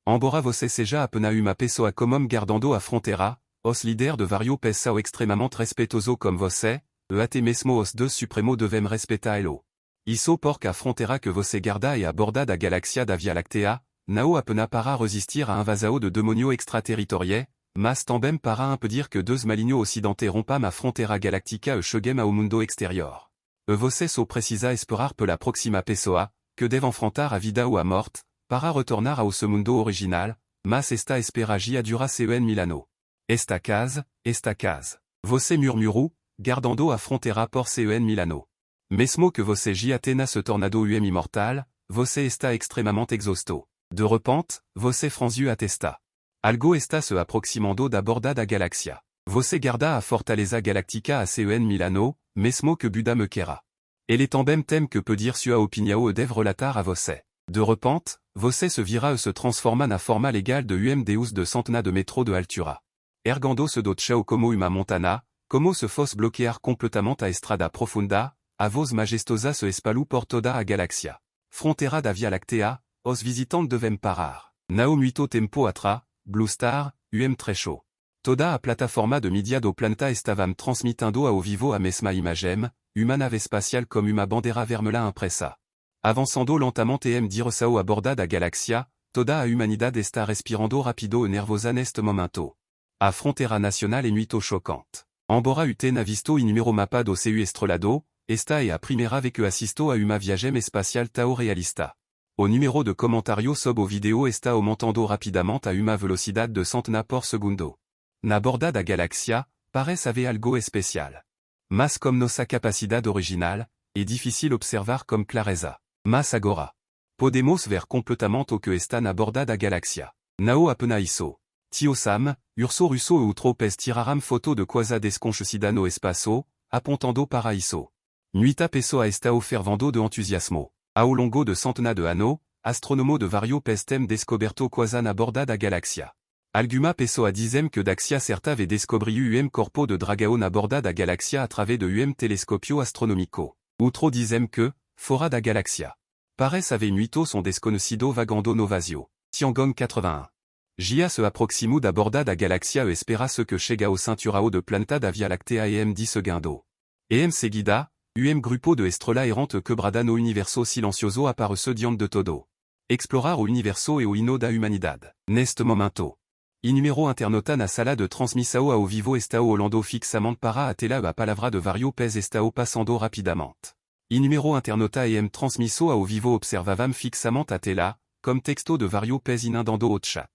Embora você seja apena uma pessoa comum gardando a fronteira, os líder de vario pessoal extremamente respeitoso como você, até mesmo os deux supremo devem respeitá-lo. Isso porque a fronteira que você guarda e a borda da galáxia da Via Láctea, não apenas para resistir à invasão de demônios extraterritoriais, mas também para impedir que deux malignos ocidentais rompam a fronteira galáctica e cheguem ao mundo exterior. Você só precisa esperar pela próxima pessoa, que deve enfrentar a vida ou a morte, para retornar ao seu mundo original, mas esta esperagia dura mil anos. Esta casa. Você murmurou, guardando a fronteira por mil anos. Mesmo que você já tenha ce tornado imortal, você está extremamente exausto. De repente, você franziu a testa. Algo está se aproximando da borda da galáxia. Você guarda a fortaleza galáctica a mil anos, mesmo que Buda me queira. Ele também tem que pedir sua opinião e deve relatar a você. De repente, você se vira e se transforma na forma legal de Deus de centena de metros de altura. Ergando se do chão como uma montana, como se fosse bloquear completamente a estrada profunda, a voz majestosa se espalhou por toda a galáxia. Fronteira da Via Láctea, os visitantes devem parar. Não muito tempo atrás, Blue Star, trecho. Toda a plataforma de mídia do planeta estavam transmitindo ao vivo a mesma imagem, uma nave espacial como uma bandeira vermelha impressa. Avançando lentamente direção a borda da galáxia, toda a humanidade está respirando rápido e nervosa neste momento. A fronteira nacional é muito chocante. Embora tenha visto inúmero mapa do seu estrelado, esta é a primeira vez que assisto a uma viagem espacial tão realista. O número de comentários sob o vídeo está aumentando rapidamente a uma velocidade de centena por segundo. Na borda da galáxia, parece haver algo especial. Mas como nossa capacidade original, é difícil observar com clareza. Mas agora, podemos ver completamente o que está na borda da galáxia. Não apenas isso. Tio Sam, Urso Russo e outro pes tiraram foto de coisa desconhecida no espaço, apontando para isso. Muita pessoa está fervendo de entusiasmo. Ao longo de centena de anos, astronomos de vários pes têm descoberto coisa na borda da galáxia. Alguma pessoa dizem que daxia certa ave descobriu corpo de dragão na borda da galáxia através de telescopio astronómico. Outro dizem que, fora da galáxia. Parece haver muito son desconhecido vagando no vazio. Tiangong 81. Gia se aproximou da borda da galáxia e espera ce que chega ao cinturão de planeta da Via Láctea e seguindo. Seguida, grupo de estrela errante quebrada no universo silencioso aparece diante de todo. Explorar o universo e o hino da humanidade. Neste momento. Inúmero internauta na sala de transmissão ao vivo estão olhando fixamente para a tela e a palavra de vários pés estão passando rapidamente. Inúmero internauta transmissão ao vivo observavam fixamente a tela, como texto de vários pés inundando o chat.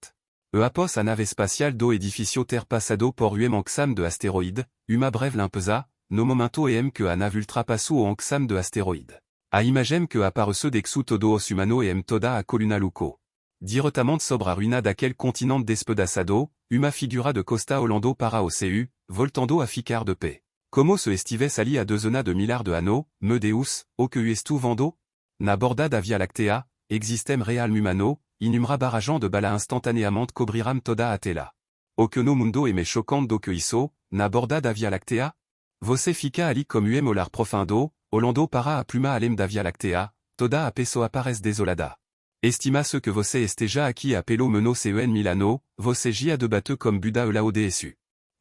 Após a nave espacial do edifício ter passado por enxame de asteroide, uma breve limpeza, no momento que a nave ultrapassou o enxame de asteroide. A imagem que apareceu dexu todo os humano toda a coluna luco. Diretamente sobre a ruína daquele continente despedaçado, uma figura de Costa Holando para o CU, voltando a ficar de pé. Como se estivesse ali a dezena de milhares de anos, me Deus, o que estu vendo? Na borda da Via Láctea, existem real humano, inúmera barragem de bala instantaneamente cobriram toda a tela. O que no mundo é me chocante do que isso, na borda da Via Láctea? Você fica ali como olar profundo, olhando para a pluma além da Via Láctea, toda a pessoa parece desolada. Estima ce que você esteja aqui a pelo menos mil anos, você já debate comme Buda e lao desu.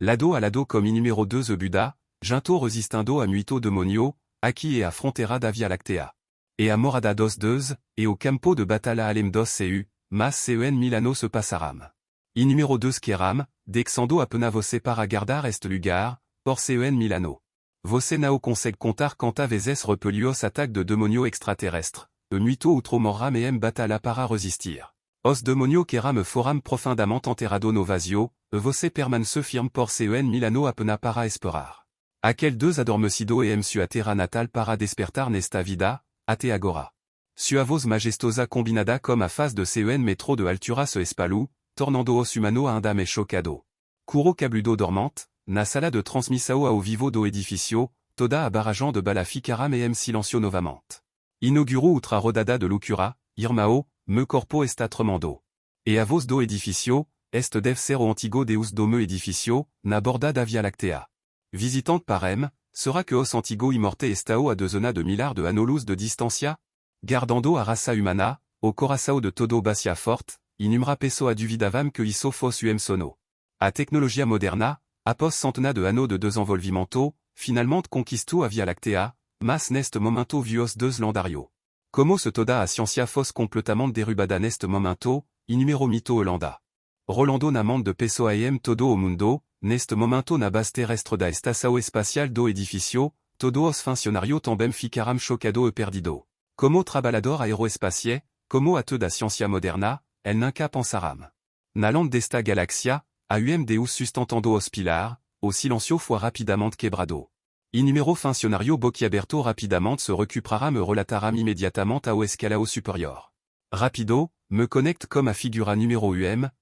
Lado a lado comme inúmero 2 e Buda, junto resistindo a muito demonio, aqui é a fronteira da Via Láctea. E a morada dos deux, e o campo de batalha além dos CU, mas mil anos se passaram. Inúmero 2 queram, descendo apenas você para guardar este lugar, por mil anos. Você não consegue contar quantas vezes repeliu os ataques de demônios extraterrestres. Muito outro morram batalha para resistir. Os demônios queram foram profundamente enterrado no vazio, e você permanece firme por mil anos apenas para esperar. Aquel deux adormecido sua terra natal para despertar nesta vida, até agora. Sua voz majestosa combinada como a face de metro de altura se espalhou, tornando os humano ainda mais chocado. Curo cabludo dormante, na sala de transmissão ao vivo do edifício, toda a barragem de bala ficaram silencio novamente. Inauguro outra rodada de loucura, Irmão, meu corpo está tremendo. E a voz do edifício, este deve ser o antigo deus do meu edifício, na borda da Via Láctea. Visitante parem, será que os antigo imorte estão a dezena de milhares de anos de distancia? Guardando a raça humana, o coração de todo bacia forte, inumra peso aduvidavam que iso fos sono. A technologia moderna, apos centena de anno de desenvolvimento, finalmente conquisto a Via Lactea, mas neste momento vios deux landario. Como se toda a ciencia fos completamente derrubada neste momento, inumero mito Holanda. Rolando na mande de peso am todo o mundo, neste momento na base terrestre da estação espacial do edificio, todo os funcionario também ficaram chocado e perdido. Como trabalhador aeroespacie, como a da ciencia moderna, el nunca pensaram. Na land desta galaxia, a deus sustentando os pilar, o silencio foi rapidamente quebrado. Inumero funcionario boquiaberto rapidamente se recuperara me relataram immédiatement ao escalao superior. Rapido, me connecte comme a figura numéro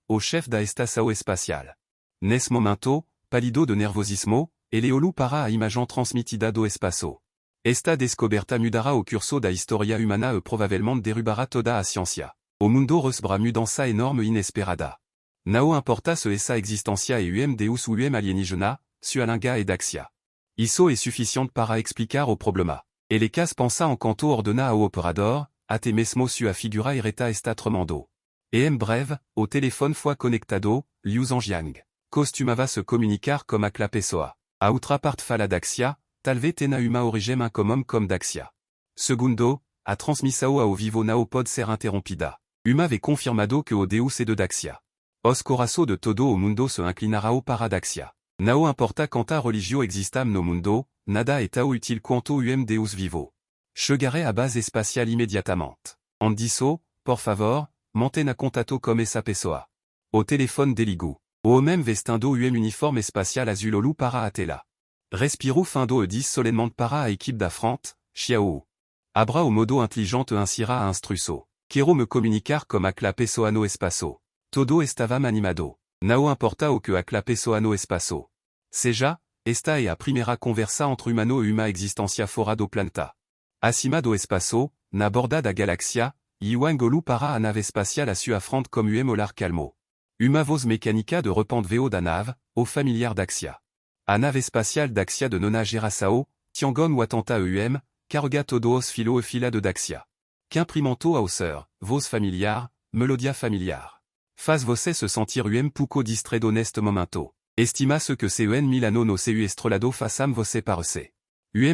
au chef da estação espacial. Nes momento, palido de nervosismo, eleolu para a imagem transmitida do espaço. Esta descoberta mudará o curso da historia humana e provavelmente derrubará toda a ciencia. O mundo resbra mudança enorme inesperada. Não importa se essa existencia e deus ou alienígena, sualinga e daxia. Isso é suficiente para explicar o problema. Ele cas pensa en quanto ordena ao operador, até mesmo sua figura ireta está tremendo. Breve, o telefone foi conectado, Liu Zhangjiang. Costumava se comunicar comme a la pessoa. A outra parte fala daxia, talvez tenha uma origem incomum comme daxia. Segundo, a transmissão ao vivo não pode ser interrompida. Uma ve confirmado que o deus é de daxia. Os coraço de todo o mundo se inclinará para daxia. Não importa quanta religio existam no mundo, nada é tão útil quanto deus vivo. Chegaré a base espacial imediatamente. En disso, por favor, mantena contato comme essa pessoa. O telefone deligo. O même vestindo uniforme espacial azulolu para a tela. Respiro findo e diz solenement para a equipe da frente, Xiao. Abra o modo intelligente insira a instruço. Quero me comunicar comme a la pessoa no espaço. Todo estava animado. Não importa o que a la pessoa no espaço. Seja, esta é a primeira conversa entre humano e uma existência fora do planeta. Acima do espaço, na borda da galaxia, Iwangolu para a nave espacial a sua frente como olar calmo. Uma voz mecânica de repente veo da nave, o familiar d'Axia. A nave espacial d'Axia de nona Geração, Tiangon ou atenta carrega todos filo e fila de d'Axia. Qu'imprimento ao ser, voz familiar, melodia familiar. Faz você se sentir pouco distredo neste momento. Estima ce que Milano no seu estrolado façam você parecer.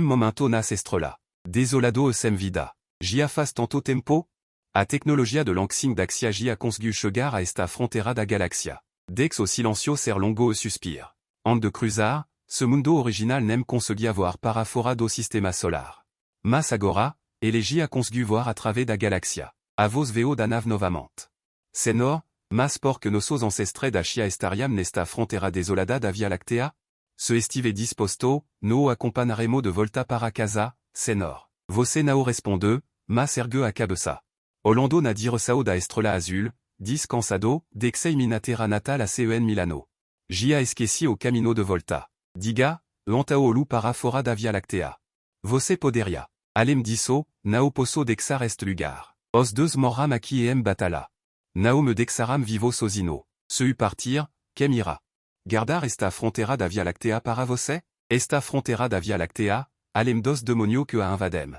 Momento nas estrola. Desolado e sem vida. Gia faz tanto tempo? A tecnologia de l'Anxing d'Axia gia conseguiu chegar a esta fronteira da galaxia. Dex o silencio ser longo e suspir. Ande de cruzar, ce mundo original nem conseguia voir para fora do sistema solar. Mas agora, ele gia conseguiu voir a través da galaxia. A voz veo da nave novamente. Senor, mas porque nossos ancestres da Chia estariam nesta fronteira desolada da Via Lactea? Se estive disposto, no acompanharemo de volta para casa, senor. Você não responde, mas ergue a cabeça. Holando na direção da estrela azul, descansado, dexei minatera natal a Milano. Gia esqueci o caminho de volta. Diga, olu para fora da Via Lactea. Você poderia. Alem disso, não posso dexar este lugar. Os deux moram aqui batala. Não me dexaram vivo sozino. Se u partir, quem ira? Guardar esta fronteira da Via Lactea para você? Esta fronteira da Via Lactea, alem dos demonio que a invadem.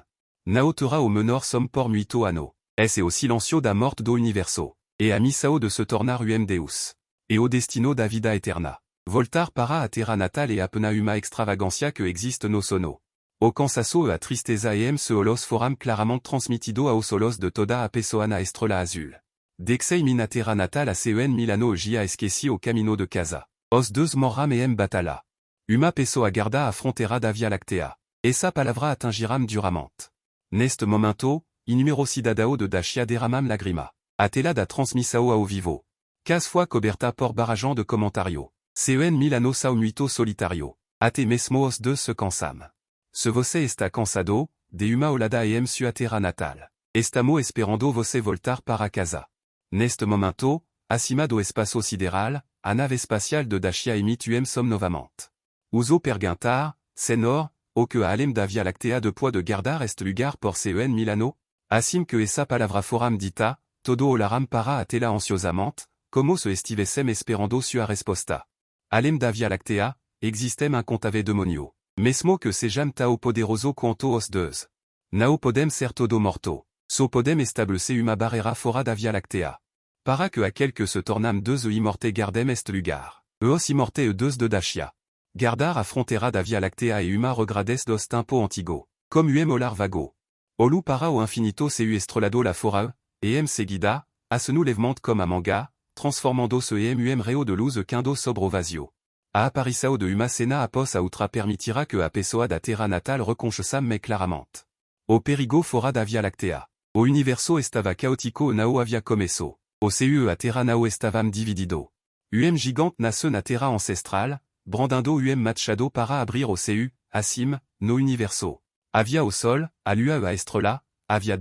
Não terá o menor som por muito ano. Esse o silencio da morte do universo. E a missao de se tornar deus. E o destino da vida eterna. Voltar para a terra natal e apena uma extravagancia que existe no sono. O cansaço e a tristeza se olos foram claramente transmitido aos solos de toda a pessoa na estrela azul. Dexei mina terra natal a Milano gia esqueci o caminho de casa. Os deux moram batala. Uma pessoa guarda a fronteira da Via Lactea. Essa palavra atingiram duramente. Neste momento, inumero cidadão de Dacia derramam lagrima. A tela da transmissão ao vivo. Cas foi coberta por barragem de comentário. Milano sao muito solitario. Até mesmo os deux se cansam. Se você está cansado, de uma olhada sua terra natal. Estamos esperando você voltar para casa. Neste momento, acima do espaço sideral, a nave espacial de Dacia emite som novamente. Uso perguntar, senor, o que alem da Via Lactea de pois de guardar este lugar por Milano? Assim que essa palavra foram dita, todo olaram para a tela ansiosamente, como se estivessem esperando sua resposta. Alem da Via Lactea, existem incontave demonio. Mesmo que sejam tão poderoso quanto os deux. Não podem ser todo morto. Só podem estabelecer uma barreira fora da Via Lactea. Para que à quelque se tornam deux immorte gardem est lugar. Eos immorte deux de Dacia. Gardar affrontera da via lactea et huma regrades dos tempo antigo. Comme olar vago. Olu para au infinito seu estrolado la forae, et seguida, a se nous lèvement comme a manga, transformando se reo de luz quindo sobre vasio. A apparisao de huma sena apos a outra permitira que a pessoa da terra natal reconchesam me clarament. O perigo fora da via lactea. O universo estava caotico nao avia começo. O seu a terra nao estavam dividido. Gigante nace na terra ancestral, brandindo machado para abrir o seu, acim, no universo. Avia au sol, a lua a estrela, avia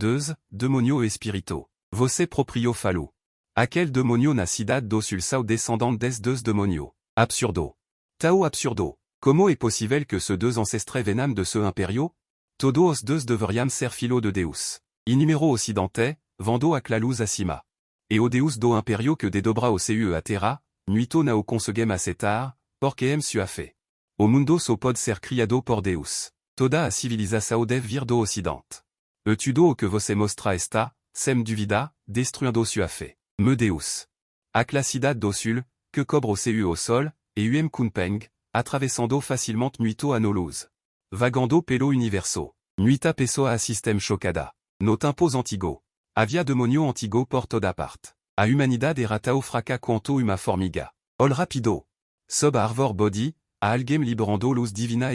demonio e spirito. Voce proprio fallo. Aquel demonio na cidade do sulsao descendant des demonio. Absurdo. Tao absurdo. Como est possible que ce deux ancestres venam de ce imperio? Todo os deveriam ser filo de Deus. Inumero occidente, vando a claluz acima. Et o Deus do imperio que dedobra o seu a terra, nuito nao consegem acetar, porque suafe. O mundo so pod ser criado por Deus. Toda a civilização deve vir do ocidente. E tudo o que você mostra está, sem duvida, destruindo suafe. Me Deus. A clacidade do sul, que cobre o seu au sol, et kunpeng, atravessando facilement nuito a no luz. Vagando pelo universo. Nuita pessoa a system chocada. No tempos antigo. Avia demonio antigo por toda part. A humanidade erratao fraca quanto uma formiga. Ol rapido. Sob a arvor body, a alguem liberando luz divina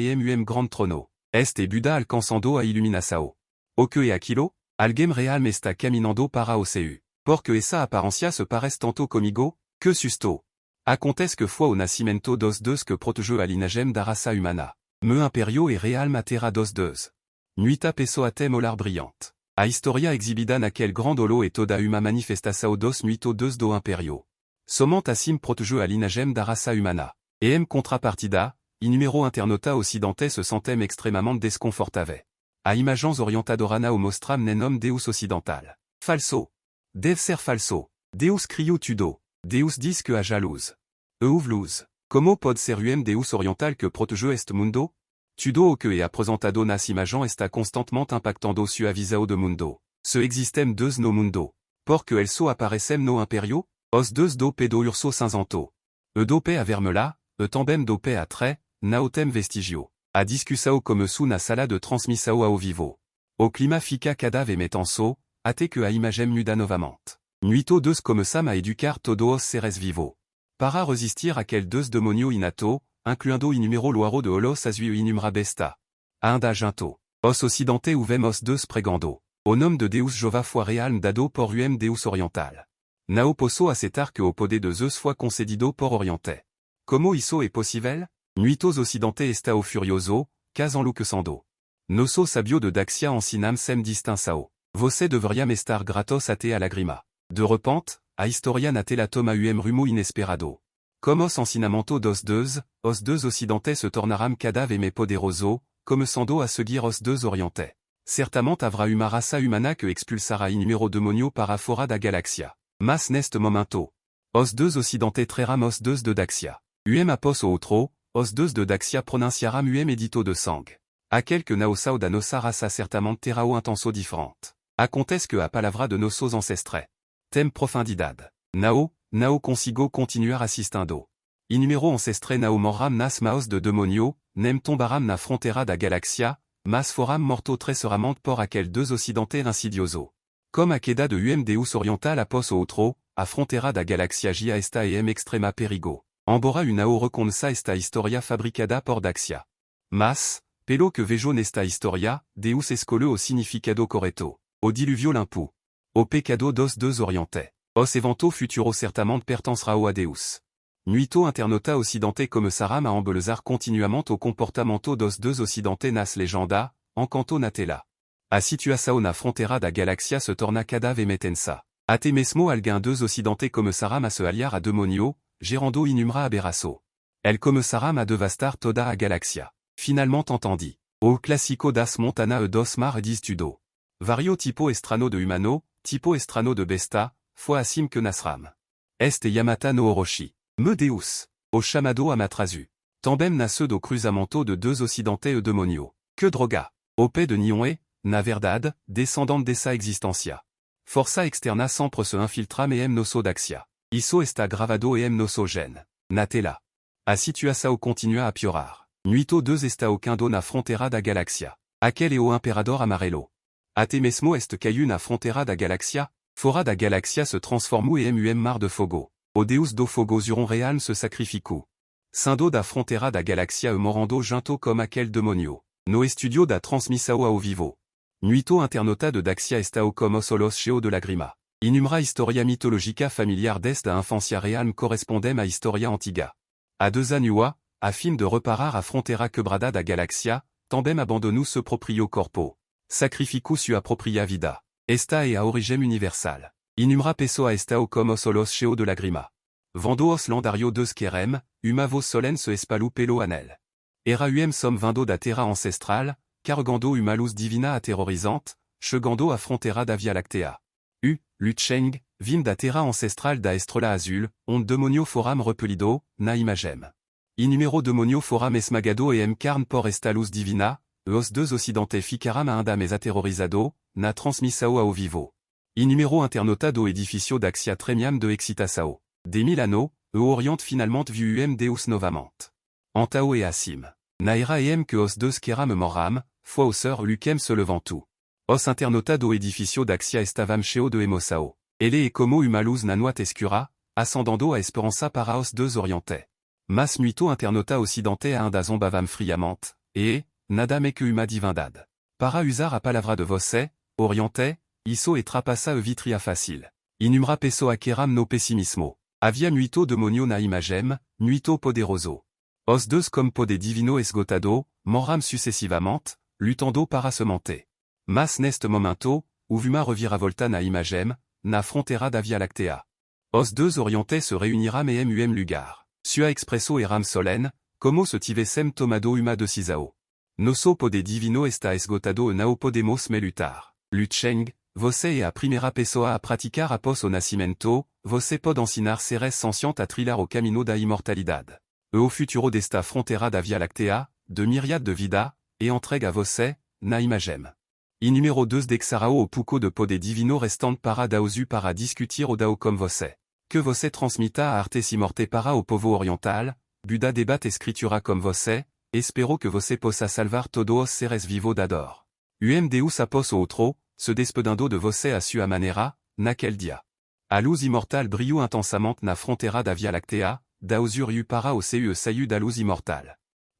grand trono. Est et Buddha alcançando a illuminasao. Oque e aquilo, alguem realm está caminando para o seu. Porque essa aparência se parece tanto comigo, que susto. Acontece que foi o nascimento dos que protegeu a linagem da raça humana. Me imperio e realm a terra dos Nuita pessoa tem olar brillante. A historia exhibida naquel grand olo et toda uma manifestação dos nuito do imperio. Somant assim protegeu a linagem da raça humana. Et contrapartida, inumero internauta occidente se sentem extrêmement desconfortave. A imagens orientadorana o mostram nenom Deus occidental. Falso. Deve ser falso. Deus criou tudo. Deus diz que a jalouse. Luz. Como pode ser Deus oriental que protegeu este mundo? Tudo o que é apresentado nas imagens está constantemente impactando sua visão do mundo. Se existem no mundo. Porque el so aparecem no imperio, os do pedo urso cinzento. Do pe a vermela, também do pe a tre, naotem vestigio. A discussao como su na sala de transmissao ao vivo. O clima fica cada vez metanso, até que a imagem muda novamente. Nuito comme sam a educar todos seres vivo. Para resistir aquel demonio inato, incluindo inumero loiro de holos asui inumra besta. A indagento. Os occidente uvem os pregando. O nome de Deus Jova foi realm dado por Deus oriental. Nao posso aceitar que o poder de Zeus foi concedido por oriente. Como isso é possível? Nuitos occidente estao furioso, cas enlouquecendo. Nosso sabio de Daxia ensinam sem distinsao. Você deveriam estar gratos ate a lagrima. De repente, a historia natelatom rumo inesperado. Como os ensinamento dos os occidente se tornaram cada vez mais poderoso, começando a seguir os oriente. Certamente haverá uma raça humana que expulsará inumero demonio para fora da galaxia. Mas neste momento. Os occidente trarão os de Daxia. Apos o outro, os de Daxia pronunciaram edito de sangue. Aquel que naosao da nossa raça certamente terá o intenso diferente. Acontece que a palavra de nossos ancestres. Tem profundidade. Nao consigo continuar assistindo. Inumero ancestre nao morram nas maos de demonio, nem tombaram na fronteira da galaxia, mas foram morto treceramente por aquel occidente insidioso. Comme a queda de Deus oriental apos o outro, a fronteira da galaxia gia esta extrema perigo. Embora unao reconheça esta historia fabricada por Daxia. Mas, pelo que vejo nesta historia, Deus escolhe o significado correto. O diluvio limpo. O pecado dos oriente. Os evento futuro certamente pertencerá a Deus. Nuito internauta occidente comme saram a embelezar continuamente o comportamento dos occidente nas legenda, encanto na tela. A situação na fronteira da galaxia se torna cada vez metensa. Até mesmo alguém occidente começaram a se aliar a demonio, gerando inumra aberraço. El começaram a devastar toda a galaxia. Finalement entendi. O clássico das montana e dos mar diz tudo. Vario tipo estrano de humano, tipo estrano de besta, foi assim que nasram. Este Yamata no Orochi. Me Deus. O chamado Amaterasu. Também nasce do cruzamento de occidente e demonio. Que droga. O pé de Nionhe, na verdade, descendant dessa existência. Forza externa sempre se infiltram em nosso daxia. Isso está gravado em nosso gen. Natella. A situação continua a piorar. Nuito 2 está ocando na fronteira da galáxia. Aquele é o imperador amarelo. Até mesmo este caiu na fronteira da galáxia. Fora da galáxia se transformou em mar de fogo. O deus do fogo Zuron Realm se sacrificou. Saindo da fronteira da galáxia e morando junto como aquele demônio. No estudio da transmissão ao vivo. Nuito internauta de Daxia estao como solos cheo de lagrima. Inumera historia mitologica familiar desta infância realm correspondem a historia antiga. A 2 anos, a fim de reparar a fronteira quebrada da galáxia, também abandonou seu proprio corpo. Sacrificou sua própria vida. Esta é a origem universal. Inumera pessoa estao como solos cheo de lagrima. Vando os landario dos querem, uma voz solene se espalhou pelo anel. Era som vindo da terra ancestral, carregando uma luz divina aterrorizante, chegando a fronteira da Via Láctea. Lucheng, vim da terra ancestral da Estrela Azul, onde demonio foram repelido, na imagem. Inumero demonio foram esmagado e carne por esta luz divina, os deux ocidente ficaram ainda mais aterrorizado, na transmissão ao vivo. Inumero internauta do edifício Daxia tremiam de excitação. De Milano, o oriente finalmente vu Deus novamente. Antao e acim. Naira que os deux queram moram, foi o sœur Lucem se levantou. Os internauta do edifício Daxia estavam cheo de emoção. Ele e como uma luz na noite escura, ascendando a esperança para os deux oriente. Mas nuito internauta ocidente ainda zombavam friamente, e, nada me que uma divindade. Para usar a palavra de você, oriente, isso e trapassa e vitria fácil. Inumera pessoa queram no pessimismo. Havia nuito demonio na imagem, nuito poderoso. Os deux como poder divino esgotado, moram sucessivamente, lutando para se manter. Mas neste momento, houve uma reviravolta na imagem, na fronteira da Via Láctea. Os deux oriente se reuniram em lugar. Sua expresso eram solene, como se tivessem tomado uma decisão. Nosso poder divino está esgotado e não podemos me lutar. Lucheng, você é a primeira pessoa a praticar após o nascimento, você pode ensinar seres sencientes a trilhar o caminho da imortalidade. E o futuro desta fronteira da Via Láctea, de myriade de vida, e entregue a você, na imagem. Inumero 2 dexarao o pouco de poder divino restante para dausu para discutir o dao com você. Que você transmita a arte morte para o povo oriental, Buda debate escritura com você, espero que você possa salvar todos os seres vivos d'ador. Deus após o outro, se despedando de você a sua maneira, naquele dia. A luz imortal brilhou intensamente na fronteira da Via Láctea, dausu para o seu saiu da luz imortal.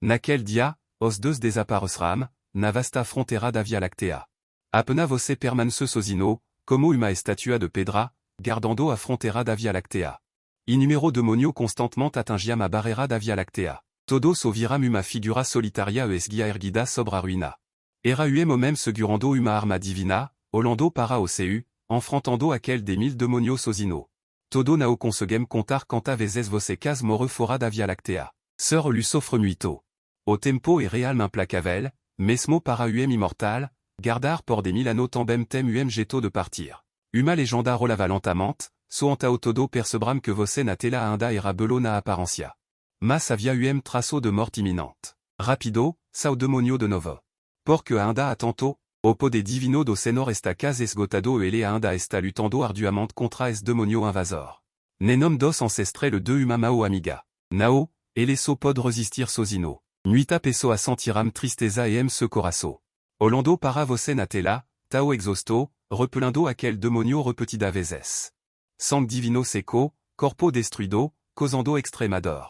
Naquele dia, os deux desapareceram, na vasta fronteira da Via Láctea. Apenas você permanece sozinho, como uma estatua de pedra, guardando a fronteira da Via Láctea. Inumero demonio constantemente atingiam a barreira da Via Láctea. Todos ouviram uma figura solitária e esguia erguida sobre a ruína. Era o mesmo segurando uma arma divina, olhando para o céu, enfrentando aquele de 1000 demonios sozinho. Todo não conseguem contar quantas vezes você quase morre fora da Via Láctea. Sœur lui sofre muito. O tempo é realmente implacável, mesmo para o imortal, guardar por de 1000 anos também tem jeito de partir. Uma legenda rolava lentamente, soantao todo percebram que você na tela ainda era belo na aparência. Mas havia traço de morte iminente. Rapido, sao demonio de novo. Porque ainda atento, o poder divino do Senhor está quase esgotado e ele ainda está lutando arduamente contra esse demonio invasor. Nenom dos ancestres de uma mão amiga. Nao, ele só pode resistir sozinho. Muita pessoa sentiram tristeza e seu coração. Olhando para você na tela, tao exausto, repelando aquele demonio repetida vezes. Sangue divino seco, corpo destruído, causando extrema dor.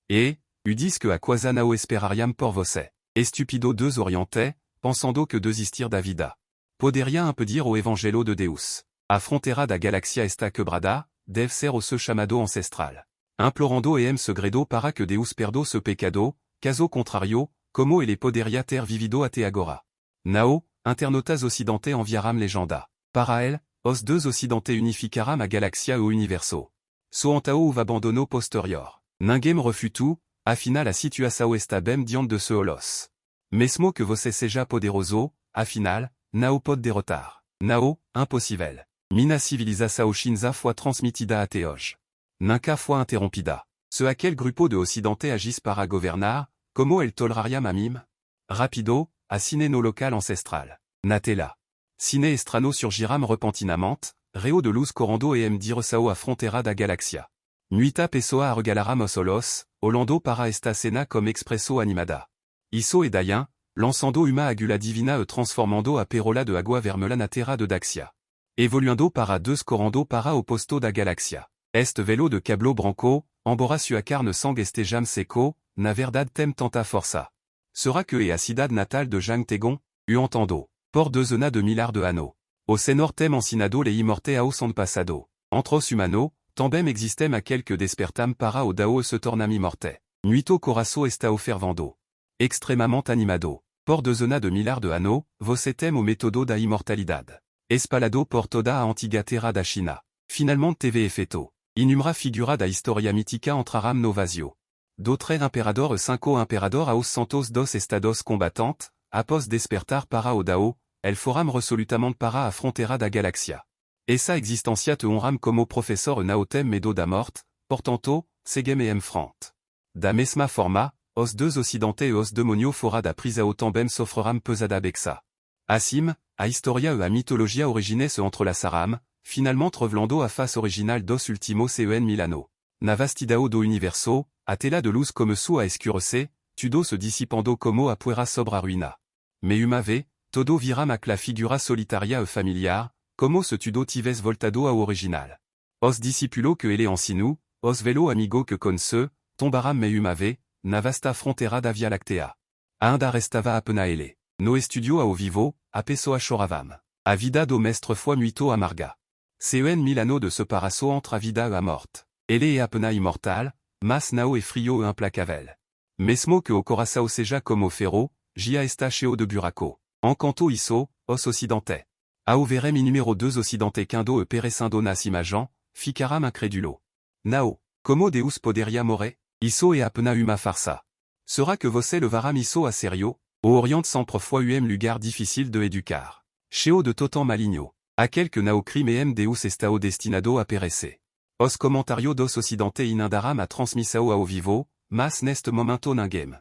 E, diz que a coisa não esperariam por você. Estupido deux oriente, pensando que desistir da vida. Poderia impedir o Evangelho de Deus. A fronteira da galáxia está quebrada, deve ser o seu chamado ancestral. Implorando e segredo para que Deus perdoe seu pecado, caso contrário, como ele poderia ter vivido até agora. Nao, internautas ocidente enviaram legenda. Para ele, os deux ocidente unificaram a galáxia e o universo. Soantao o abandono posterior. Ninguém refutou, afinal a situação está bem diante de seu olhos. Mesmo que você seja poderoso, afinal, não pode derrotar. Não, impossível. Minha civilização chinesa foi transmitida até hoje. Nunca foi interrompida. Se aquele grupo de ocidente agisse para governar, como ele toleraria a mim? Rapido, a cine no local ancestral. Na tela. Cine estrano surgiram repentinamente, Reo de luz corando e diresao a frontera da galaxia. Nuita pessoa a regalaram os olhos, Orlando para esta cena comme expresso animada. Isso e daien, lançando uma agula divina e transformando a perola de agua vermelha na terra de Daxia. Evoluando para deux corando para o posto da galaxia. Est velo de cablo branco, embora sua carne sang estejam seco, na verdade tem tanta força. Sera que e a cidade natal de Jang Tegon, entendo. Por dezena de milhares de anneaux. O senor tem ensinado le imorte ao son passado. Entros humano, também existem aquel que despertam para o dao se tornam immorte. Nuito coração está fervendo. Extremamente animado. Por dezena de milhares de anneaux, você tem o método da imortalidade. Espalado por toda a antiga terra da China. Finalement TV efeito. Inumera figura da historia mítica entraram no vazio. Doutre imperador e cinco imperador aos santos dos estados combattant, após despertar para o dao, el foram resolutamente para a frontera da galaxia. Essa existencia te honram como professor naotem medo da morte, portanto, segem em front. Da mesma forma, os deux ocidente e os demonio fora da prisa o também sofreram pesada bexa. Assim, a historia e a mitologia origine se entrelaçaram, finalement revelando a face original dos ultimos cen milano. Na vastidao do universo, a tela de luz como sua escurece, tudo se dissipando como a poeira sobre a ruina. Me umave, todo viram ac la figura solitaria e familiar, como se tudo tives voltado ao original. Os discipulo que ele ensinu, os velo amigo que conce, tombaram me umave, na vasta frontera da Via Lactea. Ainda restava apena ele. No estudio ao vivo, a pessoa choravam. A vida do mestre foi muito amarga. Cen milano de separação entre a vida e a morte. Ele é apena imortal, mas nao e frio e implacável. Mesmo que o coração seja como ferro, gia está cheio de buraco. Encanto isso, os ocidente. Ao verem número 2 ocidente quindo e perecendo nas imagens, ficaram incrédulo. Nao, como Deus poderia morrer? Isso é apena uma farsa. Sera que você levaram isso a sério? O Orient sempre foi lugar difficile de educar. Cheio de totan maligno. Aquel que nao crime Deus estao destinado a perecer. Os comentario dos ocidente inundaram a transmissao ao vivo, mas neste momento ninguém.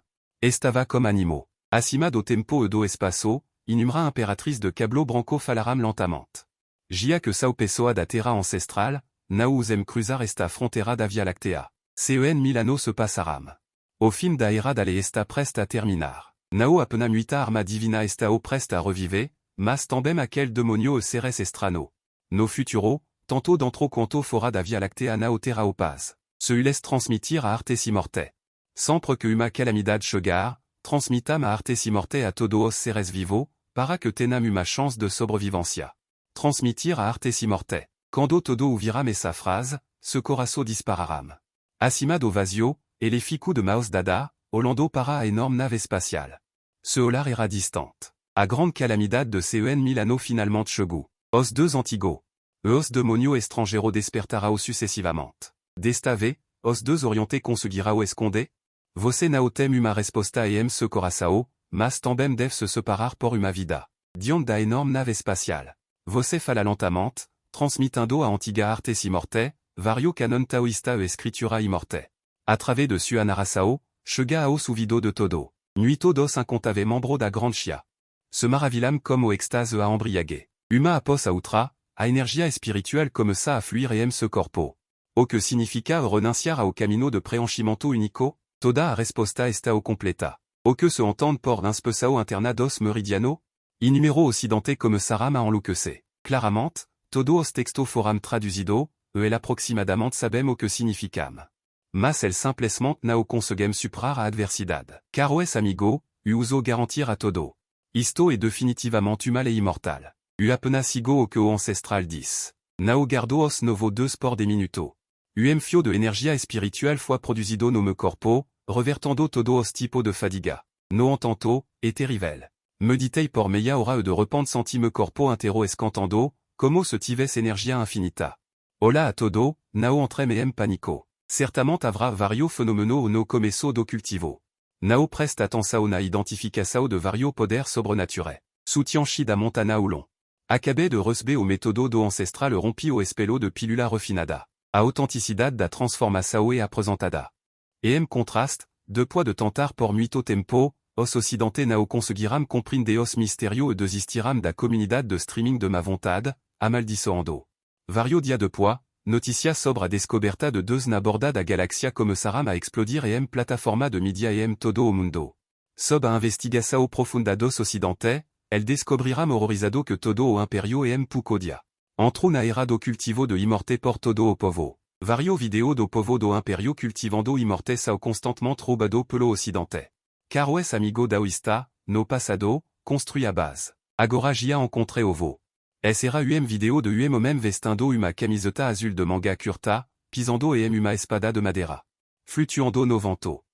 Estava como animo. Acima do tempo e do espaço, inumera imperatriz de cablo branco falaram lentamente. Gia que sao pessoa da terra ancestral, nao usem cruzar esta frontera da Via Lactea. Cen milano se passaram. O fim da era dale está presta a terminar. Nao apena muita arma divina estao presta a reviver, mas também aquel demonio e seres estrano. No futuro, tanto dentro quanto fora da Via Lactea nao terra o paz. Se ules transmitir a artes immorte. Sempre que uma calamidade chegar, transmitam a artes immorte a todos os seres vivos, para que tenham uma chance de sobrevivencia. Transmitir a artes immorte. Quando todo ouviram essa frase, ce coração dispararam. Acima do vazio, ele ficou de maus dada, olhando para a enorme nave espacial. Ce olhar era distante. A grande calamidade de cen milano finalmente chegou. Os deux antigos. E os demonio estrangero despertarao sucessivamente. Desta vez, os deux oriente conseguirao esconder? Você não tem uma resposta em ce coração, mas também deve se separar por uma vida. Diante da enorme nave espacial. Você fala lentamente, transmitando a antiga artes immorte, vario canon taoísta e escritura immorte. A través de sua narração, chega ao ouvido de todo. Nuito dos incontave membro da grande chia. Se maravilham como o extase a embriague. Uma após a outra, a energia espiritual começa a fluir em ce corpo. O que significa renunciar ao camino de preenchimento único, toda a resposta está o completa. O que se entende por inspeçao interna dos meridiano? Inumero ocidente começaram a enlouquecer. Claramente, todo os texto foram traduzido, e el aproximadamente sabem o que significam. Mas el simplesmente não conseguem superar a adversidade. Caro es amigo, uso garantir a todo. Isto é definitivamente mal e imortal. Apenas sigo o que o ancestral diz. Não guardo os novo deux por de minuto. Fio de energia espiritual foi produzido no meu corpo, revertando todo os tipo de fadiga. No entanto, é terrível. Meditei por meia hora e de repente senti meu corpo inteiro escantando, como se tivesse energia infinita. Olá a todo, não entrem em panico. Certamente haverá vario fenomeno no começo do cultivo. Não presta atenção na identificação de vario poder sobrenature. Soutienchi da montana ou long. Acabei de receber o método do ancestral rompi o espelho de pílula refinada. A autenticidade da transformação é apresentada. Em contraste, depois de tentar por muito tempo, os ocidente não conseguiram compreender os mistério e desistiram da comunidade de streaming de ma vontade, amaldiçoando. Vario dia de poids, noticia sobre a descoberta de deux na borda da galaxia começaram a explodir e plataforma de mídia e todo o mundo. Sob a investigação profunda dos ocidente, el descobriram horrorizado que todo o imperio e pouco dia. Entrou na era do cultivo de imorte por todo o povo. Vario video do povo do imperio cultivando imorte sao constantemente roubado pelo ocidente. Caro es amigo daoista, no passado, construit a base. Agora gia encontré ovo. Es era vidéo de o même vestindo uma camiseta azul de manga curta, pisando e uma espada de madeira. Flutuando no vento.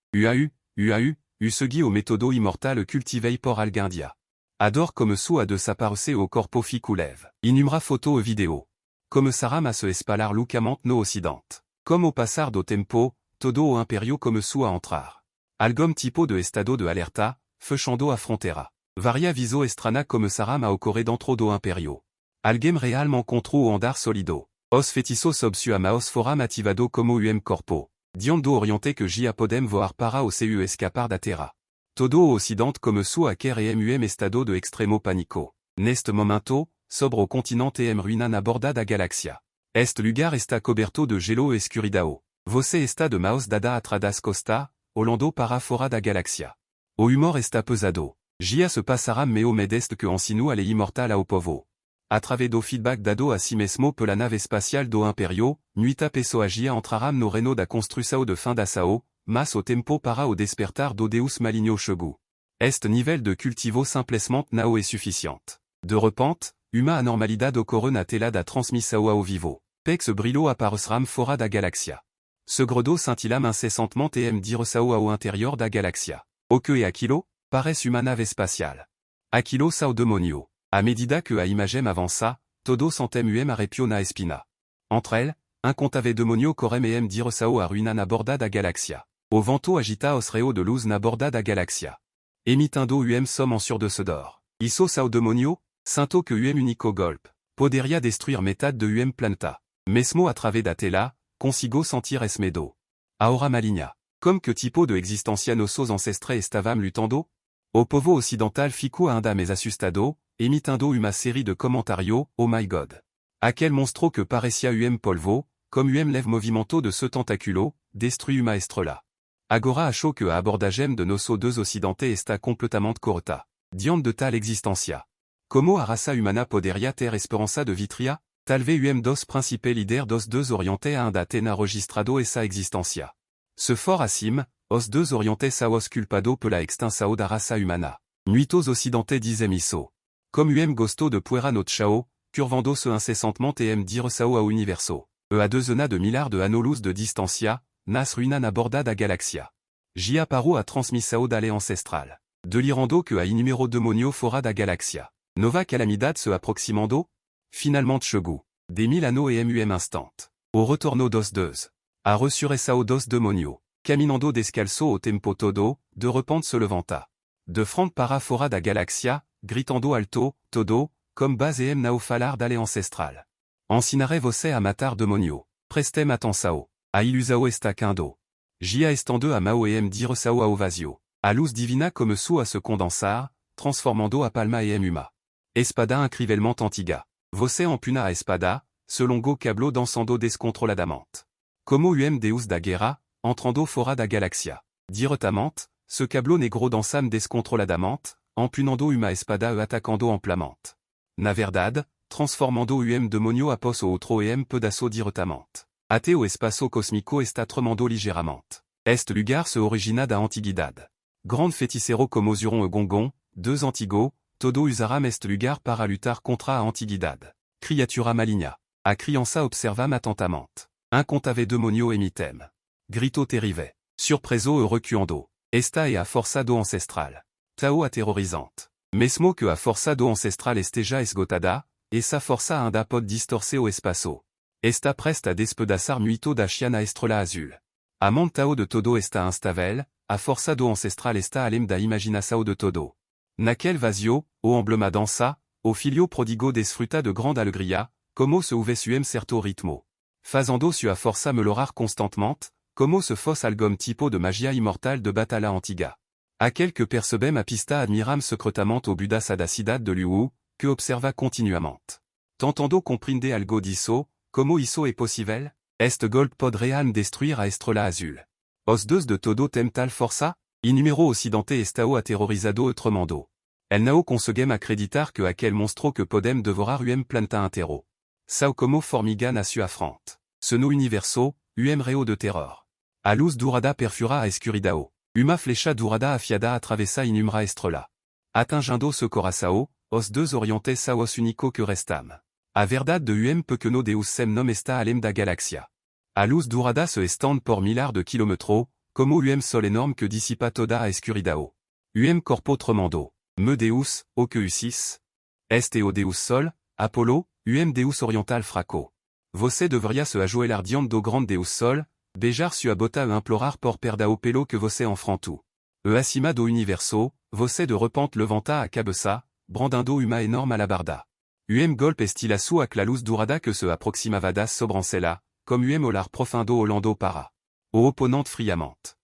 Segui o método immortal cultivei por alguém dia. Adore comme sua de s'apparecer au corpo ficulev. Inumera photo e vidéo. Começaram a se espalar loucamente no ocidente. Comme au passar do tempo, todo o imperio começou a entrar. Algum tipo de estado de alerta, fechando a frontera. Varia viso estrana começaram a ocorrer dentro do imperio. Alguém realmente encontrou o andar solido. Os fetiços sob sua maos foram ativado como corpo. Diando oriente que gia podem voar para o seu escapar da terra. Todo o ocidente começou a querer estado de extremo panico. Neste momento, sobre o continente ruína na borda da galaxia. Este lugar está coberto de gelo escuridão. Você está de maos dada atradas costa, olando para fora da galaxia. O humor está pesado. Gia se passará meo medeste que ensino ale immortal ao povo. Através do feedback dado a si mesmo pela nave espacial do imperio, nuita pessoa gia entraram no reino da construção de fin da sao, mas o tempo para o despertar do deus maligno chegou. Este nível de cultivo simplesmente não é suficiente. De repente, uma anormalidade ocorre na tela da transmissão ao vivo. Pex brilho aparecerá fora da galaxia. Segredo scintillam incessantemente e direção ao interior da galaxia. O que é aquilo? Parece uma nave espacial. Aquilo sao demonio. A medida que a imagem avança, todo sentem arrepio na espina. Entre elles, incontave demonio correm e direção a ruína na borda da galaxia. O vento agita os raios de luz na borda da galaxia. Emitindo som ensurdecedor. Isso sao demonio? Sinto que único golpe. Poderia destruir metade de planeta. Mesmo através da tela, consigo sentir es medo. Aura maligna. Comme que tipo de existencia nossos ancestres estavam lutando? O povo ocidental fico ainda mais assustado, emitindo uma série de comentários, oh my god. Aquel monstro que parecia polvo, comme leve movimento de ce tentaculo, destrui uma estrela. Agora acho que a abordagem de nosso deux ocidente está completamente corta. Diante de tal existencia. Como a raça humana poderia ter esperança de vitria? Talvez dos principes líder dos deux oriente ainda tenha registrado essa existencia. Se for acima, os deux oriente saos culpado pela extinção da raça humana. Nuitos ocidente dizem isso. Comme gosto de puera not chao, curvando-se incessantemente e direção ao universo. A dezena de milhares de anos-luz de distancia, nas ruína na borda da galaxia. Gia parou a transmissão da lei ancestral. Delirando que a inúmero demonio fora da galaxia. Nova calamidade se aproximando? Finalement chegou. Des mille anneaux e instant. O retorno dos deux. A resurreição dos demonio. Caminando descalço o tempo todo, de repente se levanta. De frente para fora da galaxia, gritando alto, todo, comme base nao falar da lei ancestral. Ensinaré você a matar demonio. Prestem atenção. A ilusao estacando. Gia estando a mao direção ao vazio. A luz divina começou a se condensar, transformando a palma uma. Espada incrivelmente antiga. Você empuna a espada, se longo cablo dançando descontroladamente. Como deus da guerra, entrando fora da galaxia. Diretamente, ce cablo negro dansam descontroladamente, empunando uma espada e atacando amplamente. Na verdade, transformando demonio após o outro pedaço diretamente. Até o espaço cósmico está tremendo ligeiramente. Este lugar se origina da antiguidade. Grande feticero como Zuron e Gongon, deux antigos, todo usaram este lugar para lutar contra a antiguidade. Criatura maligna. A criança observam atentamente. Incontave demonio emitem. Grito terrive. Surpreso e recuando. Esta é a força do ancestral. Tao aterrorizante. Mesmo que a força do ancestral esteja esgotada, essa força ainda pode distorcer o espaço. Está presta a despedaçar muito da chiana estrela azul. A montao de todo está instável, a força do ancestral está além da imaginação de todo. Naquel vazio, o emblema dança, o filho prodigo desfruta de grande alegria, como se houvesse certo ritmo. Fazendo sua força melhorar constantemente, como se fosse algum tipo de magia immortal de batalha antiga. Aquel que percebem a pista admiram secretamente o Buda da cidade de Liu, que observa continuamente. Tentando compreender algo disso, como isso é possível? Est gold pod realm destruir a estrela azul. Os 2 de todo temtal força? E número ocidente estao aterrorizado e tremendo. El nao conseguem acreditar que aquel monstro que podem devorar planta intero. Sao como formiga nasu affront. Ce no universo, reo de terror. A luz durada perfura a escuridao. Uma flecha durada afiada atravessa inumra estrela. Atingindo ce coração, os 2 orientes saos unico que restam. A verdade de pequeno deus sem nom está além da galaxia. A luz durada se estende por milhares de kilómetros, como sol énorme que dissipa toda a escuridao. Corpo tremendo. Me deus, o que usis? Este o deus sol, Apollo, deus oriental fraco. Você deveria se ajoelhar do grande deus sol, beijar sua bota e implorar por perdao pelo que você enfrentou. Acima do universo, você de repente levanta a cabeça, brandando uma enorme alabarda. Golpe estila sua la luz durada que se aproximava das sobrancelhas, comme olar profundo olando para. O opponente friamente.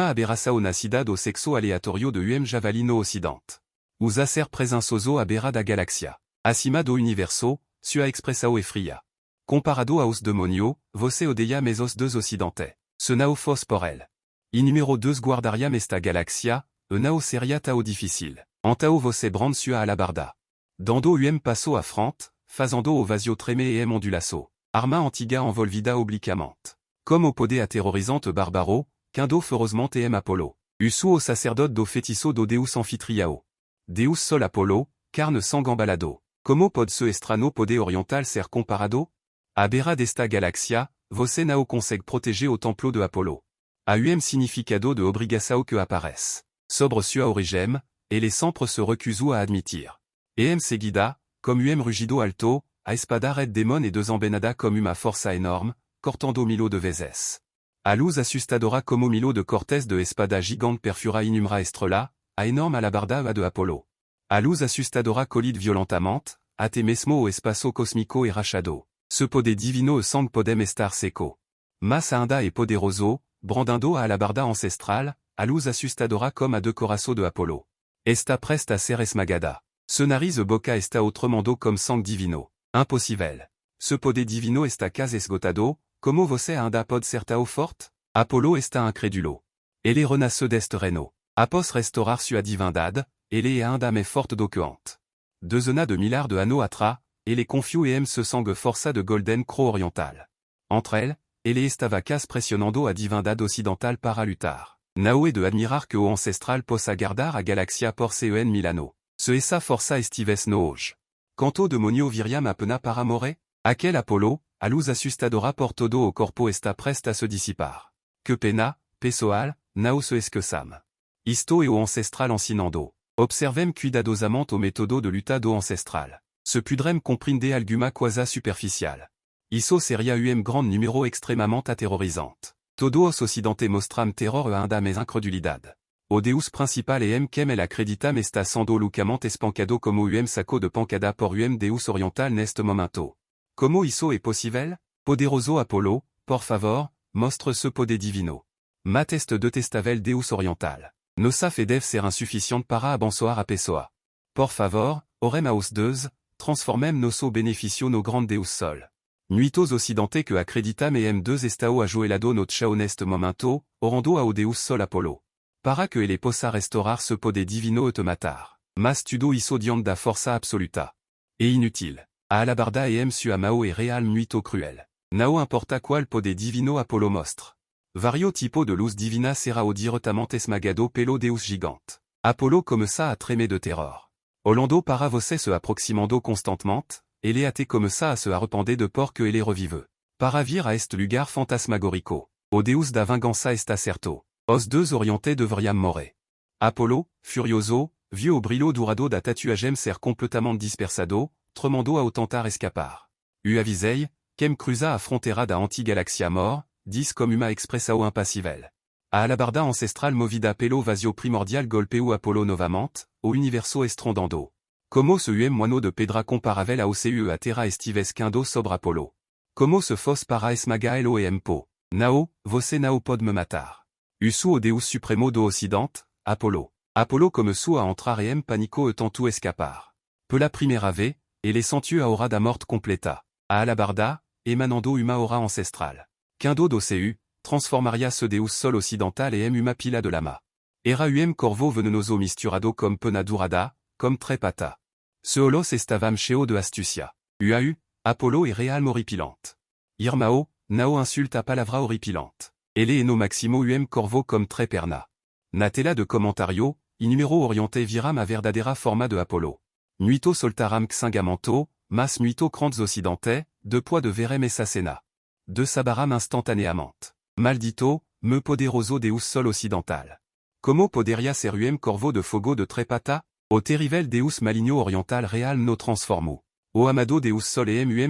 Aberração nascida do sexo aleatorio de javalino ocidente. Usa ser presençoso aberra da galaxia. Acima do universo, sua expressao e fria. Comparado aos demonio, você odeia mes os 2 ocidente. Ce nao fos por el. E número 2 guardariam esta galaxia, e nao seria tao difícil. Antao você brand sua alabarda. Dando passo à frente, fazendo o vazio tremer e ondulaço. Arma antiga envolvida obliquamente. Comme au podé aterrorisante barbaro, quindo ferozmente Apollo. Suo sacerdote do feitiço do deus anfitriao. Deus sol Apollo, carne sangambalado. Como pod se estrano podé oriental ser comparado? A beira desta galaxia, você nao consegue proteger o templo de Apollo. A significado de obrigação que aparece. Sobre sua origem, ele sempre se recusou a admitir. Seguida, comme rugido alto, a espada red demon et desembenada comme uma força enorme, cortando milo de vezes. A luz assustadora como milo de cortes de espada gigante perfura inumra estrela, a enorme alabarda a de Apollo. A luz assustadora colide violentamente, até mesmo o espaço cósmico e rachado. Ce poder divino e sang podem estar seco. Mas ainda e poderoso, brandando a alabarda ancestral, a luz assustadora comme a de coração de Apollo. Está presta a ser esmagada. Ce nariz boca está tremendo comme sang divino. Impossível. Ce poder divino está quase esgotado, como você ainda pode ser tão forte? Apollo está incrédulo. Ele renasce deste reino. Após restaurar sua divindade, ele é ainda mais forte do que antes. Dezena de milhares de anneaux atra, ele confiou se sangue força de golden crow oriental. Entre elles, ele estava quase pressionando a divindade ocidental para lutar. Nao é de admirar que o ancestral possa guardar a galaxia por Milano. Ce essa força estives no hoje. Quanto demonio viriam apena para more? Aquel Apollo, a luz assustadora por todo o corpo está presta a se dissipar. Que pena, pessoal, nao se esqueçam. Isto é o ancestral ensinando. Observem cuidadosamente o método de luta do ancestral. Se pudrem comprender alguma coisa superficial. Isso seria grande número extremamente aterrorizante. Todo os ocidente mostram terror e ainda mais incredulidade. O deus principal quem el acreditam está sendo loucamente espancado como saco de pancada por deus oriental neste momento. Como isso é possível? Poderoso Apollo, por favor, mostre ce poder divino. Mat este detestável deus oriental. Nossa fe deve ser insuficiente para abençoar a pessoa. Por favor, orem aos 2, transformem nosso benefício no grande deus sol. Nuitos ocidente que acreditam 2 estao ajoelado no chão neste momento, orando ao deus sol Apollo. Para que ele possa restaurar ce poder divino e te matar. Mas tudo isso diante da força absoluta. E inutile. A alabarda sua mao e real muito cruel. Nao importa qual poder divino Apollo mostre. Vario tipo de luz divina será o diretamente esmagado pelo deus gigante. Apollo começa a tremer de terror. Olando para você se aproximando constantemente, ele até começa a se arrepender de por que ele revive. Para vir a este lugar fantasmagórico. O deus da vingança está certo. Os 2 orientés deveriam morrer. Apollo, furioso, viu o brilho dourado da tatuagem ser completamente dispersado, tremendo ao tentar escapar. Avisei, quem cruza a fronteira da anti-galaxia mor, diz como uma expressão impassível. A alabarda ancestral movida pelo vazio primordial golpeou Apollo novamente, o universo estrondando. Como se moano de pedra comparável ao seu a terra estives quindo sobre Apollo. Como se fosse para esmagar el po. Nao, você nao pode me matar. Usu o deus supremo do ocidente, Apollo. Apollo começou a entrar panico e tentou escapar. Pela primeira vez, ele sentiu a hora da morte completa. A alabarda, emanando uma aura ancestral. Quindo doceu, transformaria se deus sol occidental et uma pila de lama. Era corvo venenoso misturado comme penadurada, comme trepata. Se holos estavam cheo de astucia. Uau, Apollo et real horripilante. Irmao, nao insulta palavra horripilante. Ele eno maximo corvo comme treperna. Natella de commentario, inumero oriente viram a verdadera forma de Apollo. Nuito soltaram xingamento, mas nuito crantes occidente, de poids de verem essacena. De sabaram instantanéament. Maldito, me poderoso deus sol occidental. Como poderia ser corvo de fogo de trepata? O terrivel deus maligno oriental real no transformo. O amado deus sol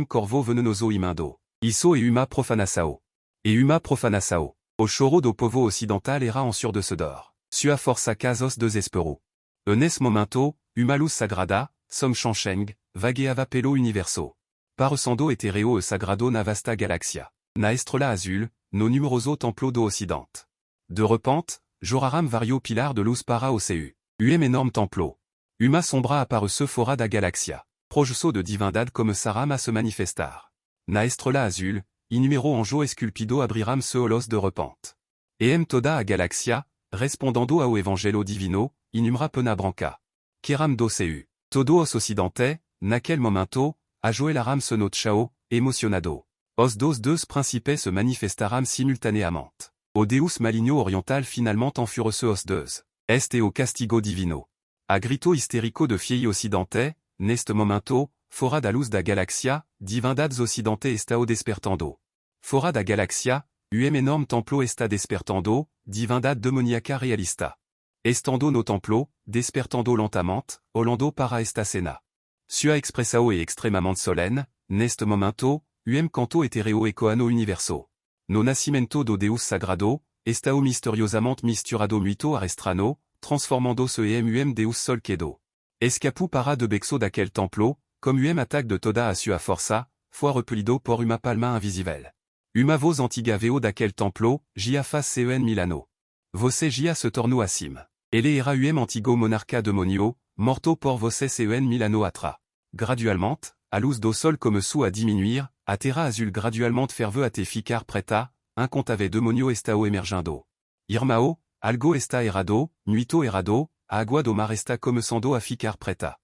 corvo venenoso imando. Isso e uma profanasao. E uma profanasao. O choro do povo occidental era en sur de se dor. Sua força casos desespero. Enes momento, uma luz sagrada, som chancheng, vagueava pelo universo. Paresando etereo e sagrado na vasta galaxia. Na estrela azul, no numeroso templo do occidente. De repente, joraram vario pilar de luz para oceu. Énorme templo. Uma sombra apparece fora da galaxia. Projeso de divindade começaram a se manifestar. Na estrela azul, inumero anjo esculpido abriram se holos de repente. Toda a galaxia, respondendo ao evangelo divino, inumra pena branca. Queram doceu. Todo os occidente, naquel momento, ajoelaram se no chao, emocionado. Os deux principes se manifestaram simultanéament. O deus maligno oriental finalement enfurece os deux. Este o castigo divino. A grito histérico de fiei occidente, neste momento, fora da luz da galaxia, divindades occidente estao despertando. Fora da galaxia, enorme templo está despertando, divindade demoniaca realista. Estando no templo, despertando lentamente, olando para esta cena. Sua expressao e extremamente solenne, neste momento, canto etereo ecoano universo. No nascimento do deus sagrado, estao misteriosamente misturado muito arrestrano, transformando se deus sol quedo. Escapu para de bexo daquel templo, comme attaque de toda a sua força, foi repelido por uma palma invisível. Uma voz antiga veo daquel templo, gia faz Milano. Você gia se tornou acim. Ele era antigo monarca demonio, morto por você Milano atra. Graduellement, a luz do sol começou a diminuir, a terra azul graduellement ferveu a te ficar preta, incontave demonio estao emergindo. Irmao, algo está errado, nuito errado, a agua do mar está começando a ficar preta.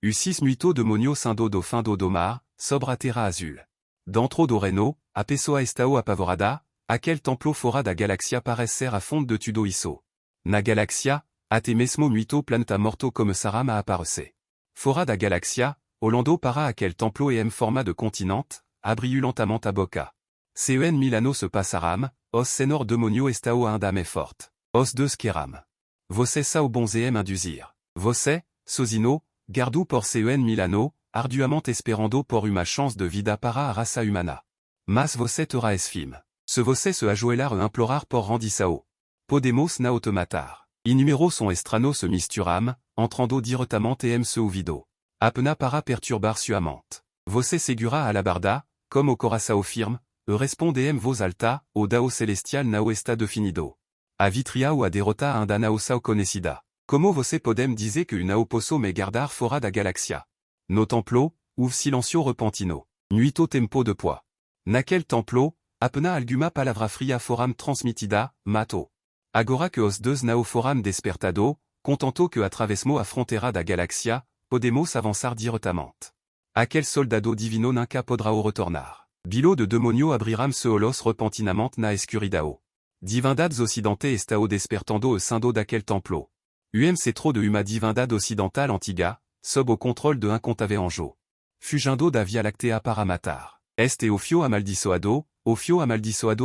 U6 nuito demonio sindo do findo do mar, sobre a terra azul. Dentro do reno, a pessoa estao apavorada, aquel templo fora da galaxia parece ser a fonte de tudo isso. Na galaxia, até mesmo nuito planeta morto começaram a aparecer. Fora da galaxia, olando para aquel templo forma de continente, abriu lentamente a boca. Milano se passaram, os senor demonio estao andame forte. Os deux queram. Você sao bons induzir. Você, sozino, gardu por Milano, arduamente esperando por uma chance de vida para a raça humana. Mas você terá esfim. Se você se ajoelhar e implorar por rendissao. Podemos não te matar. Inumero son estrano se misturam, entrando diretamente se ouvido. Apena para perturbar sua mente. Você segura a labarda, como o coração firme, e respondem voz alta, o dao celestial não está definido. A vitria ou a derrota ainda não sao conhecida. Como você podem dizer que não posso me guardar fora da galaxia? No templo, uv silencio repentino. Nuito tempo de pois. Naquel templo, apena alguma palavra fria foram transmitida, mato. Agora que os deux não foram despertado, contento que atravesmo a fronteira da galaxia, podemos avançar diretamente. Aquel soldado divino nunca podrá o retornar. Bilo de demonio abriram se holos repentinamente na escuridao. Divindades occidente estao despertando e sindo daquel templo. Cetro de uma divindade occidental antiga, sob o controle de incontave anjo. Fugindo da via lactea para matar. Este ofio amaldiçoado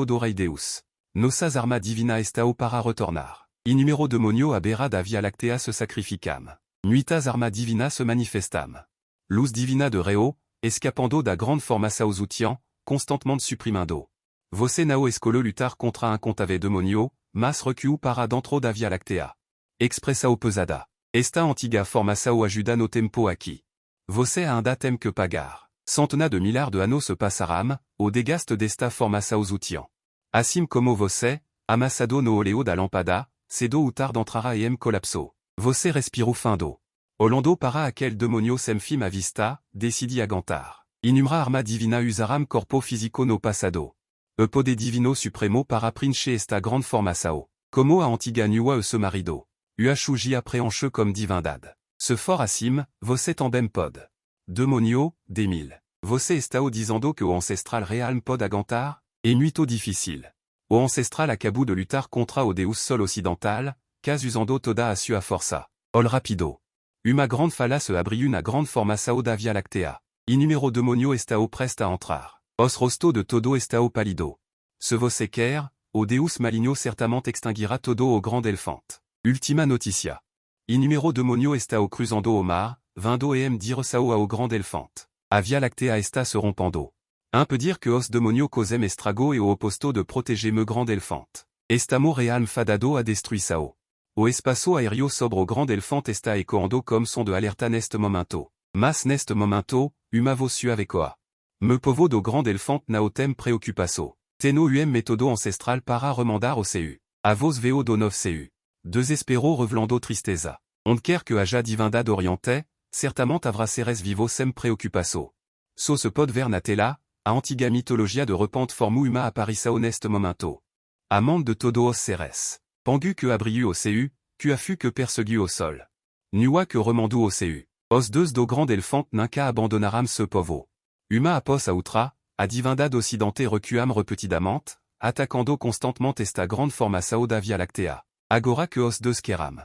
do rei deus. Nossas arma divina estao para retornar. Inumero demonio a beira da via lactea se sacrificam. Nuitas arma divina se manifestam. Luz divina de reo, escapando da grande formação zutian, constantemente suprimando. Você não escolheu lutar contra incontave demonio, mas recuou para dentro da via lactea. Expressao pesada. Esta antiga formação ajuda no tempo aqui. Você ainda tem que pagar. Centenas de milhares de anos se passaram, o desgaste desta formação zutian. Assim como você, amassado no oleo da lampada, cedo ou tarde entrará colapso. Você respirou findo. Olando para aquel demonio sem fim à vista, decidi aguentar. Inumra arma divina usaram corpo fisico no passado. Pode divino supremo para prince esta grande forma sao. Como a antiga nua se marido. Uachugi apréhencheux comme divindad. Ce fort assim, você também pod. Demonio, des mille. Você estao dizendo que o ancestral realm pod agantar, et nuito difficile. O ancestral acabou de lutar contra o deus sol occidental, cas usando toda a sua força. Ol rapido. Uma grande fala se abriu una grande forma sao da via lactea. Inumero demonio estao presta a entrar. Os rosto de todo estao palido. Se você quer, o deus maligno certament extinguira todo o grande elefante. Ultima noticia. Inumero demonio estao cruzando o mar, vindo em dire sao ao grande elefante. A via lactea esta se rompando. Un peut dire que os demonio causem estrago et o oposto de protéger me grande elefante. Estamo realm fadado a destruit sao. O espaço aéreo sobre o grande elefante esta ecoando comme son de alerta neste momento. Mas neste momento, uma vocio avecoa. Me povo do grande elefante na o tem preocupaço. Teno método ancestral para remandar o CU. A vos veo do nov CU. Desespero revlando tristeza. On quer que haja divindad oriente, certament avra seres vivo sem preocupaço. So se pod ver natella, a antiga mythologia de repente formu uma apparissa honeste momento. Amande de todo os seres. Pangu que abriu au CU, que afu que persegu au sol. Nua que remandu au CU. Os deus do grande elefante nunca abandonaram ce povo. Uma apos a outra, a divindad occidente recuam repetidamente, atacando constantement esta grande forma sao da via lactea. Agora que os deus queram.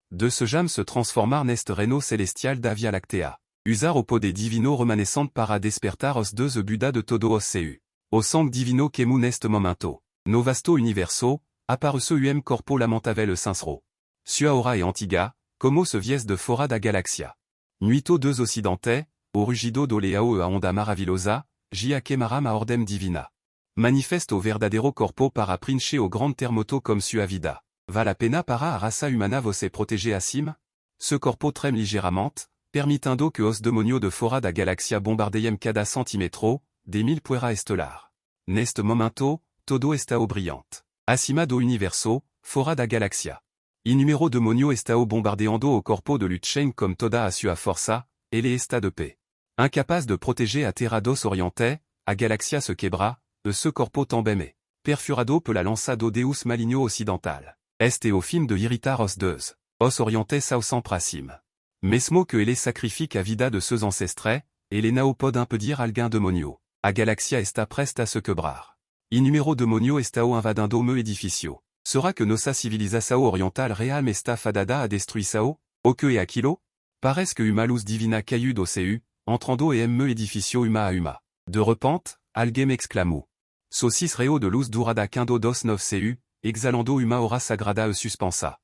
De ce jam se transformar neste reino celestial da via lactea. Usar o poder divino remanescent para despertar os deus buda de todo os CU. O sang divino quemu neste momento. No vasto universo, apparuso corpo lamentavel sincero. Sua ora e antiga, como se vies de fora da galaxia. Nuito deus occidente, o rugido do leao a onda maravilhosa, gia quemaram a ordem divina. Manifesto verdadeiro corpo para prinche o grande termoto comme sua vida. Va la pena para a raça humana você protéger acima? Ce corpo trem ligeiramente, permitindo que os demonio de fora da galaxia bombardeiem cada centimetro, des mille puera estelar. Neste momento, todo estao brillante. Acima do universo, fora da galaxia. Inumero demonio estao bombardeando o corpo de Lutchen comme toda a sua força, ele está de paix. Incapaz de protéger a terra dos oriente, a galaxia se quebra, ce corpo também. Perfurado pela lança do deus maligno occidental. Este o fim de irritar os deus. Os oriente sao sempre acima. Mesmo que ele sacrifique a vida de seus ancestres, ele não pode impedir alguém demonio. A galaxia está presta a se quebrar. Inumero demonio estao invadando me edificio. Será que nossa civilização oriental real está fadada a destruir sao? O que é aquilo? Parece que uma luz divina caiu do CU, entrando e me edificio uma a uma. De repente, alguém exclamou. Socis reo de luz durada quindo dos nov CU, exhalando uma aura sagrada e suspensa.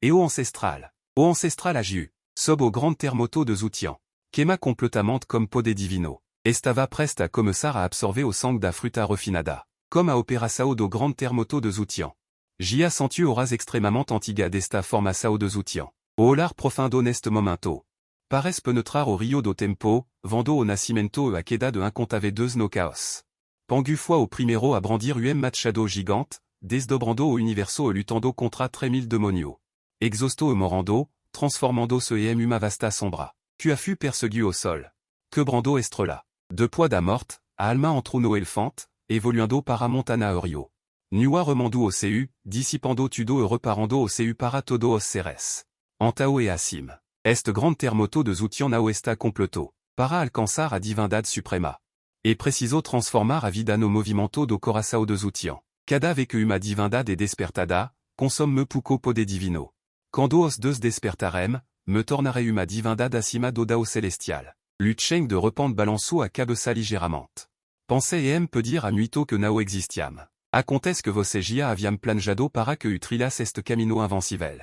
E o ancestral agiu, sob o grande termoto de Zoutian. Queima completamente comme pode divino. Estava presta a começar a absorver o sang da fruta refinada. Comme a operação do grande termoto de Zoutian. Gia sentiu horas extremamente antiga desta formação de Zoutian. O olhar profundo neste momento. Parece penetrar o rio do tempo, vendo o nascimento e a queda de incontáveis no caos. Pangu foi o primeiro a brandir machado gigante, desdobrando o universo e lutando contra 3000 demonio. Exhausto e morando, transformando-se em uma vasta sombra. Que fut persegu au sol. Quebrando estrela. De poids da morte, a alma entre no elefante, evoluando para montana orio. Nua remandu au CU, dissipando tudo e reparando au CU para todo os seres. Antao e acim. Este grande termoto de Zoutian nao está completo. Para alcançar a divindade suprema. E preciso transformar a vida no movimento do coração de Zoutian. Cada vez que uma divindade é despertada, consome me pouco poder divino. Quando os deus despertarem, me tornarei uma divindade acima do dao celestial. Lutchen de repente balançou a cabeça ligeiramente. Pensei em pedir a nuito que não existiam. Acontece que você já haviam planejado para que utrilas este camino invencível.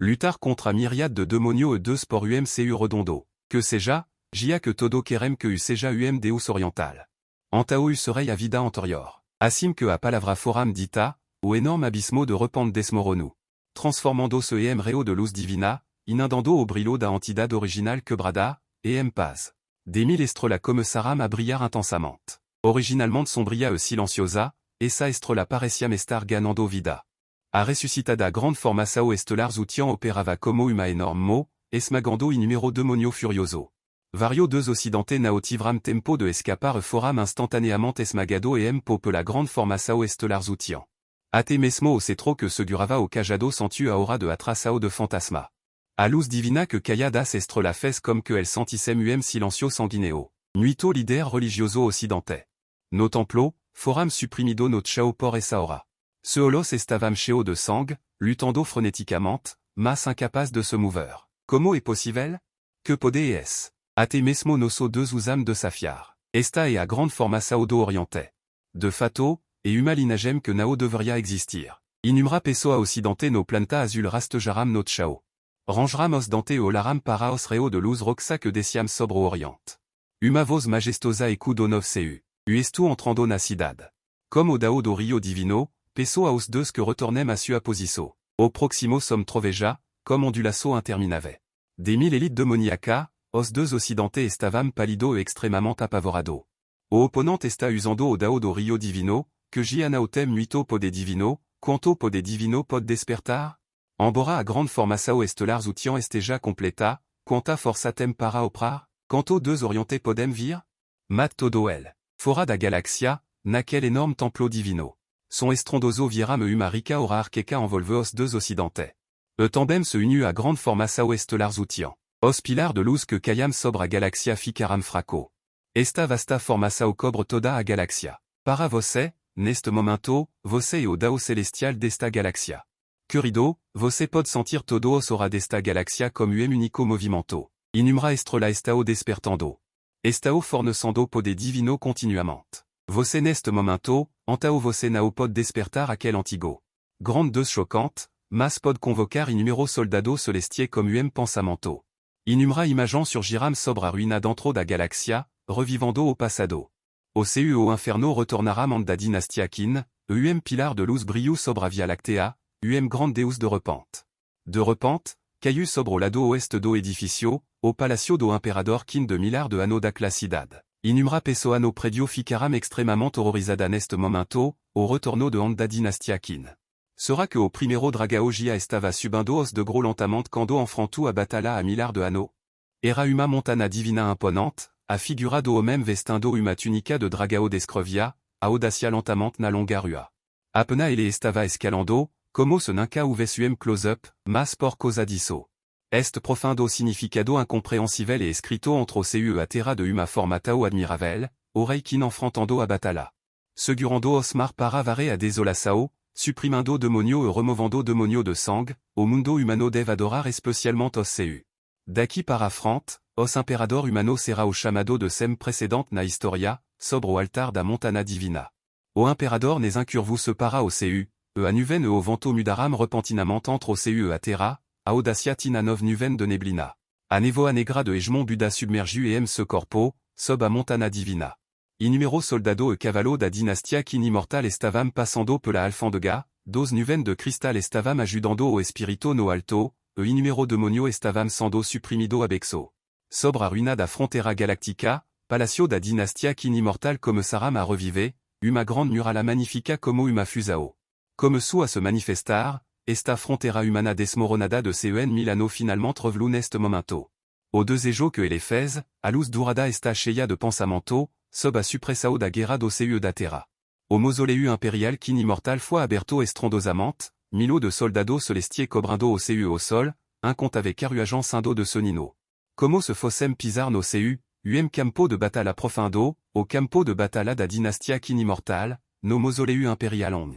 Lutar contra a myriade de demonio e deus por CU redondo. Que seja, já que todo querem que seja deus oriental. Antao serei a vida anterior. Assim que a palavra foram dita, o enorme abismo de repente desmoronu. Transformando-se em reo de luz divina, inundando o brilho da entidade original quebrada, e em paz. Des mille estrelas começaram a brilhar intensamente. Originalmente sombria e silenciosa, essa estrela parecia estar ganando vida. A ressuscitada grande formação estelar Zoutian operava como uma enorme mo, esmagando inumero demonio furioso. Vario 2 occidente naotivram tempo de escapar foram instantaneamente esmagado e po la grande formação estelar zutian. Ate mesmo o cetro que segurava o cajado sentu aura de atrasao de fantasma. A luz divina que caia das estre la fez comme que el sentissem silencio sanguineo. Nuito lider religioso occidente. No templo, foram suprimido no chao por esa hora. Seolos estavam cheo de sang, lutando frenéticamente, mas incapaz de se mover. Como est possible? Que pode es? Ate mesmo noso deux usam de safiar. Esta e a grande formação do oriente. De fato, e uma linagem que nao deveria existir. Inumra pessoa occidente no planta azul rastejaram no chao. Rangeram os dante o laram para os reo de luz roxa que deciam sobre o oriente. Uma voz majestosa ecudo nov seu. Uestu entrando na cidade. Comme o dao do Rio Divino, pessoa os deux que retornem a sua posição. Au proximo som troveja, comme ondulaço interminave. Des mille élites demoniaca, os deux occidente estavam palido e extremamente apavorado. O opponente está usando o dao do Rio Divino, que gianaotem nuito pode divino, quanto pode divino pode despertar? Embora a grande formação estelar zutian esteja completa, quanta forçatem para oprar? Quanto deux oriente podem vir? Mat todo el. Fora da galaxia, naquel énorme templo divino. Son estrondoso viram uma rica ora arqueca envolve os deux occidente. E também se unu a grande formação estelar zutian. Os pilar de luz que caiam sobre a galaxia ficaram fraco. Esta vasta formação cobre toda a galaxia. Para você, neste momento, você e o dao celestial desta galaxia. Querido, você pode sentir todo os ora desta galaxia como único movimento. Inumra estrela estao despertando. Estao fornecendo pode divino continuamente. Você neste momento, antao você nao pode despertar aquel antigo. Grande deux chocante, mas pode convocar inumero soldado celestie como pensamento. Inumra imagen surgiram sobre a ruína dentro da galaxia, revivando o passado. O seu o inferno retornaram da dinastia Qin, pilar de luz brilhou sobre a Via Lactea, grande deus de repente. De repente, caiu sobre o lado oeste do edifício, o palacio do imperador Qin de milhares de anos da cidade. Inumra pessoa no predio ficaram extremamente horrorizada neste momento, o retorno de da dinastia Qin. Será que o primeiro dragão gia estava subindo os de gros lentamente quando enfrentou a batalha a milhares de anos? Era uma montana divina imponente, a figura do homem vestindo uma túnica de dragão descrevia, a audacia lentamente na longa rua. Apena ele estava escalando, como se nunca houvesse close-up, mas por causa disso. Este profundo significado incompreensível e escrito entre o seu a terra de uma formatao admirável, o rei Qin enfrentando a batalha. Segurando os mar para vare a desolação, suprimando demonio e removendo demonio de sang, o mundo humano deve adorar especialmente os seu. Daqui para frente, os imperador humano será o chamado de sem precedente na historia, sobre o altar da montana divina. O imperador nes incurvus para o seu, e a nuven e o vento mudaram repentinamente entre o seu e a terra, a audacia tina nov nuven de neblina. A nevoa negra de Egmont Buda submergiu e se corpo, sob a montana divina. Inumero soldado e cavallo da dinastia Qin immortal estavam passando pela alfândega, dos nuven de cristal estavam ajudando o espírito no alto, e inumero demonio estavam sendo suprimido abexo. Sobre a ruína da fronteira galáctica, palacio da dinastia Qin immortal começaram a reviver, uma grande muralha magnifica como uma fusao. Como a se manifestar, esta fronteira humana desmoronada de CEN Milano finalmente revelu neste momento. O desejo que ele fez, a luz dourada está cheia de pensamento, sob a supressão da guerra do seu da terra. O mausoleu imperial Qin immortal foi aberto estrondosamente, milo de soldados celestie cobrando o seu au sol, incontave carruagens sando de sonino. Como se fossem pisar no seu, campo de batalha profundo, o campo de batalha da dinastia Qin immortal, no mausoleu imperial on.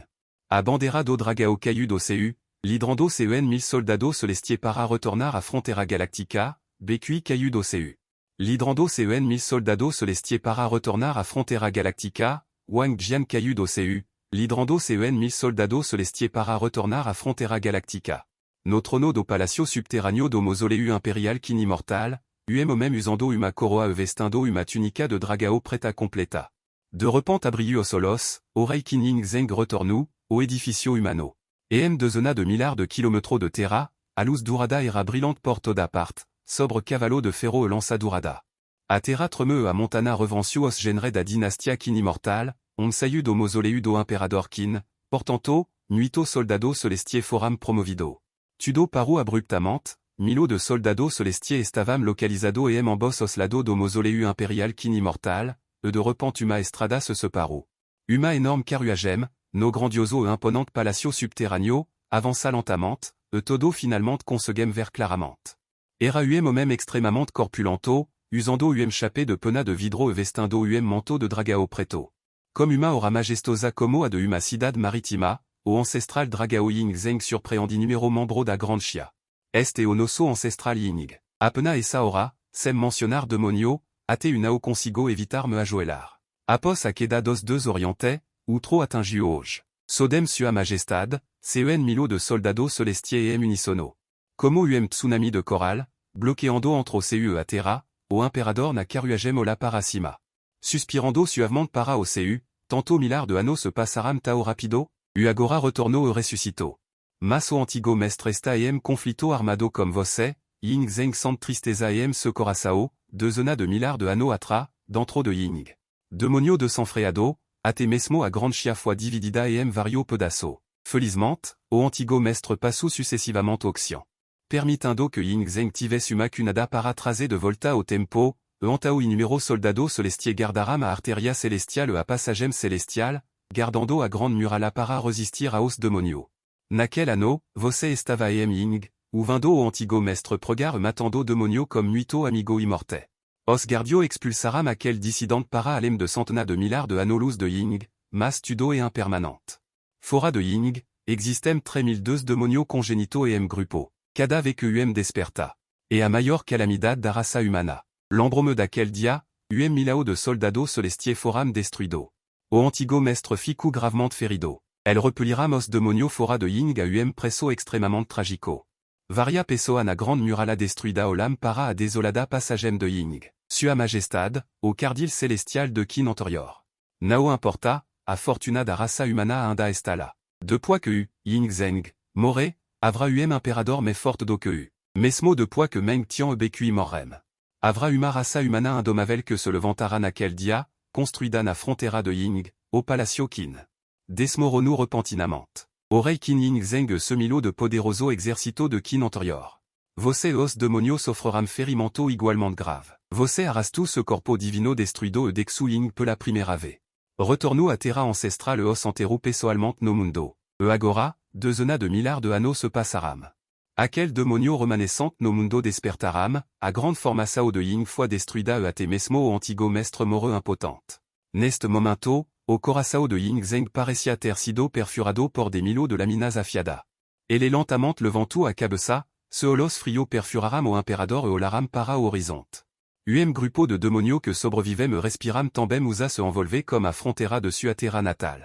A bandera do dragão caiu do seu, lidrando CEN 1000 soldados celestie para retornar a fronteira galáctica, BQI caiu do seu. Lidrando CEN 1000 soldados celestie para retornar a fronteira galáctica, Wang Jian caiu do seu, lidrando CEN 1000 soldados celestie para retornar a fronteira galáctica. No trono do palacio subterrâneo do mausoleu imperial Qin immortal, o même usando uma coroa e vestindo uma túnica de dragão preta completa. De repente abriu os solos, o rei Qin Ying Zeng retornou, o edifício humano. De zona de milhares de kilómetros de terra, a luz dourada era brilhante por toda parte, sobre cavallo de ferro e lança dourada. A terra tremeu a montana revenció os genres da dinastia Qin immortal, saiu do mausoleu do imperador Qin, portanto, nuito soldado celestie foram promovido. Tudo parou abruptamente, Milo de soldado celestiae estavam localizado em ambos os lado do mausoleu imperial kin immortal, de repente uma estrada se separou. Uma énorme carruagem, no grandioso e imponente palacio subterrâneo, avança lentamente, todo finalement conseguem ver claramente. Era homem extrêmement corpulento, usando chapé de pena de vidro e vestindo manteau de dragao preto. Comme uma ora majestosa como a de uma cidade maritima, o ancestral dragao ying zeng surpreendi numero membro da grande chia. Este o nosso ancestral ying. Apena essa ora, sem mencionar demonio, ate unao consigo evitar me ajoelar. Apos a queda dos deux orientais, outro atingiu hoje. Sodem sua majestade, cen milo de soldado celestiae em unisono. Como tsunami de coral, bloqueando entre o seu a terra, o imperador na carruagem ola para cima. Suspirando suavement para o seu, tantôt millar de anneaux se passaram tao rapido, agora retorno e ressuscito. Maso antigo mestre esta conflito armado comme você, ying zeng sant tristeza se coraçao, de zona de millar de anneaux atra, dentro de ying. Demonio de sanfreado, ate mesmo a grande chia foi dividida vario pedaço. Felizmente, o antigo mestre passou sucessivamente oxian. Permitindo que ying zeng tivesse uma cunada para trazer de volta au tempo, antao numero soldado celestiae gardaram a arteria celestial a passagem celestial, gardando a grande murala para resistir a os demonio. Naquel ano, você estava ying, ou vindo o antigo mestre pregar matando demonio comme muito amigo immorte. Os guardio expulsaram aquel dissident para alem de centena de millar de anolus de ying, mas tudo e impermanente. Fora de ying, existem 3002 demonio congenito grupo. Cada vez que desperta. E a maior calamidade da raça humana. L'embrome daquel dia, milao de soldado celestiae foram destruido. O antigo mestre fico gravement ferido. El repeliram os demonio fora de ying a presso extremamente tragico. Varia pessoa na grande murala destruida olam para a desolada passagem de ying. Sua majestade, o cardil celestial de kin anterior. Nao importa, a fortuna da raça humana ainda está lá. Depois que ying zeng, more, avra imperador me forte do que mesmo depois que meng tian becui morrem. Avra uma raça humana indomável que se levantara naquel dia, construida na frontera de ying, au palacio kin. Desmoronou repentinamente. O rei kin ying zeng semilo de poderoso exército de kin anterior. Você os demonio sofreram ferimento igualmente grave. Você arrastu ce corpo divino destruido e dexu ying pela primera vez. Retornou a terra ancestral os enterro pessoalmente no mundo. Agora, de zona de millar de anneaux se passaram. Aquel demonio remanescent no mundo despertaram, a grande formação de ying foi destruida e até mesmo o antigo mestre morreu impotente. Neste momento, o coração de ying zeng parecia ter sido perfurado por de milo de laminas afiada. Ele lentamente levantou a cabeça, se olos frio perfuraram o imperador e olaram para o horizonte. Grupo de demonio que sobrevivem e respiram também usa se envolver comme a frontera de sua terra natal.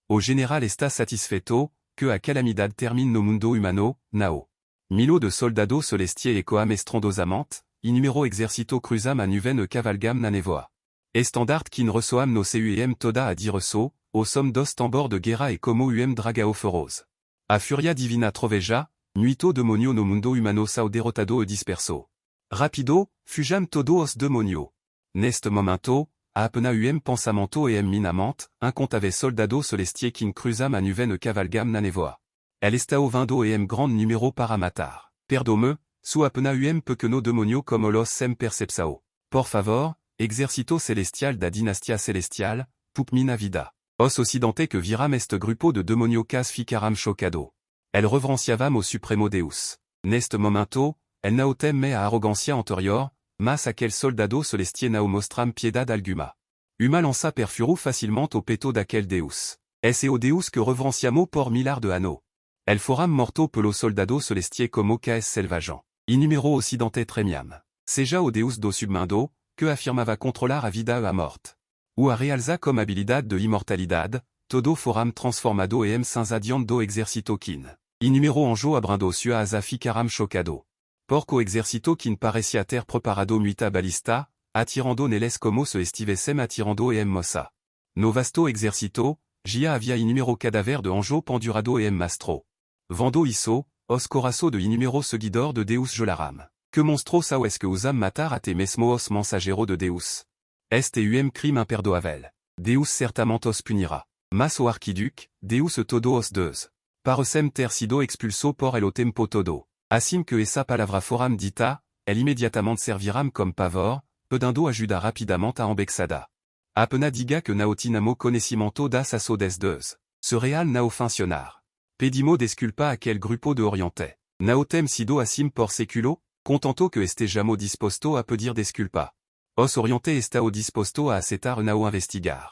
O general está satisfeito, que a calamidade termine no mundo humano, nao. Milo de soldado celestiae ecoam estrondosamente, numero exercito cruzam a nuven e cavalgam na nevoa. Estandard kin resoam no seu toda a direso, o som dos tambor de guerra e como dragao feroz. A furia divina troveja, nuito demonio no mundo humano sao derrotado e disperso. Rapido, fujam todo os demonio. Neste momento, a apena pensamento minamente, incontave soldado celestiae kin cruzam a nuven e cavalgam na nevoa. El estao vindo grande numero para matar. Perdome, su apena pequeno demonio como los sem percepsao. Por favor, exército celestial da dinastia celestial, pup mina vida. Os occidente que viram este grupo de demonio cas ficaram chocado. El reverenciavam o supremo deus. Neste momento, el nao teme a arrogancia anterior, mas aquel soldado celestiae nao mostram piedad alguma. Uma lança perfurou facilement o peto daquel deus. Es o deus que reverenciamo por millar de anneaux. El foram morto pelo soldado celestiae como caes selvajan. Numero occidente tremiam. Seja o deus do submundo, que afirmava controlar a vida e a morte. Ou a realza como habilidade de imortalidade, todo foram transformado sans adiante do exército kin. Numero anjo abrindo sua asa ficaram chocado. Porco exército kin parecia ter preparado muita balista, atirando neles como se estivessem atirando mossa. No vasto exército, gia havia numero cadáver de anjo pendurado mastro. Vando isso, os coraço de numero seguidor de deus jolaram. Que monstro sao es que usam matar até mesmo os mensagero de deus. Este crime imperdoável. Deus certamente os punira. Mas o arquiduc, deus todo os deux. Parecem ter sido expulso por el o tempo todo. Assim que essa palavra foram dita, elle immédiatement serviram comme pavor, pedando ajuda rapidamente a embexada. Apena diga que nao tinamo conhecimento das aço des deus. Ce real nao funcionar. Pedimo desculpa aquel grupo de oriente. Nao tem sido assim por seculo, contento que estejamo disposto a pedir desculpa. Os oriente estao disposto a aceitar nao investigar.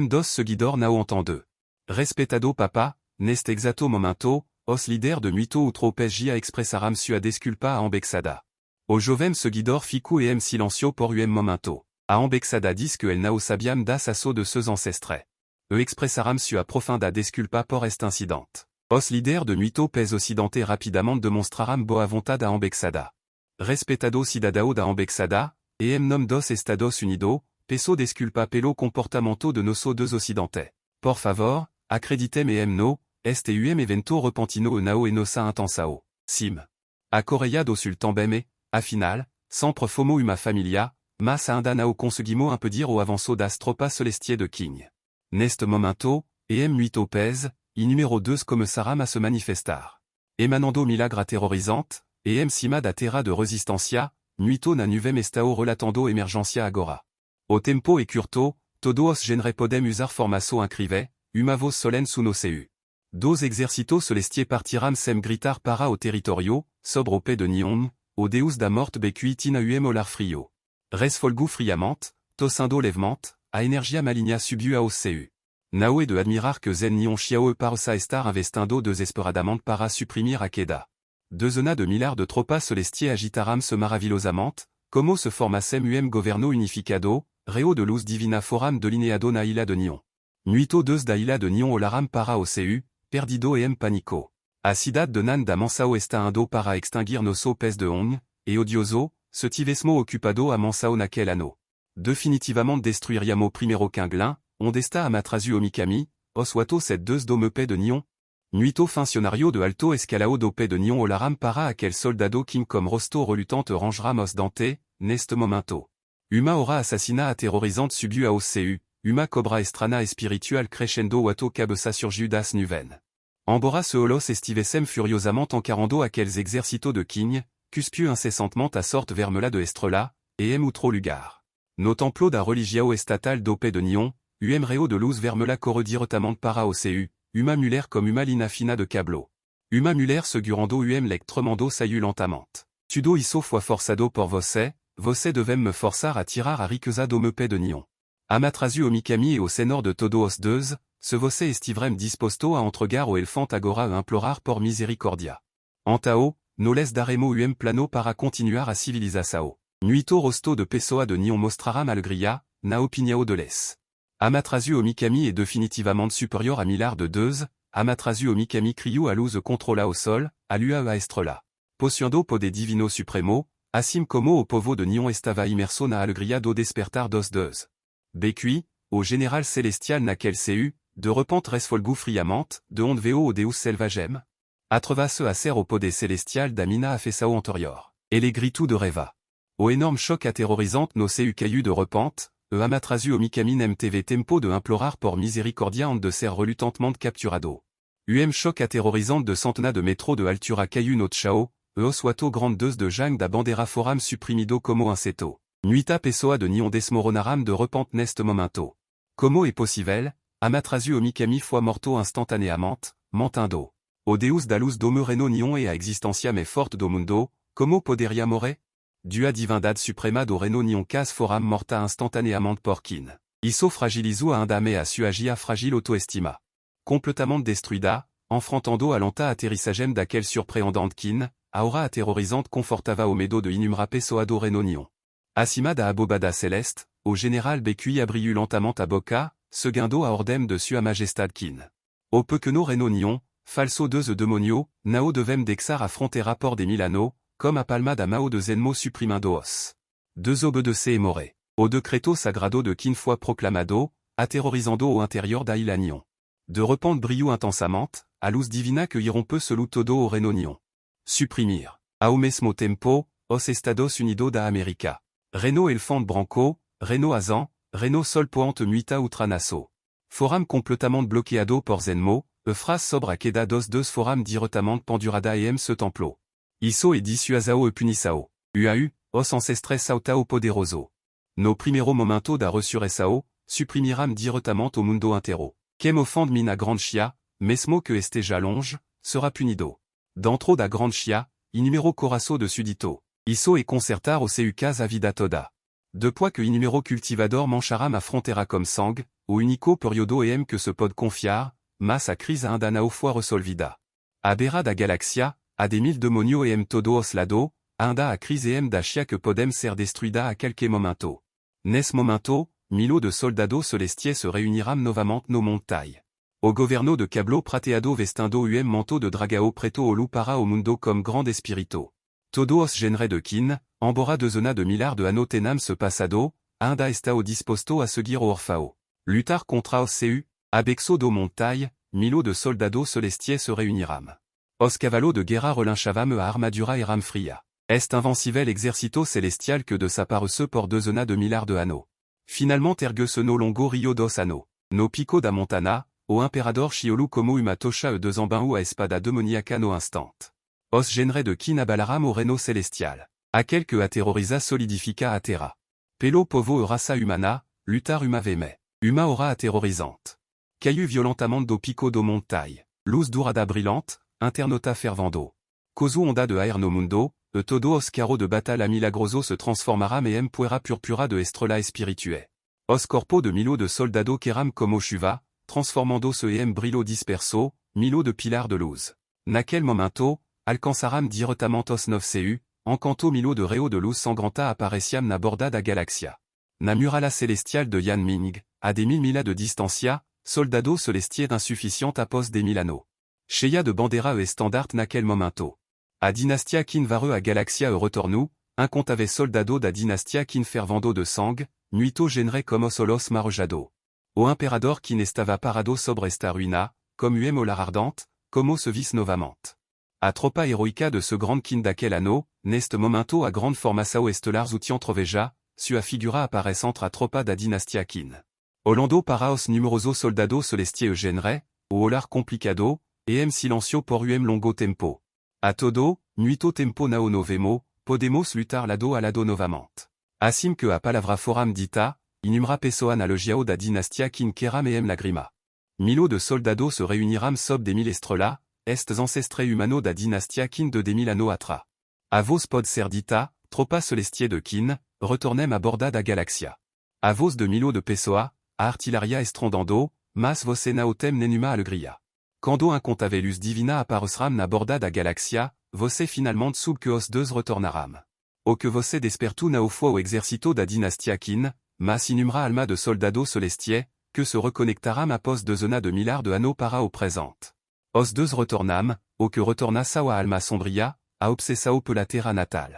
Dos seguidor nao entende. Respetado papa, neste exato momento, os líder de muito outro psg a expressaram sua desculpa a embexada. O jovem seguidor ficu silencio por momento. A embexada diz que el nao sabiam das aço de seus ancestres. Expressaram sua profunda desculpa por este incident. Os líder de muito pes ocidente rapidamente demonstraram boa vontade a embexada. Respetado cidadão da embexada, nom dos Estados Unidos, peso desculpa pelo comportamento de nosso dos ocidente. Por favor, acreditem no, este evento repentino nao e nossa intensao. Sim. A Coreia do Sul também, afinal, sempre fomo uma família, mas ainda nao conseguimo impedir o avanço das tropas celestie de King. Neste momento, muito pes, e número 2 começaram a se manifestar. Emanando milagre terrorisante, cima da terra de resistencia, muito na nuvem estao relatando emergencia agora. O tempo e curto, todo os genre podem usar formação incrível, uma voz solene su no seu. Dos exércitos celestie partiram sem gritar para o territorio, sobre o pé de Nihon, o deus da morte becuitina olar frio. Resfolgu friamente, tosando levement, a energia maligna subiu aos seu. Nao é de admirar que zen Nihon chiao parsa estar investindo desesperadamente para suprimir a queda. Dezena de milhares de tropas celestie agitaram se maravilhosamente, como se formassem governo unificado, reo de luz divina foram delineado na ilha de Nihon. Muito dos da ilha de Nihon olaram para o seu, perdido panico. A cidade de Nan da Mansao está indo para extinguir nosso pes de Hong, e odioso, se tivesmo ocupado a Mansao naquele ano. Definitivamente destruiriamo primero Quinglin, onde está Amaterasu Omikami, os wato set deux do mepe de Nihon. Muito funcionario de alto escalao do pé de Nihon olaram para aquel soldado Kim comme rosto relutante rangeram os dante, neste momento. Uma ora assassina aterrorisante subiu aos seu, uma cobra estrana espiritual crescendo wato cabeça surgiu das nuven. Embora se holos estivessem furiosamente encarando aquels exércitos de King, cuspiu incessantement a sorte vermela de estrela, et outro lugar. No templo da religiao estatal do pé de Nihon, reo de luz vermela corre diretamente para o seu, uma mulher comme uma lina fina de cablo. Uma mulher segurando lec tremendo saiu lentamente. Tudo isso foi forçado por você devem me forçar a tirar a riqueza do meu pé de Nihon. Amaterasu Omikami e o senhor de todo os deus, se você estiverem disposto a entregar o elefante agora a implorar por misericordia. Antao, no les daremo plano para continuar a civilização. Muito rosto de pessoa de Nihon mostraram alegria, na opinião de les. Amaterasu Omikami est définitivement supérieur à millar de deus, Amaterasu Omikami criou a luz controla au sol, a lua a estrela. Possuando poder divino supremo, assim como o povo de Nihon estava imerso na alegria do despertar dos deus. Bequi, o general celestial naquel seu, de repente resfolgu friamente, de onde veo o deus selvagem. Atreva-se a ser o poder celestial da mina afessao anterior. Ele gritou de reva. O énorme choc aterrorisante no seu caiu de repente, Amaterasu Omikami mtv tempo de implorar por misericordia ante de ser relutantement capturado. Choc aterrorisante de centena de metro de altura caiu no chao, os wato grande deus de Jang da bandera foram suprimido como inseto. Nuita pessoa de Nihon desmoronaram de repente neste momento. Como é possível, Amaterasu Omikami foi morto instantaneamente, mentando. O deus da luz do moreno Nihon e a existencia me forte do mundo, como poderia morrer? Dua divindade suprema do Reno Nihon cas foram morta instantaneamente por Kin. Isso fragilizou a andame a sua gia fragile autoestima. Completamente destruída, enfrentando a lenta aterrissagem daquele surpreendente Kin, a aura aterrorisante confortava o medo de inumera pessoa do Reno Nihon. Acima da abobada celeste, o general Bequi abriu lentamente a boca, seguindo a ordem de sua majestade Kin. O pequeno Reno Nihon, falso deus demonio, nao devem dexar a frontera por de Milano, comme a palma da mao de zenmo suprimando os. Deux obedece e more. O decreto sagrado de Kin foi proclamado, aterrorizando o interior da ilha Nihon. De repente brilhou intensamente, a luz divina que irrompe selu todo o Reno Nihon. Suprimir. Ao mesmo tempo, os Estados Unidos da América. Reno elefante branco, Reno azan, Reno sol poante muita outranasso. Foram completamente bloqueado por zenmo, frase sobre a queda dos deus foram diretamente pendurada se templo. Iso et dissuasao e punisao. Uau, os ancestres sautao poderoso. No primero momento da resurresao, supprimiram directamente au mundo intero. Quem ofende mina grande chia, mesmo que esteja longe, sera punido. Dentro da grande chia, inumero coraço de sudito. Iso e concertar o seu casa a vida toda. Depois que inumero cultivador mancharam affrontera comme sang, o unico periodo em que se pode confiar, mas a crise ainda não foi resolvida. A beira da galaxia, a des mil demonio em todo os lado, ainda a crise em da chia que podem ser destruída a qualquer momento. Nesse momento, milo de soldados celestiais se reuniram novamente no montai. O governo de cablo prateado vestindo manto de dragao preto olu para o mundo comme grand espirito. Todo os genere de kin, embora dezena de milar de ano tenam se passado, ainda está o disposto a seguir o orfao. Lutar contra os seu, abexo do montai, milo de soldados celestiais se reuniram. Os cavalo de guerra relinchavam a armadura e ram fria. Est invencivel exercito celestial que de s'apparece por dezena de milar de ano. Finalement ergue no longo rio dos ano. No pico da montana, o imperador chiolu como uma tocha e desembin a espada demoniaca no instant. Os genere de kin abalaram o reino celestial. Aquel que aterroriza solidifica a terra. Pelo povo e raça humana, lutar uma veme. Uma aura aterrorisante. Caiu violentamente do pico do montai. Luz dourada brillante, internota fervendo. Cosu onda de aer no mundo, e todo os carro de batalla milagroso se transformara me empuera purpura de estrela espiritue. Os corpo de milo de soldado queram como chuva, transformando-se em brillo disperso, milo de pilar de luz. Naquel momento, alcançaram directamente os 9 cu, encanto milo de reo de luz sangranta apareciam na borda da galaxia. Na murala celestial de Yan Ming, a des mil mila de distancia, soldado celestier insuficient apos des milano. Cheia de bandera e estandarte naquel momento. A dynastia kin vareu a galaxia e retornu, incontave soldado da dynastia kin fervendo de sang, nuito genere como solos marejado. O imperador kin estava parado sobre esta ruina, comme uem olar ardente, como se vis novamente. A tropa heroica de ce grand kin daquel ano, neste momento a grande formação estelars utient troveja, sua figura aparecentra a tropa da dynastia kin. Olando para os numeroso soldado celestie e genere, o olar complicado, em silencio por longo tempo. A todo, nuito tempo nao novemo, podemos lutar lado a lado novamente. Assim que a palavra foram dita, inumra pessoa analogiao da dynastia kin queram lagrima. Milo de soldado se reuniram sob des mil estrela, estes ancestres humano da dynastia kin de des mil ano atra. A vos pod ser dita, tropa celestie de kin, retornem a borda da galaxia. A vos de milo de pessoa, a artillaria estrondando, mas voce naotem nenuma alegria. Quando incontave luz divina aparecram na borda da galaxia, voce finalmente sub que os deux retornaram. O que voce despertu nao foi o exercito da dynastia kin, mas inumra alma de soldado celestie, que se reconectaram após dezena de milar de ano para o presente. Os deux retornam, o que retorna sao a alma sombria, a obsessao pela terra natal.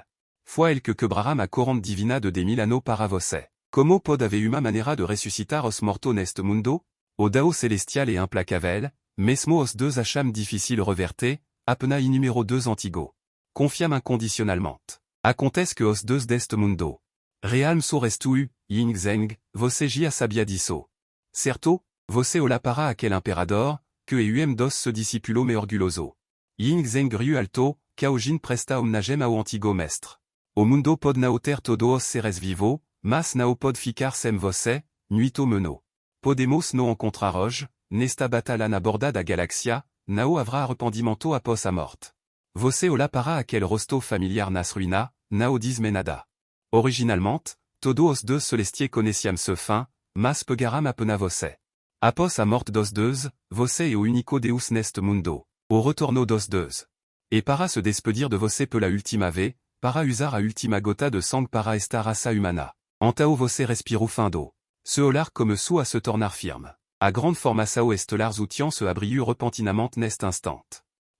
Foi el que quebraram a corrente divina de des mil ano para voce. Como pod ave uma maneira de ressuscitar os morto neste mundo? O dao celestial e implacavel, mesmo os deux acham difficile reverte, apena inumero 2 antigo. Confiam inconditionnellement. Acontece que os deux deste mundo. Realm so restu, ying zeng, voce gia sabia disso. Certo, voce ola para aquel imperador, que euem dos se discipulo me orguloso. Ying zeng riu alto, caogin presta omnagem ao antigo mestre. O mundo pod naoter todo os seres vivo, mas nao pod ficar sem voce, nuito meno. Podemos no encontraroj, nesta batalha na borda da galaxia, nao havra arrependimento após a morte. Voce ola para aquel rosto familiar nas ruina, nao disme nada. Originalmente, todo os deux celestiers conheciam ce fin, mas pegaram apena voce. Após a morte dos deux, voce e o unico deus neste mundo. O retorno dos deux. E para se despedir de voce pela ultima vez, para usar a ultima gota de sang para esta raça humana. Antao voce respiru findo. Se olar comme sua se tornar firme. A grande formação estelars utient se abriu repentinamente neste instant.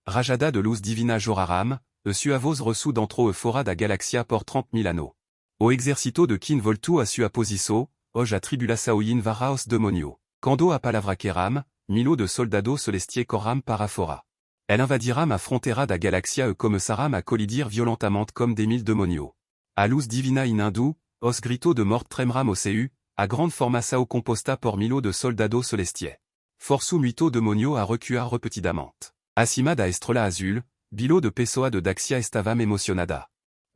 Rajada de luz divina joraram, e sua voz reçu dentro e fora da galaxia por 30.000 ano. O exercito de kin voltu a sua posiço, hoj a tribulação in varaos demonio. Quando a palavra queram, milo de soldado celestie corram para fora. Elle invadiram a frontera da galaxia e começaram a colidir violentamente comme des mil demonio. A luz divina in hindu, os grito de mort tremram o seu, a grande formação composta por milo de soldado celestie. Forçu muito demonio a recuar repetidamente. Acima da estrela azul, Bilo de Pessoa de Daxia estavam emocionada.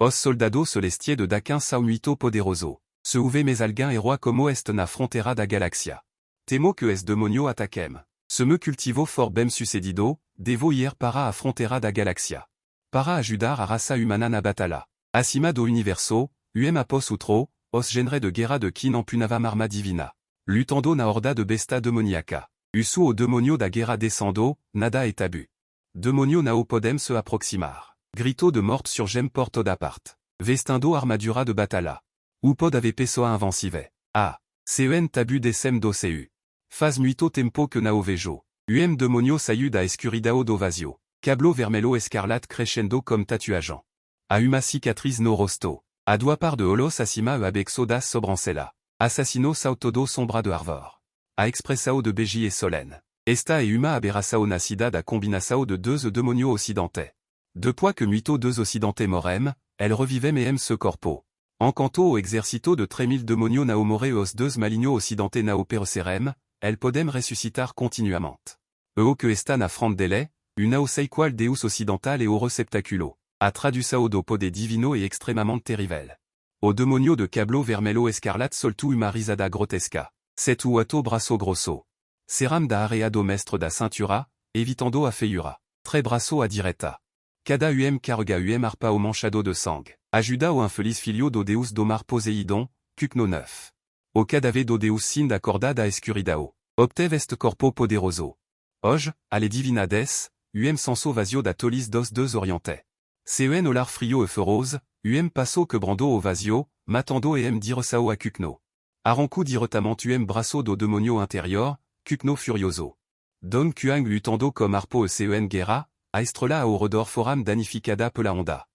Os soldado celestier de Daquin sao muito poderoso. Se uve mesalguin e roi como est na frontera da galaxia. Temo que es demonio ataquem. Se me cultivo for bem sucedido, devo hier para a frontera da galaxia. Para ajudar a raça humana na batalla. Acima do universo, apos outro, os genre de guerra de kin ampunavam arma divina. Lutando na horda de besta demoniaca. Usu o demonio da guerra descendo, nada et tabu. Demonio nao podem se aproximar. Grito de morte sur gem porto d'apart. Vestindo armadura de batalla. Upod ave pessoa invencive. Cen tabu desem do cu. Faz muito tempo que nao vejo. Demonio saiu da escuridao do vazio. Cablo vermelho escarlate crescendo comme tatuageant. A uma cicatriz no rosto. A dois par de holos acima e abexo das sobrancellas. Assassino sao todo sombra de Arvor. A expressao de beji e solene. Esta e uma aberração na cidade a combinação de deux demonio occidente. Depois que muito deux occidente morem, elle revivem e ce corpo. Encanto o exercito de 3000 demonio nao more os deux maligno occidente nao perecerem, elle podem ressuscitar continuament. Eo que esta na front dele, una o sequal deus occidental e o receptaculo. A tradução do poder divino e extremamente terrivel. O demonio de cablo vermelho escarlate soltu uma risada grotesca. Set uato braço grosso. Seram da area do mestre da cintura, evitando a feiura. Tre braço a direta. Cada carrega arpa o manchado de sang. Ajuda o infeliz filho do deus do mar Poseidon, Cucno 9. O cadave do deus sind acordada escuridao. Obteve est corpo poderoso. Hoje, ale divinades, senso vazio da tolis dos deux oriente. Cen olar frio e feroz, passo que brando o vazio, matando diresao a Cucno. Arancu diretament braço do demonio interior, Cucno furioso. Don Kuang lutando comme arpo e guerra, a estrela ao redor foram danificada pela onda.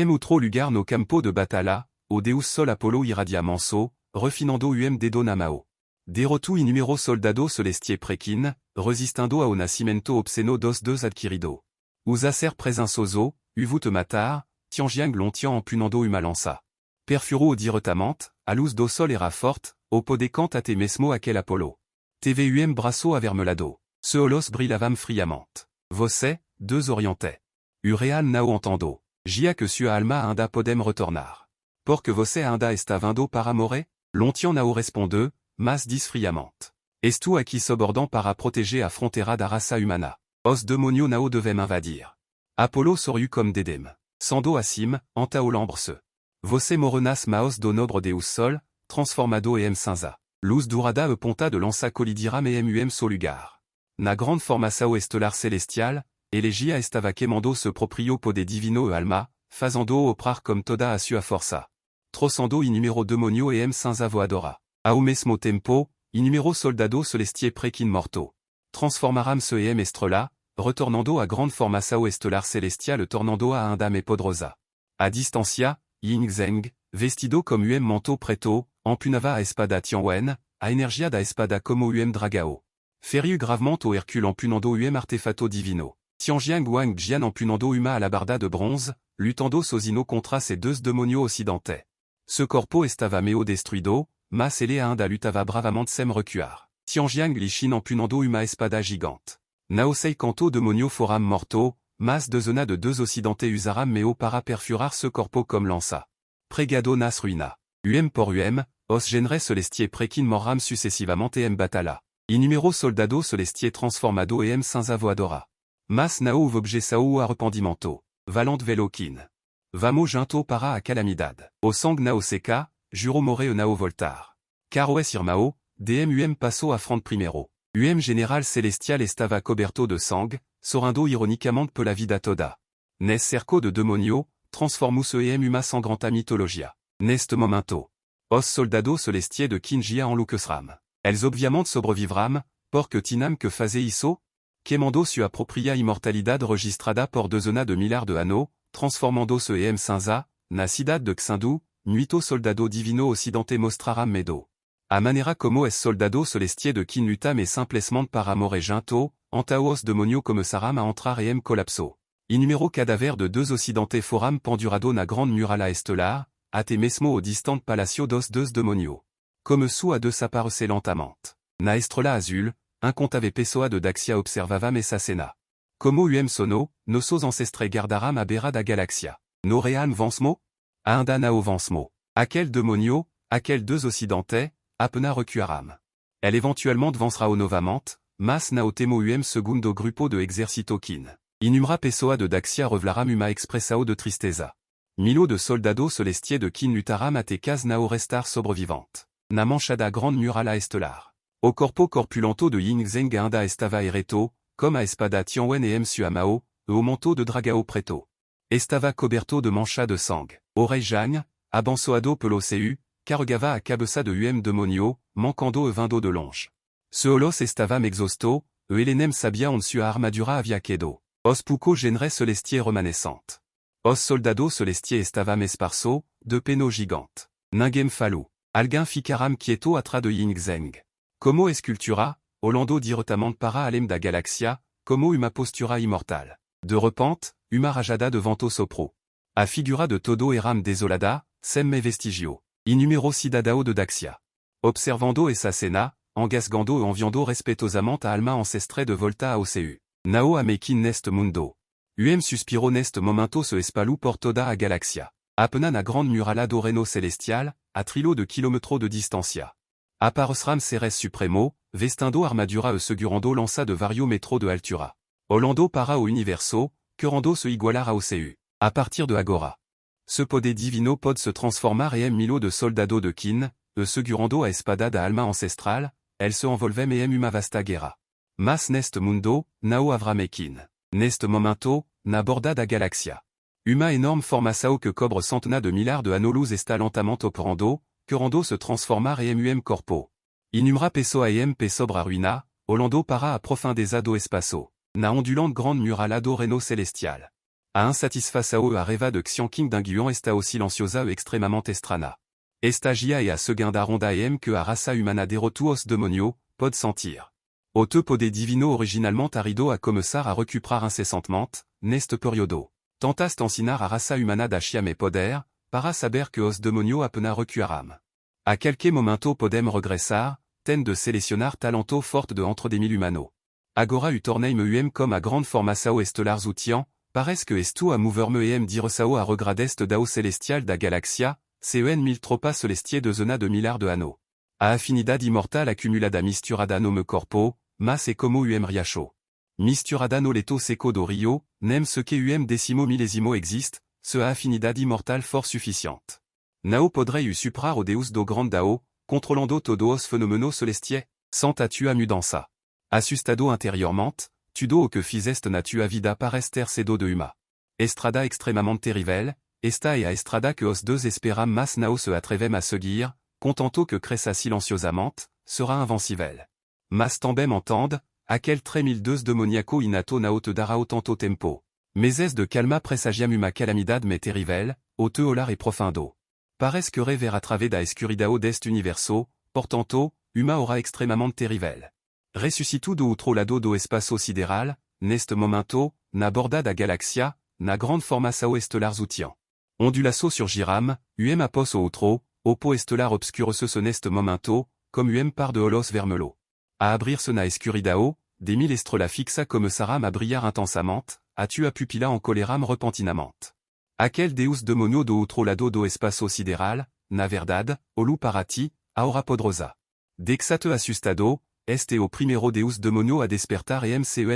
Outro lugar no campo de batalla, o deus sol Apollo irradia manso, refinando dedo na mao. Derrotu inumero soldado celestie prequin, resistindo ao nascimento obsceno dos deux adquirido. Usa ser presensoso, uvut matar, tianjiang lontian ampunando uma lança. Perfuro diretament, a luz do sol era forte, o podecant ate mesmo aquel Apollo. TV braço avermelado. Se holos brillavam friamente. Você, deux oriente. Real nao entendo. Gia que sua alma ainda podem retornar. Porque você ainda está vindo para more? Lontian nao responde, mas diz friamente. Estu aqui sobordant para proteger a frontera da raça humana. Os demonio nao devem invadir. Apollo soriu comme dedem. Sando acim, anta olambre-se. Você morenas maos do nobre deus sol, transformado cinza. Luz durada e ponta de lança colidiram e solugar. Na grande formação estelar celestial, elegia estava quemando se proprio poder divino e alma, fazendo oprar comme toda a sua força. Troçando inumero demonio cinza voadora. Ao mesmo tempo, inumero soldado celestie prequin morto. Transformaram se estrela, retornando a grande formação estelar celestial tornando a indam e poderosa. A distancia, Ying Zeng, vestido comme manto preto, empunava a espada Tianwen, a energia da espada como dragao. Feriu gravement o Hercule empunando artefato divino. Tianjiang Wang Jian empunando uma alabarda de bronze, lutando sozinho contra ses deux demonio occidente. Ce corpo estava meo destruido, mas ele ainda lutava bravamente sem recuar. Tianjiang Lishin empunando uma espada gigante. Naosei canto demonio foram morto, mas dezena de deux occidente usaram meo para perfurar ce corpo comme lança. Pregado nas ruina. Por os genre celestie prequin morram sucessivamente batalla. Inumero soldado celestie transformado cinza voadora. Mas nao objeção arrependimento. Valant veloquin. Vamo junto para a calamidade. O sang nao seca, juro more e nao voltar. Caroes irmao, passo a front primero. General celestial estava coberto de sang, sorrindo ironicamente pela vida toda. Nes cerco de demonio, transformus uma sangranta mythologia. Neste momento. Os soldado celestie de Kinjia en lucusram. Elles obviamente sobrevivram, porque tinam que faze isso? Quemando sua propria immortalidade registrada por dezena de milhares de anno, transformando se cinza, na cidade de Xindu, nuito soldado divino occidente mostraram medo. A manera como es soldado celestie de Qin lutam e simplesmente para more junto, antaos demonio começaram a entrar colapso. Inumero cadáver de deux occidente foram pendurado na grande muralla estelar, até mesmo o distante palacio dos deux demonio. Comme sua desaparece lentamente. Na estrela azul, incontave pessoa de Daxia observavam essa cena. Como sono, nosos ancestres gardaram abera da galaxia. No ream vansmo? Aenda nao vansmo. Aquel demonio, aquel deux occidentais, apena recuaram. Elle éventuellement devancera au novament, mas nao temo segundo grupo de exercito kin. Inumra pessoa de Daxia revlaram uma expressao de tristeza. Milo de soldado celestier de kin lutaram atecas nao restar sobrevivante. Na manchada grande murala estelar. O corpo corpulento de Ying Zeng ainda estava ereto, comme a espada Tianwen et Suamao, au manteau de dragao preto. Estava coberto de mancha de sang. Oreille jagne, abençoado pelo seu, carregava a cabeça de demonio, mancando vindo de longe. Ce holos estava exhausto, elenem sabia on sua armadura havia quedo. Os puco genere celestier remanescente. Os soldado celestier estava esparso, de peno gigante. Ningem falu. Alguin ficaram quieto atra de Ying Zeng. Como escultura, Orlando diretamente para alem da galaxia, como uma postura immortal. De repente, uma rajada de vento sopro. A figura de todo eram desolada, sem me vestigio. Inumero cidadao de Daxia. Observando essa cena, engasgando e enviando respeitosamente a alma ancestre de volta ao seu. Nao amekin neste mundo. Suspiro neste momento se espalu por toda a galaxia. Apena na grande murala do reino celestial, a trilo de kilómetros de distancia. Aparecram seres supremo, vestindo armadura e segurando lança de vario metro de altura. Orlando para o universo, querendo se igualar ao seu. A partir de agora. Ce poder divino pode se transformar em milo de soldado de kin, e segurando a espada da alma ancestral, elle se envolvem uma vasta guerra. Mas neste mundo, nao avramekin. Neste momento, na borda da galaxia. Uma enorme formação que cobre centena de milhares de anolus está lentamente operando, querendo se transformar em corpo. Inumra pessoa pe sobre a ruína, Orlando para a profundeza do espaço. Na ondulante grande murala do reino celestial. A insatisfação a reva de Xianqing d'Inguion estao silenciosa e extremamente estrana. Estagia e a seguinda ronda que a raça humana derotuos demonio, pode sentir. O te poder divino originalement arido a começar a recuperar incessantement, neste periodo. Tantas ensinar a raça humana da chiam poder, para saber que os demonio apena recuaram. A quelque momento podem regressar, ten de selecionar talento forte de entre des mille humano. Agora u torneim comme a grande formação estelar zutian, parece que estu a moverme diresao a regradeste dao celestial da galaxia, mil tropas celestie de zona de millar de anno. A afinidad immortal accumulada misturada nome corpo, mas e como riacho. Misturada no leto seco do rio, nem ce que decimo millesimo existe, ce a afinidad immortal fort suffisante. Nao podrei u suprar o deus do grand dao, controlando todos phenomeno celestie, sans tua mudança. Assustado intérieurement, tudo o que fizeste na tua vida parester cedo de uma. Estrada extremamente terrivel, esta e a estrada que os deux esperam mas nao se atrevem a seguir, contento que cressa silenciosamente, sera invencivel. Mas também entende, aquel 3002 demoniaco inato nao te darao tanto tempo. Meses de calma presagiam uma calamidade me terrivel, o te olar e profundo. Parece que rever a través da escuridao deste universo, portanto, uma ora extremamente terrivel. Ressuscito do outro lado do espaço sideral, neste momento, na borda da galaxia, na grande formação estelar zutian. Ondulaço surgiram, apos o outro, opo estelar obscurece neste momento, comme par de holos vermelo. A abrir-se na escuridao, des mille estrela fixa começaram a brilhar intensamente, a tua pupila en coleram repentinamente. Aquel deus demonio do outro lado do espaço sideral, na verdade, olu para ti, aora podrosa. Dexate assustado, este o primero deus demonio a despertar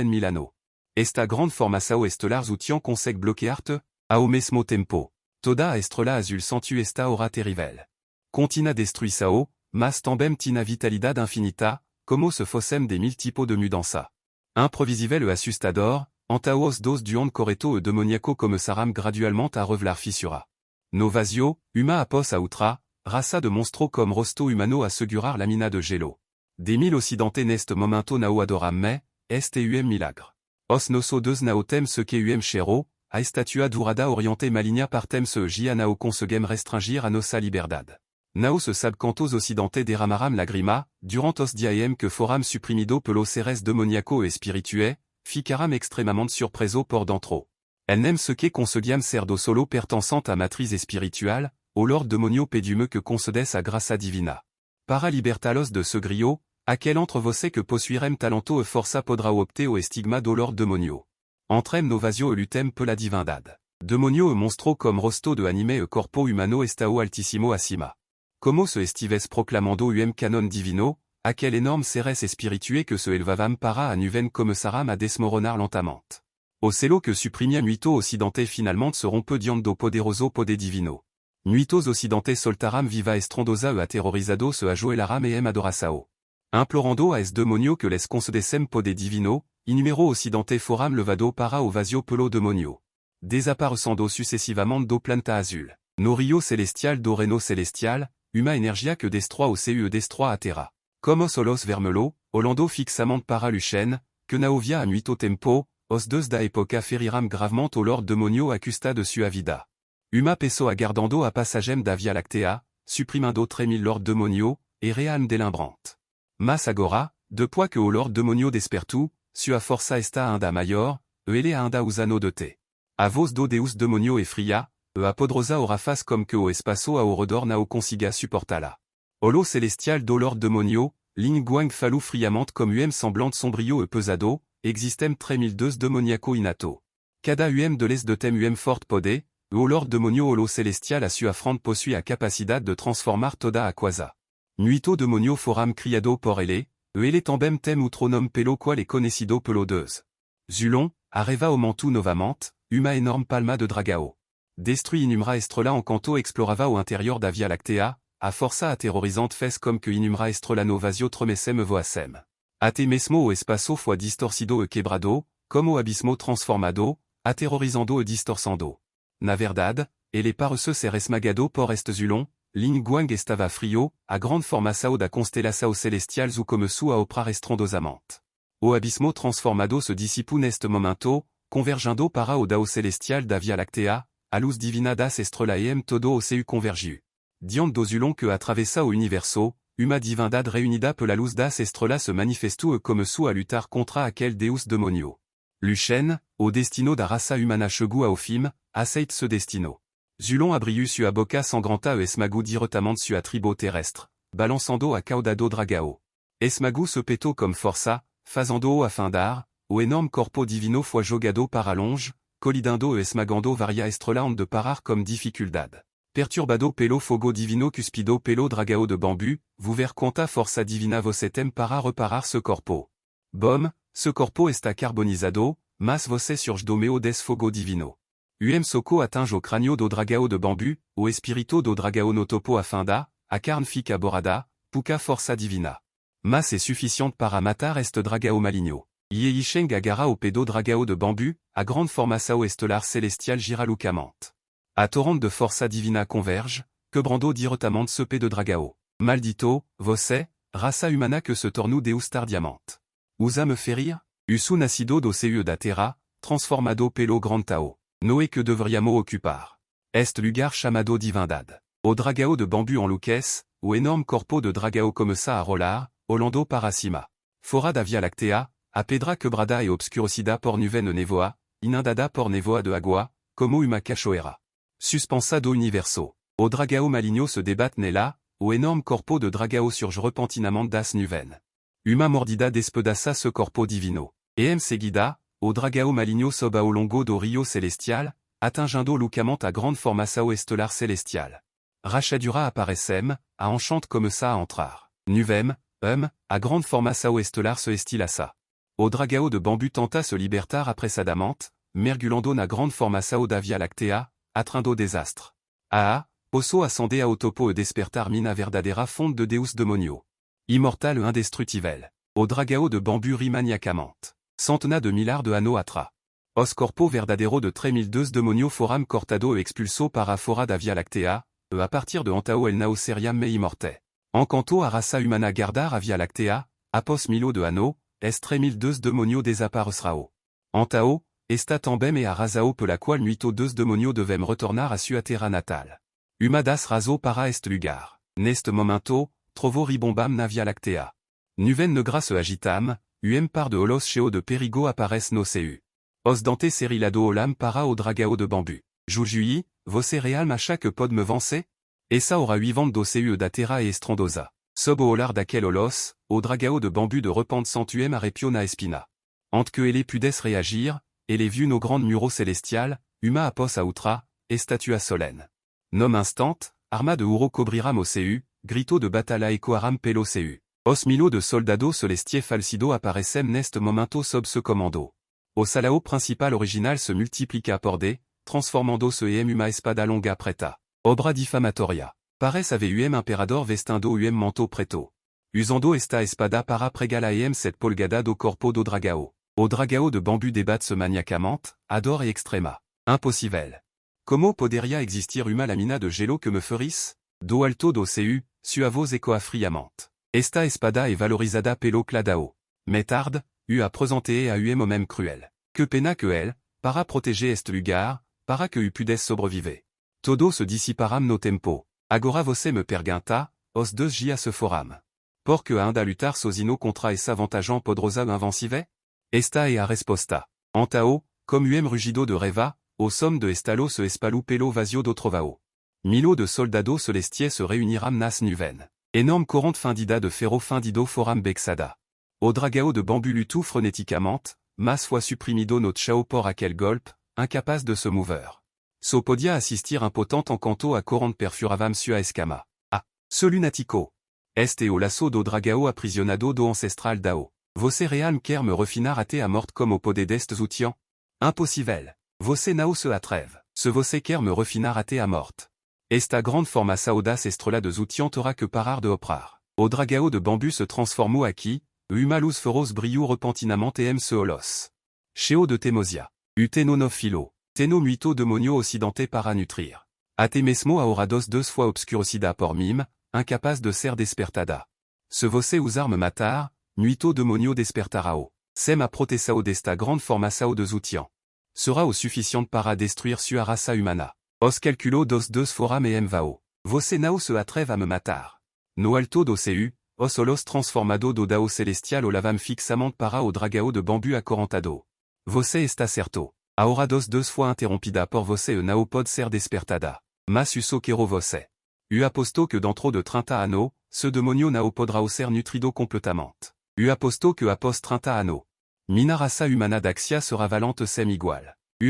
Milano. Esta grande formação estelar zutian consegue bloquear-te, ao mesmo tempo. Toda a estrela azul sentu esta ora terrivel. Continua destruiçao, mas também tina vitalidade infinita, como se fossem des mille tipos de mudança. Imprevisível e assustador, antaos dos duon correto e demoniaco começaram graduellement a revelar fissura. No vazio, uma apos a outra, raça de monstro comme rosto humano a segurar la mina de gelo. Des mille occidente neste momento nao adoram me, este milagre. Os noso deus nao tem ce que chero, a estatua durada oriente maligna partem se gia nao conseguem restringir a nossa liberdade. Nao se sab cantos occidente derramaram lagrima, durant os diaem que foram suprimido pelo seres demoniaco e spiritue, ficaram extremamente surpreso por dentro. Elle n'aime ce que conseguiam ser do solo pertencent a matriz espiritual, au lord demonio pédume que concedes a graça divina. Para libertalos de ce grio, aquel entre você que possuirem talento e força podra opter o estigma do lord demonio. Entrem novasio lutem per la divindad. Demonio monstro comme rosto de anime corpo humano estao altissimo acima. Como se estives proclamando canon divino, aquel énorme seres espiritué que se elvavam para a nuven comme saram a desmoronar lentamente. O celo que suprimiam nuito occidente finalement seront podiando poderoso pode divino. Nuitos occidente soltaram viva estrondosa aterrorizado se ajoelaram adorasao. Implorando a es demonio que les concedessem pode divino, inumero occidente foram levado para o vasio pelo demonio. Desaparecendo sucessivamente do planta azul. No rio celestial do reno celestial, huma energia que destroa o seu destroa a terra. Como solos vermelo, Orlando fixament para luchen, que naovia a nuito tempo, os deus da época feriram gravement au lord demonio accusta de sua vida. Huma peso agardando a passagem da via lactea, supprimando tremil lord demonio, et ream delimbrante. Mas agora, depois que o lord demonio despertu, sua força está anda maior, ele anda usano de te. A vos do deus demonio e fria, a podrosa ora faz comme que o espaço a redor nao consiga supportala. Olo celestial do lord demonio, linguang falu friamente comme semblante sombrio pesado, existem tremildeus demoniaco inato. Cada de les de tem fort pode, o lord demonio olo celestial a sua front possui a capacidad de transformar toda a quasa. Nuito demonio foram criado por ele também tem utronom pelo qual e conhecido pelo deus. Zulon, arreva aumentu novamente, uma enorme palma de dragao. Destrui inumra estrela encanto explorava au interior da via lactea, a força aterrorisante fez comme que inumra estrela no vasio tromessem voasem. Ate mesmo o espaço foi distorcido quebrado, como o abismo transformado, aterrorizando distorsando. Na verdade, ele parece ser esmagado por este zulon, linguang estava frio, a grande formação da constellação celestials ou como sua oprar estrondosamente. O abismo transformado se dissipu neste momento, convergendo para o dao celestial da via lactea, a luz divina das estrelaem todo o seu convergiu. Diante do zulon que atravessa o universo, uma divindade reunida pela luz das estrelas se manifestu como sua lutar contra aquel deus demonio. Luchen, o destino da raça humana chegou ao fim, aceit ce destino. Zulon abriu sua boca sangrenta e esmagu diretamente sua tribo terrestre, balançando a cauda do dragao. Esmagu se petou comme força, fazendo a findar, o enorme corpo divino foi jogado para longe, colidando e esmagando varia estrela de parar comme dificuldade. Perturbado pelo fogo divino cuspido pelo dragao de bambu, vous ver conta força divina vocetem para reparar ce corpo. Bom, ce corpo está carbonizado, mas você surge do meo des fogo divino. Soco attinge au crânio do dragao de bambu, o espirito do dragao no topo affinda, a carne fica borada, puca força divina. Mas é suficiente para matar este dragao maligno. Ieicheng agara o pedo dragao de bambu, a grande formação estelar celestial gira loucamente. A torrent de força divina converge, quebrando diretamente ce pe de dragao. Maldito, você, raça humana que se tornu deus tardiamente. Usa me ferir? Usu nascido do seu da terra, transformado pelo grand tao. Noé que deveriamo ocupar. Est lugar chamado divindad. O dragao de bambu en luques, o enorme corpo de dragao comme ça a rolar, Orlando para cima. Fora da via lactea, a pedra quebrada e obscurocida por nuven nevoa, inundada por nevoa de agua, como uma cachoeira. Suspensado universo. O dragao maligno se débatte nella, o enorme corpo de dragao surge repentinamente das nuven. Uma mordida despedaça ce corpo divino. Seguida, o dragao maligno sobe ao longo do rio celestial, atingendo loucamente a grande formação estelar celestial. Rachadura aparecem, a enchante comme ça a entrar. Nuvem, a grande formação estelar se estilaça. O dragao de bambu tenta se libertar apressadamente, mergulando na grande formação da via lactea, atraindo desastre. Osso ascende ao topo e despertar mina verdadeira fonte de deus demonio. Immortal e indestrutível. O dragao de bambu ri maniacamente. Centena de millar de anno atra. Os corpo verdadeiro de 3002 demonio foram cortado e expulso para fora da via lactea, a partir de antao el nao seriam me immorte. Encanto a raça humana gardar a via lactea, apos milo de anno, es 3002 demonio desaparecerao. Antao, esta também e a razao pela qual nuito 2 demonio devem retornar a sua terra natal. Das raso para este lugar. Neste momento, trovo ribombam na via lactea. Nuven negra se agitam, par de holos cheo de perigo aparece no seu. Os dante serilado olam para o dragao de bambu. Jujui, você realme a chaque pod me vencer? Essa ora uivante do seu da terra e estrondosa. Sob o olar daquel holos, o dragao de bambu de repente centuem arrepio na espina. Ante que ele pudes reagir, et les vieux no grandes muro celestial, huma apos autra, et statua solenne. Nom instant, arma de uro cobriram OCU, grito de batala ecoaram pelo CU. Os milo de soldado celestie falsido apparecem nest momento sob ce commando. Au salao principal original se multiplica pordé, transformando se huma espada longa preta. Obra diffamatoria. Pares avem imperador vestindo manto preto. Usando esta espada para pregala set polgada do corpo do dragao. Au dragao de bambus débattent maniacamente, adore et extrema. Impossible. Como poderia existir uma lamina de gelo que me feris? Do alto do CU, suavos ecoa friamente. Esta espada est valorisada pelo cladao. Mais tarde, a présenté à au même cruel. Que pena que elle, para protéger est lugar, para que pudes sobrevive. Todo se dissiparam no tempo. Agora você me pergunta, os deux gia se foram. Porque ainda lutar sosino contra essa vantageant podrosa invencive? Esta e a resposta. Antao, comme rugido de reva, au somme de estalo se espalu pelo vazio do trovao. Milo de soldado celestie se réuniram nas nuven. Énorme corante findida de ferro findido foram bexada. Au dragao de bambus lutu frenéticamente, mas fois supprimido not chao por aquel golpe, incapaz de se mover. So podia assistir impotent en canto a corante perfuravam sua escama. Ah, ce lunatico. Este o lasso do dragao aprisionado do ancestral dao. Você realm quer me refinar até a morte comme au podé d'est zoutian? Impossible. Você nao se atreve. Se você quer me refinar até a morte. Esta grande forma saudas estrela de zoutian t'aura que parar de oprar. Au dragao de bambus se transformo aqui, humalus feroz brillu repentinamente em se holos. Cheo de temosia. Utenonofilo. Teno muito demonio occidente para nutrir. Ate mesmo aorados deux fois obscurocida por mim, incapaz de ser despertada. Se você usar me matar, muito demonio despertarao. Sem a protesao desta grande formação de zoutian. Sera o suficiente para destruir sua raça humana. Os calculo dos deux foram e vao. Você não se atreve a me matar. No alto do CU, os solos transformado do dao celestial o lavam fixamente para o dragao de bambu acorrentado. Você está certo. Aora dos deux fois interrompida por você e não pode ser despertada. Mas uso quero você. Aposto que dentro de 30 anos, ce demonio não podrá ser nutrido completamente. Aposto que após 30 anos. Mina raça humana d'Axia sera valente sem igual.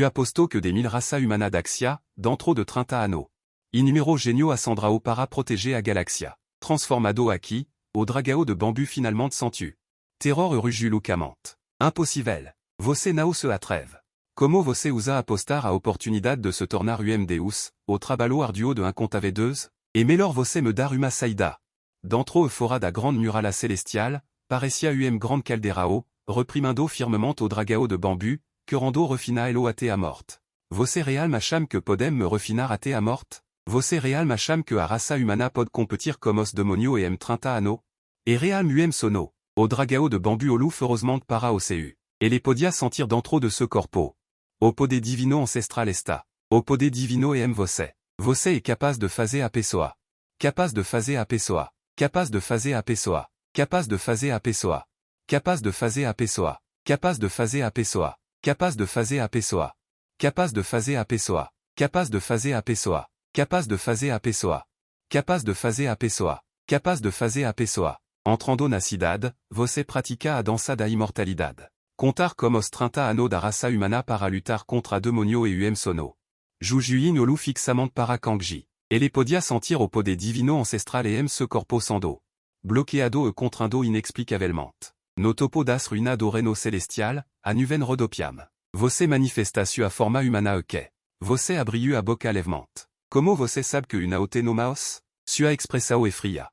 Aposto que des 1000 raça humana d'Axia, dentro de 30 anos. Inumero genio ascendrao para protéger a galaxia. Transformado aqui, o dragao de bambu finalement sentu. Terror rugilucamente. Impossible. Você não se atreve. Como você usa apostar a oportunidade de se tornar Deus, au trabalho arduo de incontavedeuse? Et melhor você me dar uma saída. Dentro e fora da grande murala celestial, parecia grande calderao, reprimando firmement au dragao de bambu, que rando refina elo até a morte. Você real macham que podem me refinar até a morte? Você real macham que a raça humana pode competir como os demonio e 30 ano? E real sono, au dragao de bambu olu ferozmente para o CU. Et les podia sentir dentro de ce corpo. O poder divino ancestral esta. O poder divino você. Você é capaz de fazer a pessoa. Capaz de fazer a pessoa. Capaz de fazer a pessoa. Capaz de fazer a pessoa. Capaz de fazer a pessoa. Capaz de fazer a pessoa. Capaz de fazer a pessoa. Capaz de fazer a pessoa. Capaz de fazer a pessoa. Capaz de fazer a pessoa. Capaz de fazer a pessoa. Capaz de fazer a pessoa. Entrando na cidade, você pratica a dança da imortalidade. Contar como os 30 anos da raça humana para lutar contra demonio e sono. Jujuin olu fixamente para Kangji. Ele podia sentir o poder divino ancestral e se corpo sendo. Bloqueado e contraindo inexplicavelmente. No topo das ruínas do reino celestial, a nuven rodopiam. Você manifesta sua forma humana e que. Você abriu a boca levemente. Como você sabe que una no maos? Sua expressao e fria.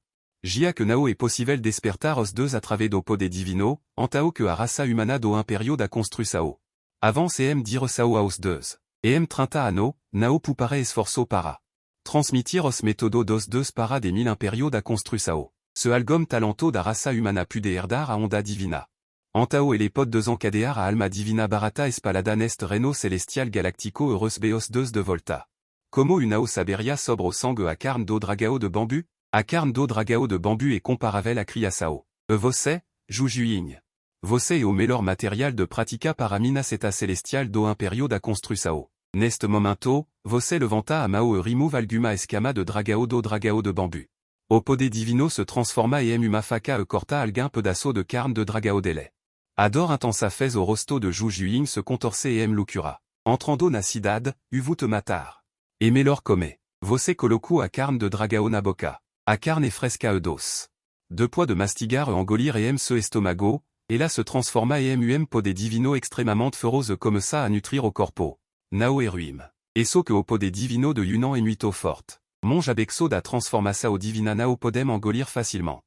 Jia que nao é possível despertar os deux através do poder divino, antao que a raça humana do imperio da construção. Avance dire sao aos deux. 30 ano, nao pupare esforço para. Transmitir os método dos deux para des 1000 imperio da construção. Ce algom talento da raça humana pude herdar a onda divina. Antao e les pods de encadear a alma divina barata espalada nest reino celestial galactico euros beos deux de volta. Como unao saberia sobre o sangue a carne do dragao de bambu? A carne do dragao de bambu est comparavel a criaçao. Você, jujuing. Você é o melhor material de pratica para mina seta celestial do imperio da construção. Neste momento, você levanta a mão e remove alguma escama de dragao de bambu. O poder divino se transforma em uma faca e corta algum pedaço de carne de dragao dele. Adore intensa fez au rosto de Jujuing se contorcer et lucura. Entrando na cidade, uvute matar. Et melhor come. Você coloco a carne de dragao na boca. A carne fresca e doce. Deux poids de mastigar engolir et se estomago, et là se transforma et pode divino extrêmement feroz comme ça à nutrir au corpo. Nao e ruim. Eso que au pode divino de Yunan et nuito forte. Monge abexo da transformasa divina nao podem engolir facilement.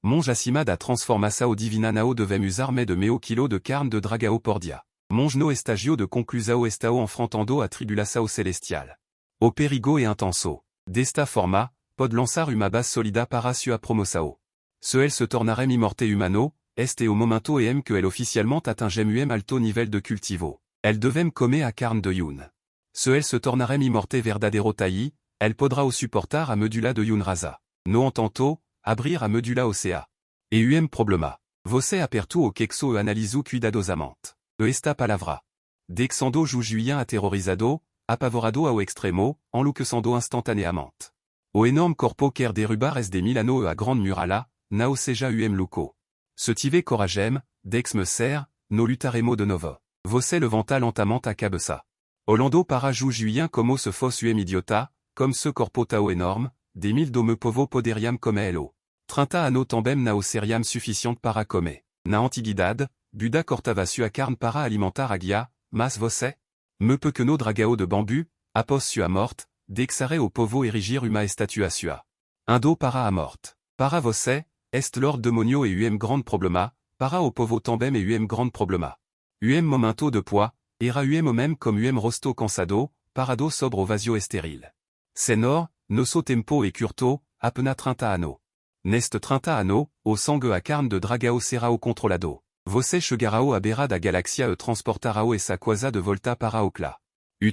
Monge acima da transformasa divina nao devem usar mais de meo kilo de carne de dragao pordia. Monge no estagio de conclusao estao enfrentando a tribulasao celestial. O perigo et intenso. Desta forma, pod lançar uma base solida para sua promosao. Ce elle se tornarem immorte humano, est et au momento et que elle officiellement attingem alto nivel de cultivo. Elle devem come a carne de yun. Ce elle se tornarem immorte verdadero tai, elle podra au supportar a medula de yun rasa. No entanto, abrir a medula ocea. Et problema. Você apertu o quexo e analisu cuidadosamente. Esta palavra. Dexando jujuien aterrorizado, apavorado ao extremo, enlouquesando instantanéamente. O énorme corpo quer derubar es de Milano e a grande murala, nao seja luco. Se tive coragem, dex me ser, no lutaremo de novo. Você levanta lentamente a cabeça. Orlando para jujuien como se fosse idiota, comme ce corpo tao énorme, des mille do me povo poderiam come elo. Trinta ano também nao seriam suficiente para come. Na antiguidade, Buda cortava sua carne para alimentar a guia, mas você? Me peut que no dragao de bambu, apos sua morte, dexare au povo erigir uma estatua sua. Indo para a morte. Para você, est lord demonio e grande problema, para o povo também e grande problema. Momento de poids, era o même comme rosto cansado, parado sobre o vazio estéril. Senor, nosso tempo e curto, apena 30 ano. Neste 30 ano, o sangue a carne de dragao serao controlado. Você chegarao a beira da galaxia transportarao essa coisa de volta para o clá.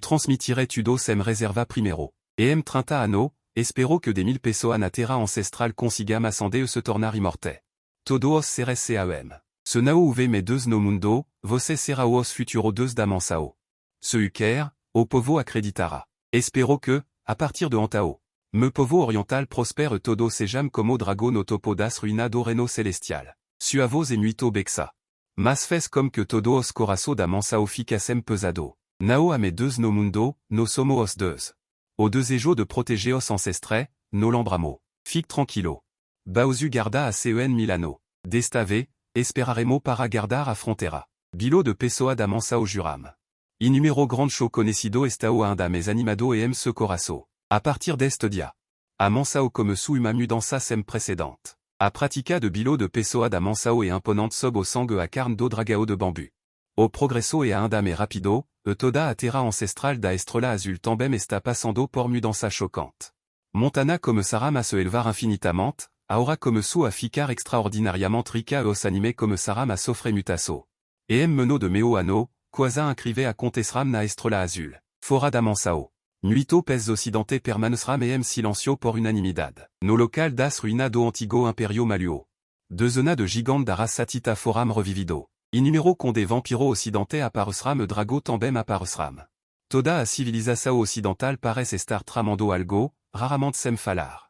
Transmitire tudo sem reserva primero. 30 ano, espero que de 1000 pessoas na terra ancestral consigam ascender se tornar immorte. Todo os seres caem. Se nao uve me deus no mundo, você será os futuro deus da mansao. Se quer, o povo acreditara. Espero que, a partir de antao, me povo oriental prospère todo sejam como drago no topo das ruinado reno celestial. Suavos e nuito bexa. Mas fez comme que todo os coraço da mansao ficasem pesado. Nao a me deus no mundo, no somo os deus. O desejo de protéger os ancestres, no lembramo. Fic tranquilo. Bauzu garda a cen Milano. Destave, esperaremo para guardar a frontera. Bilo de pessoa da mansao juram. Inumero grande show conhecido estao ainda mes animado e se coraço. A partir deste dia. A mansao como su uma mudança sem precedente. A pratica de bilo de pessoa da mansao e imponente sob o sangue a carne do dragao de bambu. O progresso e ainda me rapido, toda a terra ancestral da estrela azul também está passando por mudança chocante. Montana começará a se elevar infinitamente, aura começou a ficar extraordinariamente rica e os anime começará a sofrer mutaço. Meno de meo ano, quasi inscrive aconteceram na estrela azul. Fora da mansao. Nuito pes occidente permaneceram silencio por unanimidade. No local das ruínas do antigo imperio maluo. Dezena de gigante da raça tita foram revivido. Inumero conde vampiro occidente apareceram drago também apareceram. Toda a civilização ocidental parece estar tramando algo, raramente sem falar.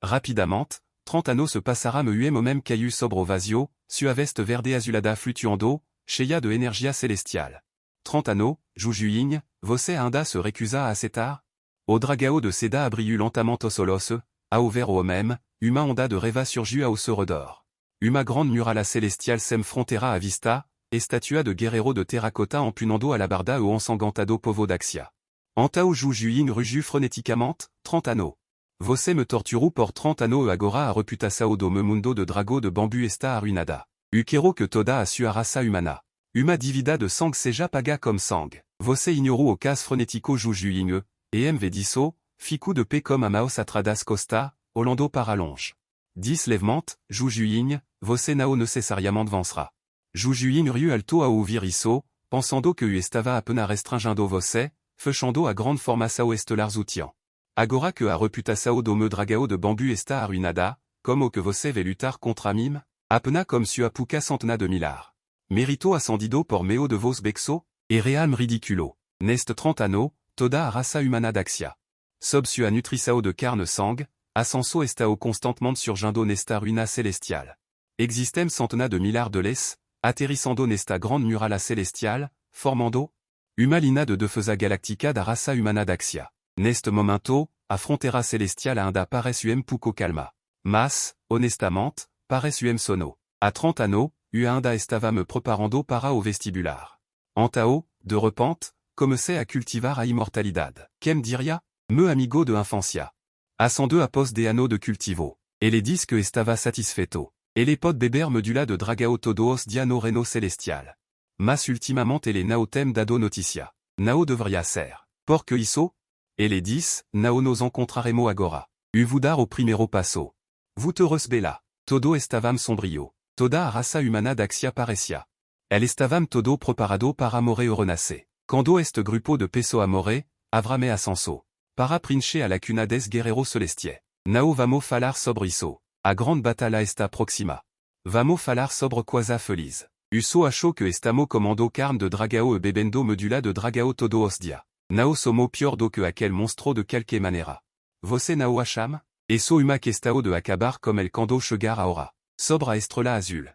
Rapidamente, 30 anos se passaram o même caillou sobre o vazio, sua veste verde azulada flutuando, cheia de energia celestial. 30 anos, Jujuing, você ainda se recusa a aceitar? O dragao de seda abriu lentement au solos, a ouvert au même, uma onda de reva surgiu ao seu redor. Uma grande murala celestial sem frontera à vista, estatua de guerrero de terracotta empunando a la barda o ensangantado povo d'Axia. Antao Jujuing rugiu frenéticamente, 30 anos. Você me torturou por 30 anos e agora a reputação do meu mundo de drago de bambu está arruinada. Quero que toda a sua raça humana. Uma dívida de sangue seja paga comme sangue. Você ignorou o caso frenético Jujuing, e disso, fico de paix comme amaos atradas costa, Orlando paralonge. 10 levement, Jujuing, você nao necessariamente vencerá. Jujuing riu alto a ouvir isso, pensando que estava apenas restringindo você, fechando a grande formação estelar zutian. Agora que a reputação do meu dragao de bambu está arruinada, como que você vai lutar contra mim? Apenas comme sua puca centena de milar. Merito ascendido por meo de vos bexo? E realm ridiculo. Neste 30 anos, toda a raça humana d'Axia. Sob sua nutrição de carne sangue, ascenso estao constantemente surgindo nesta ruína celestial. Existem centena de milhares de les, atterrissando nesta grande murala celestiale, formando Humalina de defesa galactica da raça humana daxia. Neste momento, a frontera celestial ainda parece pouco calma. Mas, honestamente, parece sono. A 30 anno, ainda estava me preparando para o vestibular. Antao, de repente, comecei a cultivar a imortalidade. Quem diria? Me amigo de infancia. A 102 após de anno de cultivo. Ele diz que estava satisfeito. Ele pode beber medula de dragao todos diano reno celestial. Mas ultimamente ele não tem dado noticia. Não deveria ser. Porque isso? Ele diz, não nos encontraremos agora. Vou dar o primeiro passo. Vous te bella. Todo estavam sombrio. Toda a raça humana daxia parecia. El estavam todo preparado para morrer o renascer. Quando este grupo de pessoa morrer, avrame ascenso. Para prinche a la cuna des guerreros celestie. Não vamos falar sobre isso. A grande batalha está proxima. Vamos falar sobre coisa feliz. Uso achou que estamos comando carne de dragao e bebendo medula de dragao todo os dia. Não somos pior do que aquel monstro de quelque manera. Você não acham? Eso uma questão de acabar como el quando chegar a hora. Sobre a estrela azul.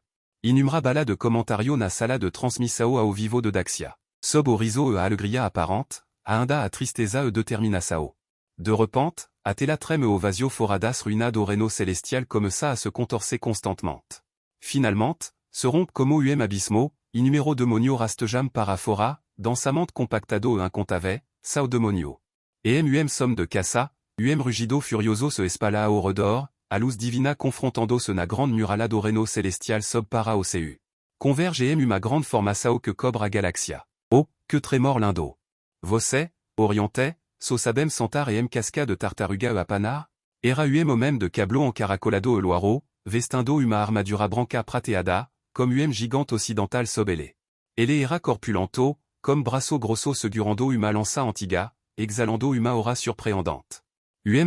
Inumera bala de comentario na sala de transmissao ao vivo de Daxia. Sob o riso e a alegria apparente, ainda a tristeza e determinação. De repente, a tela treme o vazio foradas ruinado reno celestial comme ça a se contorcer constantement. Finalement, se rompe como abismo, inumero demonio rastejam para fora, densamente compactado e incontave, sao demonio. Somme de casa, rugido furioso se espala ao redor, a luz divina confrontando se na grande murala do reno celestial sob para o seu. Converge uma grande formação que cobra a galaxia. Oh, que tremor lindo. Você, orienté, so sabem santar casca de tartaruga e apanar? Era o même de cablo encaracolado e loiro, vestindo uma armadura branca prateada, comme gigante occidental sob ele. Ele era corpulento, comme braço grosso segurando uma lança antiga, exhalando uma aura surpreendante.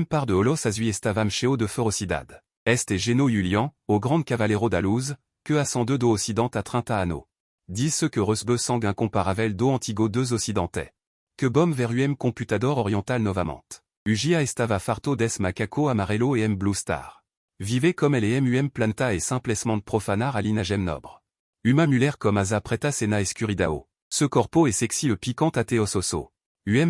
Par de holos azui estavam cheo de ferocidade. Este geno Julian, au grand cavallero da luz, que a 102 do occidente a 30 anno. Diz ce que resbe sang incomparavel do antigo 2 occidente. Que bom ver computador oriental novamente. Ugia estava farto des macaco amarelo e blue star. Vive comme ele planta e simplesmente profanar a linagem nobre. Uma muller comme asa preta sena escuridao. Ce corpo est sexy le piquant a teos osso.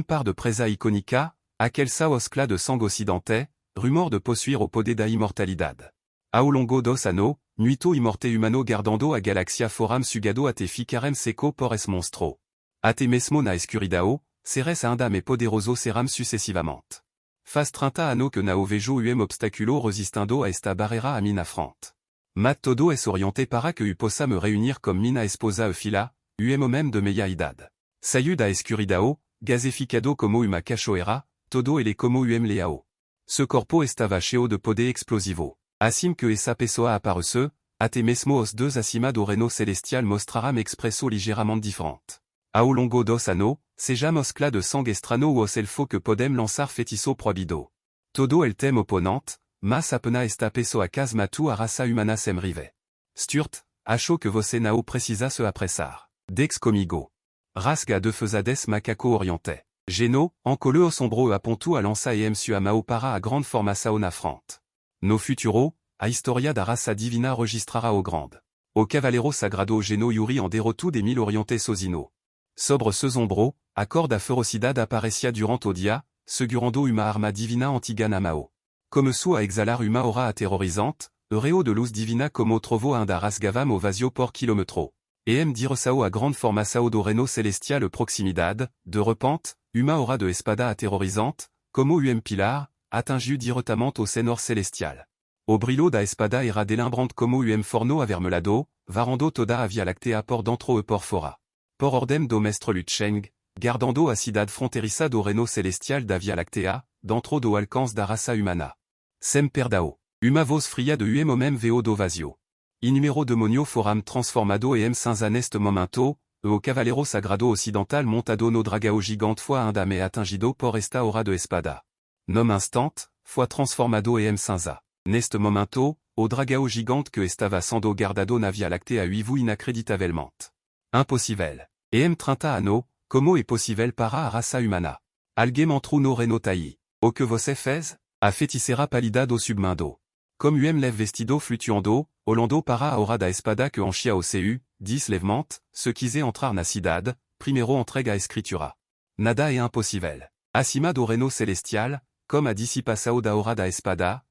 Par de presa iconica, aquel saoscla de sang occidente, rumor de possuir au poder da immortalidade. Ao longo dos anno, nuito immorte humano gardando a galaxia foram sugado a te ficarem seco pores monstro. A te mesmo na escuridao, seres ainda me poderoso seram sucessivamente. Faz 30 anno que nao vejo obstaculo resistindo a esta barreira a mina frente. Mat todo es orienté para que possa me reunir comme mina esposa e fila, même de meia idade. Sayud a escuridao, gazificado como uma cachoeira, todo ele como leao. Ce corpo estava cheo de poder explosivo. Assim que essa pessoa aparece, até mesmo os 2 acima do reno celestial mostraram expresso ligeiramente diferente. Ao longo dos anno, sejam oscla de sang estrano os elfo que podem lançar feitiço proibido. Todo el tem oponente, mas apena esta pessoa casmatu a raça humana sem rive. Sturt, acho que você não precisa se apressar. Dex comigo. Rasga defesades macaco oriente. Geno, encoleo sombro a pontu a lança e su amao para a grande formação na frente. No futuro, a historia da raça divina registrara o grande. O cavallero sagrado Geno yuri en derotu des 1000 oriente sosino. Sobre ce sombro, a corda ferocidade aparecia durant o dia, segurando uma arma divina antiga na mao. Comme su a exhalar uma aura aterrorizante, reo de luz divina como trovo ainda rasgavam o vazio por kilometro. Diresao a grande formação do reno celestial proximidade, de repente, uma aura de espada aterrorizante, como pilar, attingiu diretamente au senor celestial. O brilho da espada era delimbrante como forno avermelado, varando toda a via lactea por dentro e por fora. Por ordem do mestre Lutcheng, gardando a cidade fronteriça do reno celestial da via lactea, dentro do alcance da raça humana. Sem perdao. Uma voz fria de même veo do vazio. Inumero demonio foram transformado sans aneste momento, o cavallero sagrado occidental montado no dragao gigante foi ainda me atingido por esta hora de espada. Nom instant, foi transformado sansa. Neste momento, o dragao gigante que estava sendo guardado na via lactea uivu inacreditavelmente. Impossível. 30 anno, como é possível para a raça humana? Alguém no reno tai. O que você fez? A feiticeira palida do submundo. Comme lève vestido flutuando, Orlando para ahora da espada que anchia OCU, 10 lèvement, ce quise entrar na cidade, primero entrega escritura. Nada é impossível. Acima do reino celestial, comme a dissipasao da hora da espada,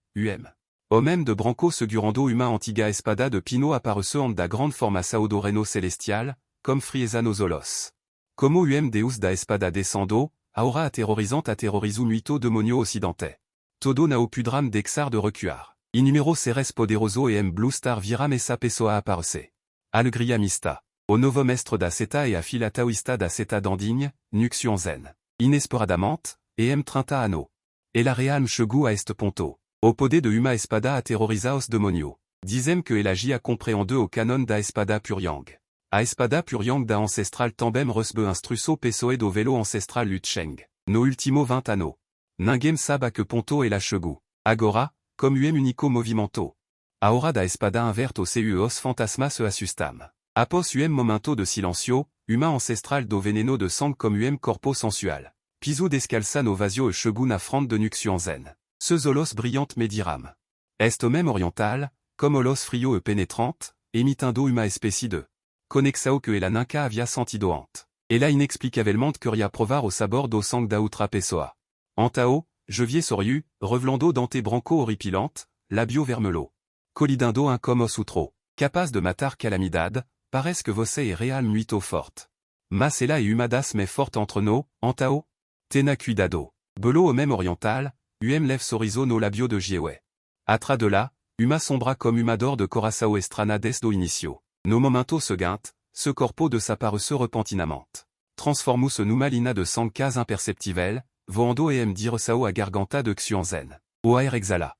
Au même de branco segurando uma antiga espada de pino apareceu da grande formação do reino celestial, comme frieza nos olos. Como deus da espada descendo, aura aterrorizum muito demonio occidente. Todo nao pudram dexar de recuar. Inumero seres poderoso blue star viram essa pessoa aparece. Alegria mista. O novo mestre da seta e a fila taoista da seta dandigne, nuxion zen. Inesperadamente, trinta ano. Ela realm chegu a este ponto. O poder de uma espada aterroriza os demonio. Dizem que el agia comprehende au canon da espada puriang. A espada puriang da ancestral também resbe instruso pessoe do velo ancestral lutcheng. No ultimo 20 ano. Ninguém sabe a que ponto ela chegu. Agora, comme unico movimento. A hora da espada inverto os fantasma se assustam. Apos momento de silencio, uma ancestral do veneno de sang comme corpo sensual. Piso descalça no vazio e chegu na frente de nuxion zen. Ce olos brillante mediram. Est même oriental, comme olos frio e pénétrante, emitindo uma espécie de conexao que la ninca havia sentidoante. Et là inexplicablement que ria provar au sabor do sang da outra pessoa. Antao, jevier soriu, revelando dante branco horripilante, labio vermelo. Colidindo un como outro. Capaz de matar calamidade, parece que você est real muito forte. Mas ela e humadas mais forte entre nous, Antao? Tena cuidado. Belo au même oriental, lève sorizo no labio de Giewe. Atra de là, uma sombra comme humador de Coraçao estrana desdo inicio. No momento seguinte, ce corpo de s'apparece repentinamente. Transformus numa lina de sang cas imperceptivel, voando diresao a garganta de Xuanzen. O aer exhala.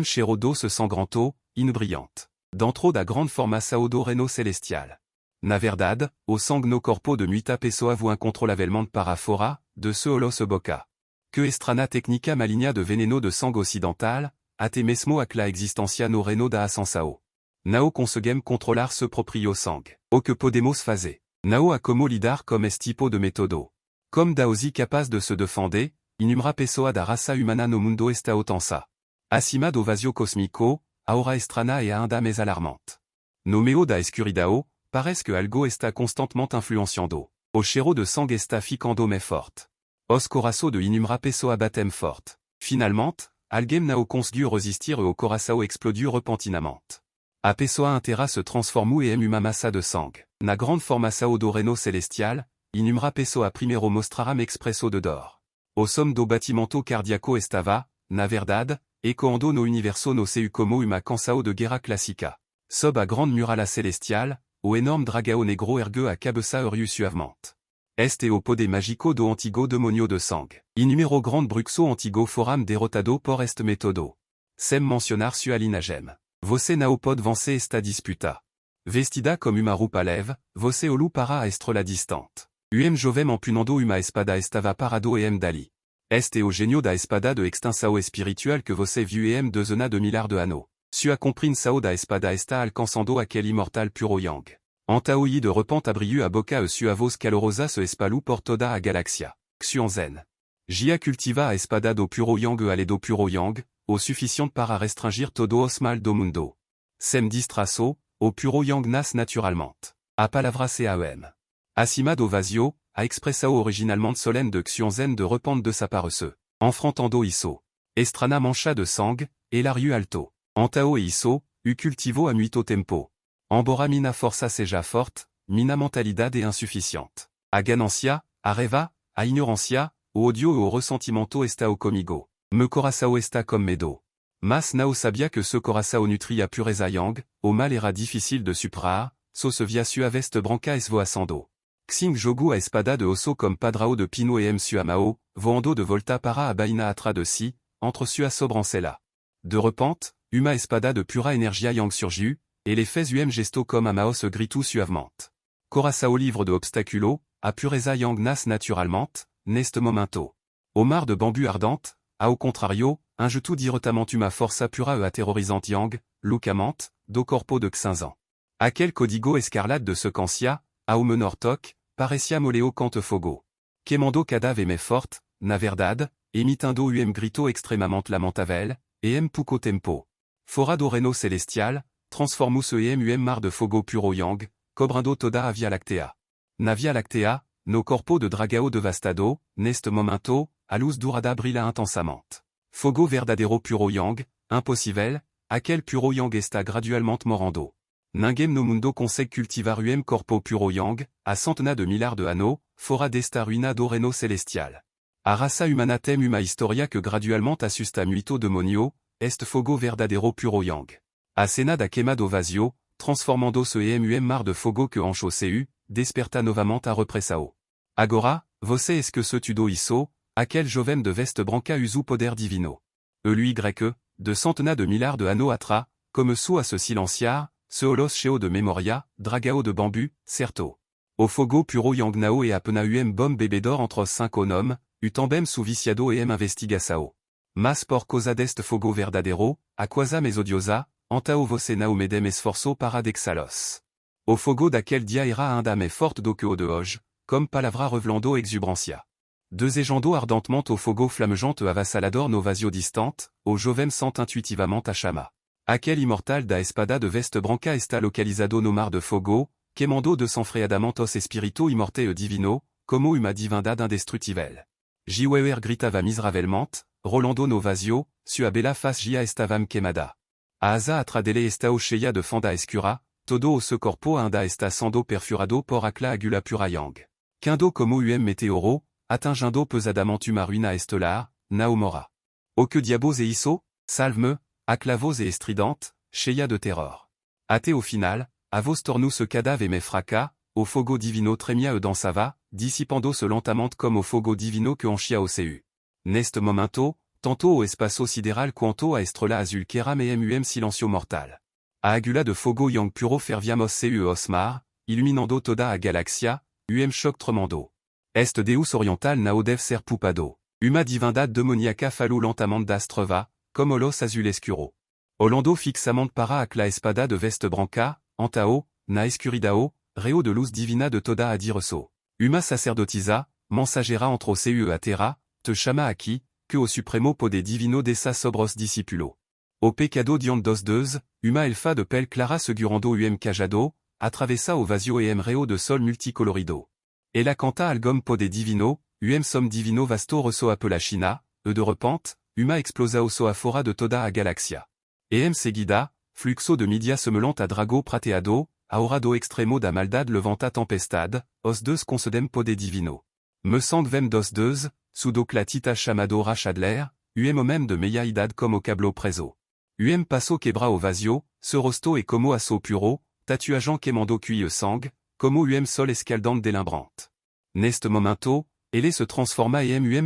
Chero do se sangranto, inbrillante. Dentro da grande formação do reino celestial. Na verdade, o sang no corpo de muita pessoa voa incontrolavelmente para fora, de ce olos boca. Que estrana technica maligna de veneno de sang occidental, até mesmo ac la existencia no reino da ascensao. Nao conseguem controlar ce proprio sang. O que podemos fazer. Nao a como lidar comme tipo de metodo. Comme daosi capaz de se defender, inumra pessoa da raça humana no mundo está otansa. Acima do vazio cósmico, aura estrana e ainda mais alarmante. No meo da escuridao, parece que algo está constantemente influenciando. O cheiro de sang está ficando mais forte. Os coraçao de inumra pessoa batem forte. Finalement, alguém nao conseguiu resistir e o coraçao explodiu repentinamente. A pessoa inteira se transformou uma massa de sang. Na grande formação do reino celestial, inumra pessoa primeiro mostraram expresso de dor. O som do batimento cardíaco estava, na verdade, ecoando no universo no seu como uma canção de guerra clássica. Sob a grande muralha celestial, o enorme dragão negro ergue a cabeça ergueu suavemente. Este o poder mágico do antigo demonio de sang. Inumero grande bruxo antigo foram derrotado por este metodo. Sem mencionar sua linagem. Você não pode vencer esta disputa. Vestida como uma roupa leve, você olu para a estrela distante. Jovem empunando uma espada estava parado dali. Este o genio da espada de extensão espiritual que você viu dezena de milhares de anos. Sua compreensão da espada está alcançando aquele imortal puro yang. Antaoyi de repente abriu a boca e sua voz calorosa se espalhou por toda a galáxia. Xuanzen. Jia cultiva a espada do puro yang ale do puro yang, o suficiente para restringir todo os mal do mundo. Sem distraço, o puro yang nasce naturalmente. A palavra caem. Acima do vazio, a expressao originalement solenne de Xuanzen de repente desaparece. Enfrentando isso. Estrana mancha de sang, elariu alto. Antao e isso, u cultivo a muito tempo. Embora mina força seja forte, mina mentalidade é insuficiente. A ganancia, a reva, a ignorancia, o odio e o ressentimento está o comigo. Me coração está comme medo. Mas não sabia que ce coração nutria pureza yang, o mal era difícil de superar, so se via sua veste branca esvoaçando. Xing jogu a espada de osso comme padrao de pino e sua mao, voando de volta para a baina atra de si, entre sua sobrancela. De repente, uma espada de pura energia yang surgiu, et les faits gesto comme a mao se gritou suavemente. Coraçao livre de obstaculo, a pureza yang nas naturalmente, neste momento. Au mar de bambus ardente, a au contrario, injetu diretamente uma força pura e aterrorisante yang, lucamente, do corpo de Xinzan. Aquel código escarlate de sequencia, a o menor toque, parecia moleo cante fogo. Queimando cada mais forte, na verdade, emitindo grito extremamente lamentável, pouco tempo. Fora do Reno Celestial, Transformus EMUM Mar de Fogo Puro Yang, Cobrindo Toda a Via Lactea. Na Via Lactea, no corpo de dragao devastado, neste momento, a luz durada brilla intensamente. Fogo verdadero puro yang, impossível, aquel puro yang está gradualmente morando. Ninguém no mundo consegue cultivar corpo puro yang, a centena de milhares de anneaux, fora desta ruina do reino celestial. A raça humana tem uma historia que gradualmente assusta muito demonio, est fogo verdadero puro yang. A cena da queima do vazio, transformando-se mar de fogo que encheu desperta novamente a repressao. Agora, você es que se tudo isso, aquel jovem de veste branca usu poder divino. Lui grec, de centena de milhares de anneaux atra, comme sous à se silenciar, se holos cheo de memoria, dragao de bambu, certo. O fogo puro yang nao e apena bom bebedor entre cinco noms, utambem su viciado investigasao. Mas por causa deste fogo verdadero, aquasa mes odiosa, antao você nao medem esforço para dexalos. O fogo daquel dia ira ainda mais forte do que o de hoje, comme palavra revelando exubrancia. Desejando ardentement au fogo flammejante avassalador no vazio distante, au jovem sent intuitivamente a chama. Aquel immortal da espada de veste branca está localizado no mar de fogo, queimando de sanfreadamentos espirito immorte e divino, como uma divindade indestrutível. Jiwer gritava miseravelmente, rolando no vazio, sua bela face gia estavam queimada. A asa atradele estao cheia de fanda escura, todo o seu corpo ainda está sendo perfurado por aquela agula pura yang. Quindo como meteoro, atingindo pesadamente uma ruina estelar, naomora. O que diabos e isso, salve-me, acclavos et estridente, cheia de terror. Até au final, a vos tornus ce cadavre et mes fracas, au fogo divino tremia e dansava, dissipando-se lentamente comme au fogo divino que enchia o seu. Neste momento, tantôt au espaço sidéral quanto a estrela azul queram e silencio mortal. A agula de fogo yang puro ferviamos seu osmar, illuminando toda a galaxia, choc tremendo. Est deus oriental nao dev ser pupado. Uma divindade demoniaca fallu lentamente d'astreva, comme olos azul escuro. Olando fixamente para aquela espada de veste branca, antao, na escuridao, reo de luz divina de toda a direso. Uma sacerdotisa, mensagera entre seu a terra, te chama aqui, que o supremo pode divino dessa sobros discipulo. O pecado diante dos deus, uma elfa de pel clara segurando cajado, atravessa o vazio reo de sol multicolorido. Et la canta algom pode divino, som divino vasto reso appela china, de repente, uma explosa oso afora de toda a galaxia. Seguida, fluxo de media semelant a drago prateado, aorado extremo da maldade levanta tempestade, os deus concedem pode divino. Me sanguem dos deus, sudo clatita chamado rachadler, o même de meia idade como o cablo preso. Passo quebra o vazio, se rosto e como asso puro, tatuageant quemando cuille sang, como sol escaldante délimbrante. Neste momento, ele se transforma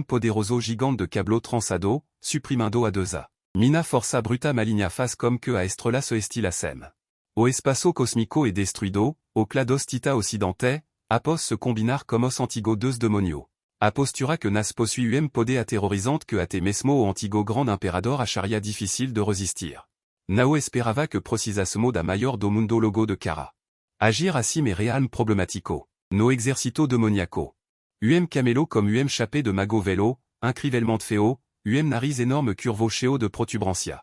poderoso gigante de cablo transado, suprimando a deusa. Mina força bruta maligna faz comme que a estrela se estilasem. O espaço cosmico e destruido, o clados tita occidente, apos se combinar como os antigo deus demonio. A postura que nas possui pode aterrorisante que ate mesmo o antigo grand imperador acharia difficile de resistir. Nao esperava que precisasmo da maior do mundo logo de cara. Agir assim é real problematico. No exercito demoniaco. Camelo comme chapé de mago velo, incrivelmente feo, nariz énorme curvo cheo de protuberancia.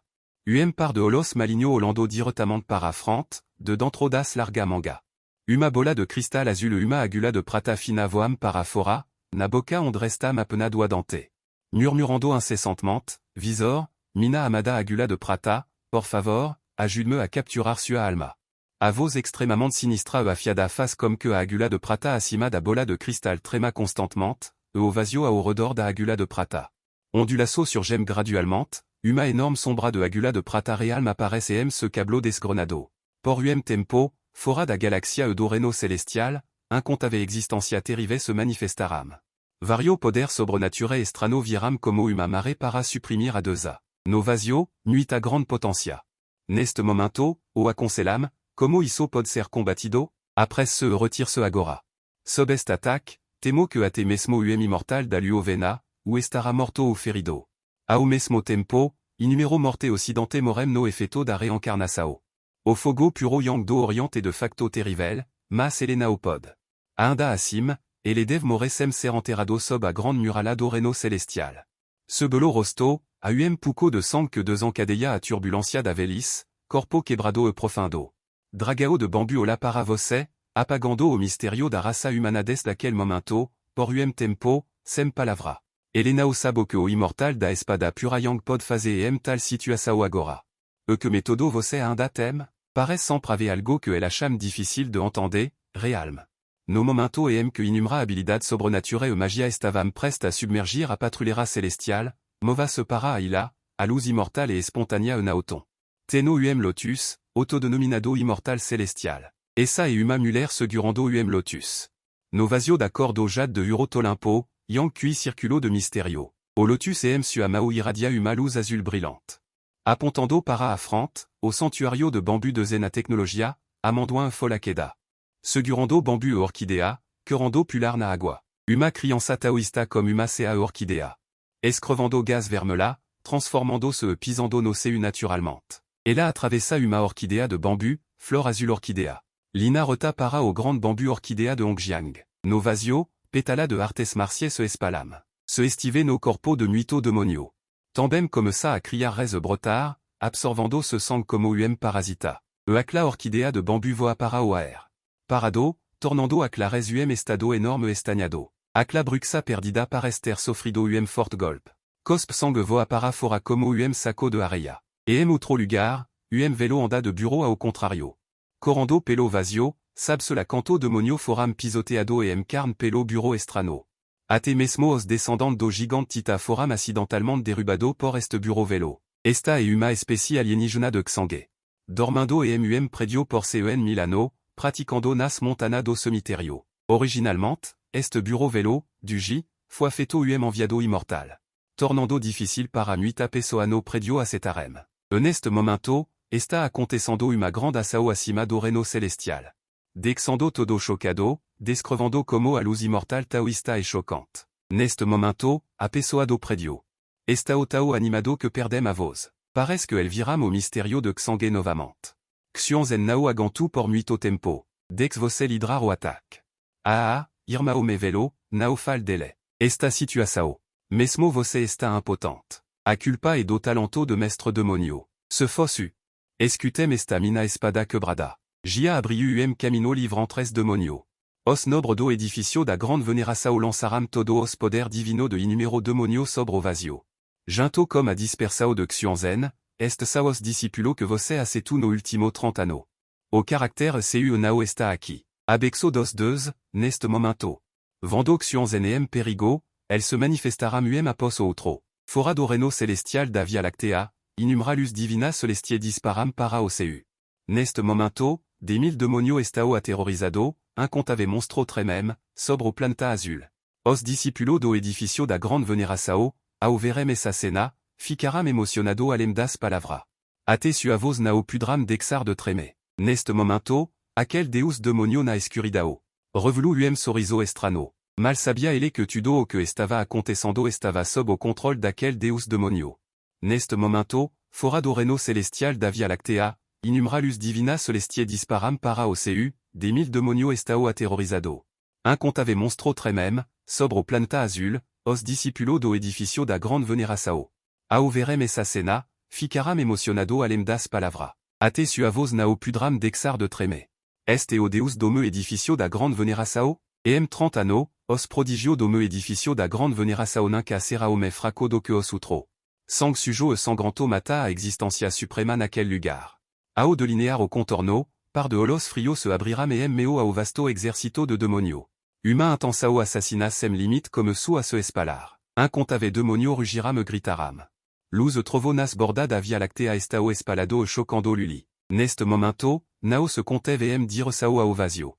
Par de holos maligno holando directamente para frente, de dentro das larga manga. Uma bola de cristal azul agula de prata fina voam para fora, na boca ondrestam apenado dente. Murmurando incessantement, visor, mina amada agula de prata, por favor, ajude-me a capturar sua alma. A voz extrêmement sinistra afiada face comme que a agula de prata acima da bola de cristal trema constantement, o vazio ao redor da agula de prata. Ondulaço surgem gradualmente, uma énorme sombra de agula de prata realme aparece ce cablo desgrenado. Por tempo, fora da galaxia do reino celestial, incontave existencia terrive se manifestaram. Vario poder sobrenature estrano viram como uma mare para suprimir a deusa. No vazio, nuit a grande potencia. Neste momento, o aconsellam, como isso pode ser combatido? Après se retire-se agora. Sob est attaque, temo que ate mesmo immortal da luovena, ou estará morto ou ferido. Ao mesmo tempo, inumero morte occidente morem no efeito da reencarnação. O fogo puro yang do oriente de facto terrivel, mas elena opod. Ainda assim, ele dev moresem ser enterrado sob a grande murala do reino celestial. Ce belo rosto, Aum puco de sang que 2 encadeia a turbulencia da velis, corpo quebrado e profundo. Dragao de bambu o la para voce, apagando o misterio da raça humanades daquel momento, por tempo, sem palavra. Elena o sabo que o immortal da espada purayang pod faze tal situação agora. Que método você ainda tem? Parece sempre ave algo que el acham difficile de entender, realm. No momento que inumera habilidad sobrenature e magia estavam prest a submergir a patrulera celestial, mova se para a ila, a luz immortal e espontánea nauton. Teno lotus, autodenominado immortal celestial. Essa e uma muller segurando lotus. Novasio d'accordo jade de Urot Olympo, yang cui circulo de mysterio. Au lotus su amao irradia uma luz azul brillante. Apontando para a frente, au santuario de bambu de Zena Tecnologia, amandoin folakeda. Segurando bambu e orchidea, querando pular na agua. Uma criança taoísta comme uma sea orchidea. Escrevando gaz vermela, transformando se pisando no seu naturalmente. Et là atravessa uma orchidea de bambu, fleur azul orchidea. Lina reta para au grande bambu orchidea de Hongjiang. Novasio, pétala de artes marcies se espalam. Se estive no corpo de muito demonio. Também comme ça a criar res brotard, absorvando se sang como parasita. Acla orchidea de bambu voa para o aer. Parado, tornando acla res estado enorme estagnado. Acla bruxa perdida parester sofrido fort golp. Cosp sang voa para fora como saco de areia. Outro lugar, velo anda de bureau ao contrario. Corando pelo vasio, sabse la canto demonio foram pisoteado carne pelo bureau estrano. Ate mesmo os descendant do gigante tita foram acidentalmente derrubado por este bureau velo. Esta e uma especie alienígena de xangue. Dormindo predio por Milano, praticando nas montana do cemiterio. Originalmente, este bureau velo, du J, foi feito enviado immortal. Tornando difficile para nuita pessoano predio a cetarem. Neste momento, está acontecendo uma grande ação acima do reino celestial. Dexando todo chocado, descrevando como a luz immortal taoísta e chocante. Neste momento, a pessoa do predio. Está o tao animado que perdem a voz. Parece que el viram o misterio de xangue novamente. Xion nao agantu por muito tempo. Dex você lidrar o ataque. Irma o me velo, nao fal dele. Esta situação. Mesmo você está impotente. A culpa e do talento de mestre demonio. Se fossu. Escutem esta mina espada quebrada. Gia abriu camino livrantres demonio. Os nobre do edificio da grande veneração lançaram todo os poder divino de inumero demonio sobre o vazio. Junto como a dispersao de Xuanzen, est saos discipulo que você acetu no ultimo 30 ano. O caractère seu nao está aqui. Abexo dos deus, neste momento. Vando Xuanzen perigo, elle se manifestaram apos outro. Fora do reino celestial da Via Lactea, inumralus divina celestie disparam para o seu. Neste momento, des mille demonio estao aterrorizado, incontave monstro tremem, sobre o planeta azul. Os discipulo do edificio da grande veneração, ao verem essa cena, ficaram emocionado alem das palavra. Ate suavos nao pudram dexar de treme. Neste momento, aquel deus demonio na escuridao. Revelu sorriso estrano. Mal sabia ele que tudo o que estava acontecendo estava sob o controle daquel deus demonio. Neste momento, fora do reino celestial da Via Lactea, inumralus divina celestie disparam para o seu, des mille demonio estao aterrorizado. Incontave monstro tremem, sobre o planeta azul, os discipulo do edificio da grande veneração. Ao verem essa cena, ficaram emocionado alem das palavra. Ate suavos nao pudram dexar de treme. Este o deus do meu edificio da grande veneração? 30 ano, os prodigio do meu edificio da grande veneração nunca será o me fraco do que os outro. Sang sujo e sangranto mata a existencia suprema naquel lugar. Ao de linear o contorno, par de holos frio se abriram meo ao vasto exercito de demonio. Uma intensao assassina sem limite comme su a se espalar. Incontave demonio rugiram gritaram. Luz trovo nas borda da Via Lactea estao espalado e chocando luli. Neste momento, nao se conteve dire sao ao vazio.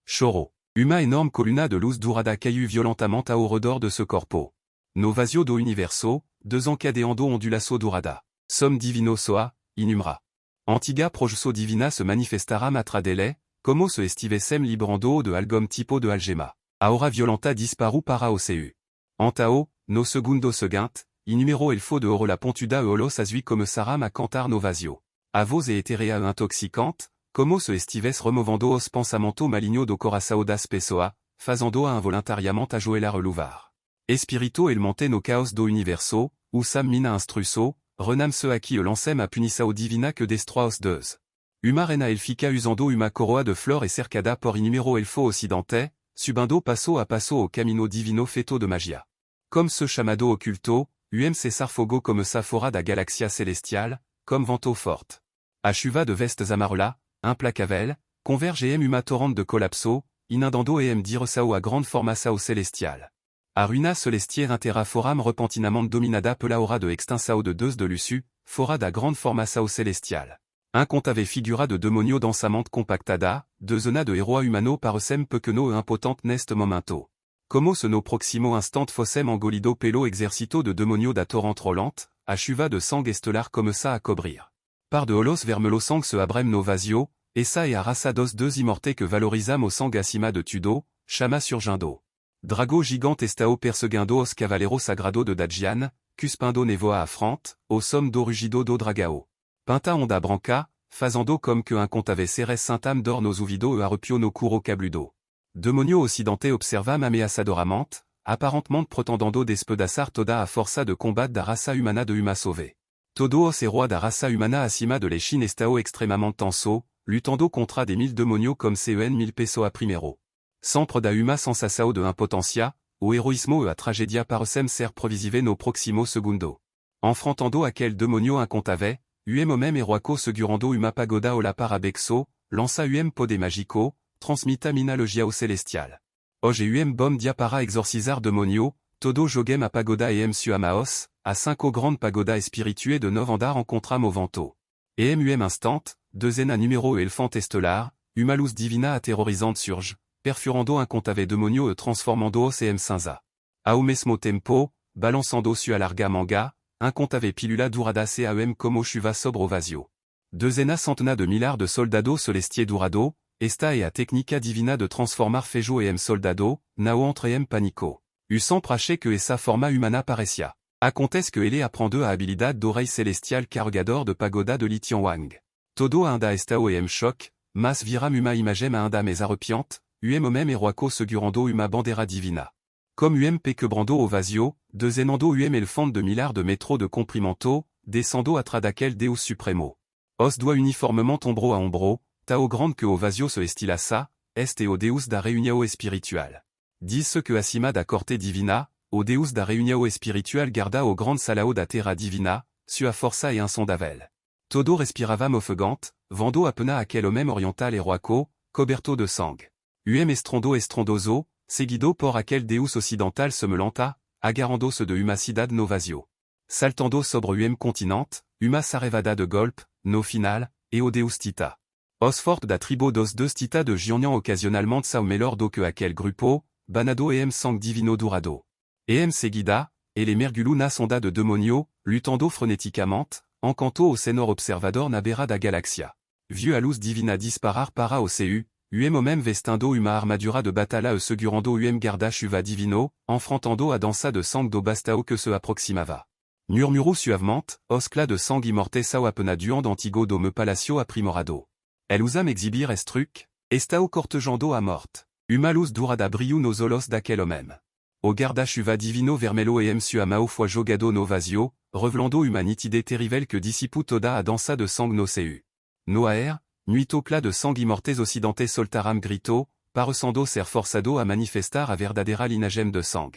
Choro. Uma enorme coluna de luz durada caiu violentement ao redor de ce corpo. No vazio do universo, desencadeando ondulaço durada. Som divino soa, inumra. Antiga projuso divina se manifestaram atradele, como se estivessem librando de algom tipo de algema. Aura violenta disparu para o seu. Antao, no segundo seguinte, inumero elfo de oro la pontuda e holos azui como saram a cantar no vazio. Avos e eterea intoxicante, como se estives removando os pensamento maligno do coração das pessoa, fazendo a involuntariamente a joelar luvar. Espirito el monte no caos do universo, usam mina instruso, renam se aqui lancem a punisao divina que destroaos deus. Uma rena elfica usando uma coroa de flor et cercada por inumero elfo occidente, subindo passo a passo au camino divino feto de magia. Comme ce chamado occulto, se sarfogo comme sa fora da galaxia celestial, comme vento forte. A chuva de vestes amarela, implacavel, converge uma torrente de collapso, inundando diresao a grande formasao celestial. A ruina celestiaire intera foram repentinamente dominada pela hora de extinsao de deus de lusu, fora da grande formasao celestial. Incontave figura de demonio densamente compactada, de zona de heroa humano parecem pequeno e impotente neste momento. Como se no proximo instant fossem engolido pelo exercito de demonio da torrente rolante, a chuva de sang estelar comme ça a cobrir. Par de holos vermelo sang se abrem no vasio, essa e a raça dos deux immortes que valorisam o sang acima de tudo, chama surgindo. Drago gigante estao perseguindo os cavaleros sagrado de Dagian, cuspindo nevoa afrante, o som do rugido do dragao. Pinta onda branca, fazendo comme que incontave seres saintam dor nos ouvido e arrepio no curo cabludo. Demonio occidente observam ameaçadoramente, apparentement pretendendo despedaçar toda a força de combat da raça humana de uma sauvé. Todo os heróis da raça humana acima de l'Echine estao extremamente tenso, lutando contra des mille demonios comme mil pessoa primero. Sempre da uma sensação de impotencia, o heroísmo e a tragedia parecem ser previsive no proximo segundo. Enfrentando aquel demonio incontave, o même heroico segurando uma pagoda o la parabexo, lança poder magico, transmita minalogia au celestial. Hoje bom dia para exorcizar demonio, todo jogem a pagoda suamaos, a cinco grande pagoda espirituée de novandar encontram o vento. Instant, dezena numero elefante estelar, uma luz divina aterrorisante surge, perfurando incontave demonio e transformando os cinza. Ao mesmo tempo, balançando su alarga manga, incontave pilula durada como chuva sobre o vazio. Dezena centena de millar de soldado celestier durado, esta e a técnica divina de transformar fejo soldado, nao entre panico. Sempre aché que essa forma humana parecia. Acontece que ele aprende a habilidade d'oreille celestial cargador de pagoda de Litian Wang. Todo ainda estao choc, mas viram uma imagem ainda mais arrepiante, même heroico segurando uma bandera divina. Comme pequebrando o vazio, dezenando elefante de millar de métro de comprimento, descendo atra daquel deus supremo. Os doit uniformement ombro a ombro, tao grande que o vazio se estilassa, este o deus da reunião espiritual. Diz ce que acima da corte divina, o deus da reunião espiritual garda o grande salao da terra divina, sua força e insondavel. Todo respiravam ofegante, vendo apena aquel homem oriental heroico, coberto de sang. Estrondoso, seguido por aquel deus occidental semelanta, agarrando-se de uma cidade no vazio. Saltando sobre continente, uma sarevada de golpe, no final, e o deus tita. Os fort da tribo dos deux tita de Gionian occasionalmente sao melhor do que aquel grupo, banado sang divino durado. Seguida, et les merguluna sonda de demonio, lutando frenéticamente, encanto o senor observador na beira da galaxia. Vieux a luz divina disparar para o seu, même vestindo uma armadura de batalha e segurando garda chuva divino, enfrentando a dança de sang do bastao que se aproximava. Murmuro suavement, oscla de sang immorte sao apena duand antigo do me palacio aprimorado. El usam exhibir estruc, estao cortejando a morte. Uma luz durada brilhu nos olos daquel homem. O garda chuva divino vermelo suamao foi jogado no vazio, revelando uma nitide terrivel que dissipu toda a dança de sang no seu. No aer, nuito cla de sang immortes occidente soltaram grito, parecendo ser forçado a manifestar a verdadeira linagem de sang.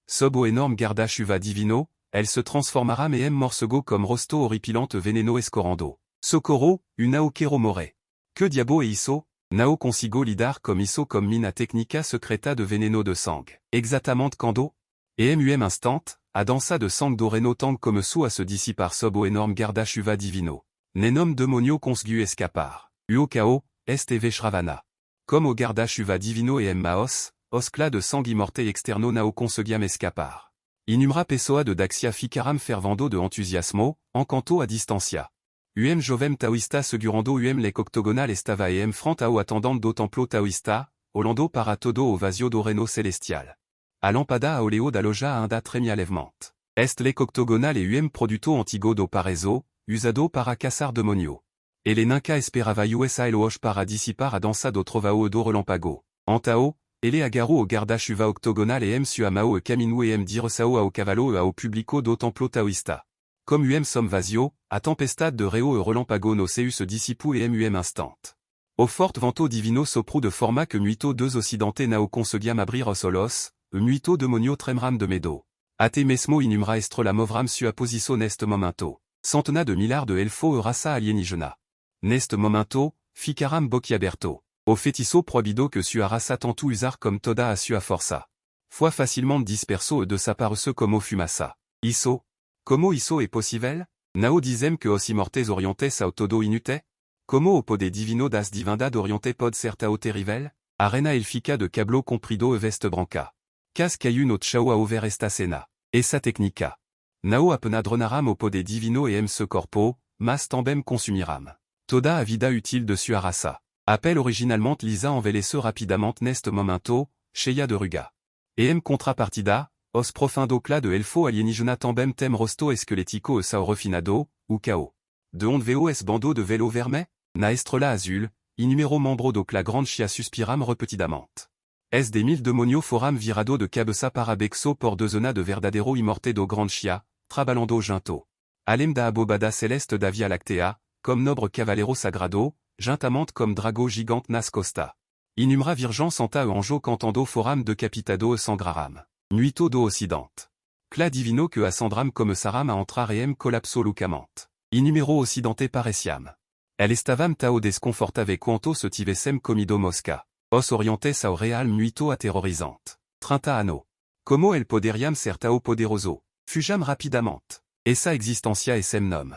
Sob o enorme garda chuva divino, elle se transformara morcego comme rosto horripilante veneno escorando. Socorro, unao quero more. Que diabo e isso? Nao consigo lidar comme isso comme mina technica secreta de veneno de sang. Exactamente quando? Instant, a dança de sang doreno tang comme su a se dissipar sob o enorme garda chuva divino. Nenom demonio consgu escapar. Uokao, este veshravana. Comme o garda chuva divino maos, oscla de sang immorte externo nao conseguiam escapar. Inumra pessoa de daxia ficaram fervendo de entusiasmo, encanto a distancia. Jovem taoista segurando le octogonal estava front ao attendant do templo taoista, olando para todo o vazio do reino celestial. A lampada a oleo da loja ainda tremialevement. Est le octogonal e produto antigo do parezo, usado para caçar demonio. Ele nunca esperava usa eloge para dissipar a dança do trovao do relampago. Antao, Ele agaru o garda chuva octogonal e su amao e caminu e diresao ao cavallo e ao publico do templo taoista. Comme som vasio, a tempestade de reo e relampago no seus dissipu e instant. Au forte vento divino sopru de forma que muito deux occidente nao conseguiam abrir os olos, muito demonio tremram de medo. Ate mesmo inumra estrola movram sua posiso neste momento. Centena de millar de elfo e raça alienígena. Neste momento, ficaram boquiaberto. Au fetiso probido que sua raça tanto usar comme toda a sua força. Foi facilement disperso e desapareço como fumaça. Isso? Como isso é possível? Nao dizem que os imortes orientes ao todo inute? Como o poder divino das divindade oriente pod certa o terrivel? Arena elfica de cablo comprido e veste branca. Cas caiu not chao a over esta cena. Essa technica. Nao apena dronaram o poder divino e se corpo, mas também consumiram. Toda a vida utile de sua raça. Appel originalement lisa envelece rapidement neste momento, cheia de ruga. Contrapartida, os profundo cla de elfo alienígena também tem rosto esquelético e sao refinado, ou cao. De onde veo es bando de velo verme? Na estrela azul, inumero membro do cla grande chia suspiram repetidament. Es des mil demonio foram virado de cabeça para bexo por dezena de verdadero imorte do grande chia, trabalando junto. Alem da abobada celeste da via lactea, comme nobre cavallero sagrado, juntament comme drago gigante nas costa. Inumra virgent santa e anjo cantando foram de capitado e sangraram. Nuito do occidente. Cla divino que ascendram comme saram a entrar e collapso lucament. Inumero occidente pareciam. El estavam tao desconfortave quanto se tivessem comido mosca. Os orientes ao real nuito aterrorisante. Trinta anno. Como el poderiam ser tao poderoso. Fujam rapidament. Essa existencia sem nom.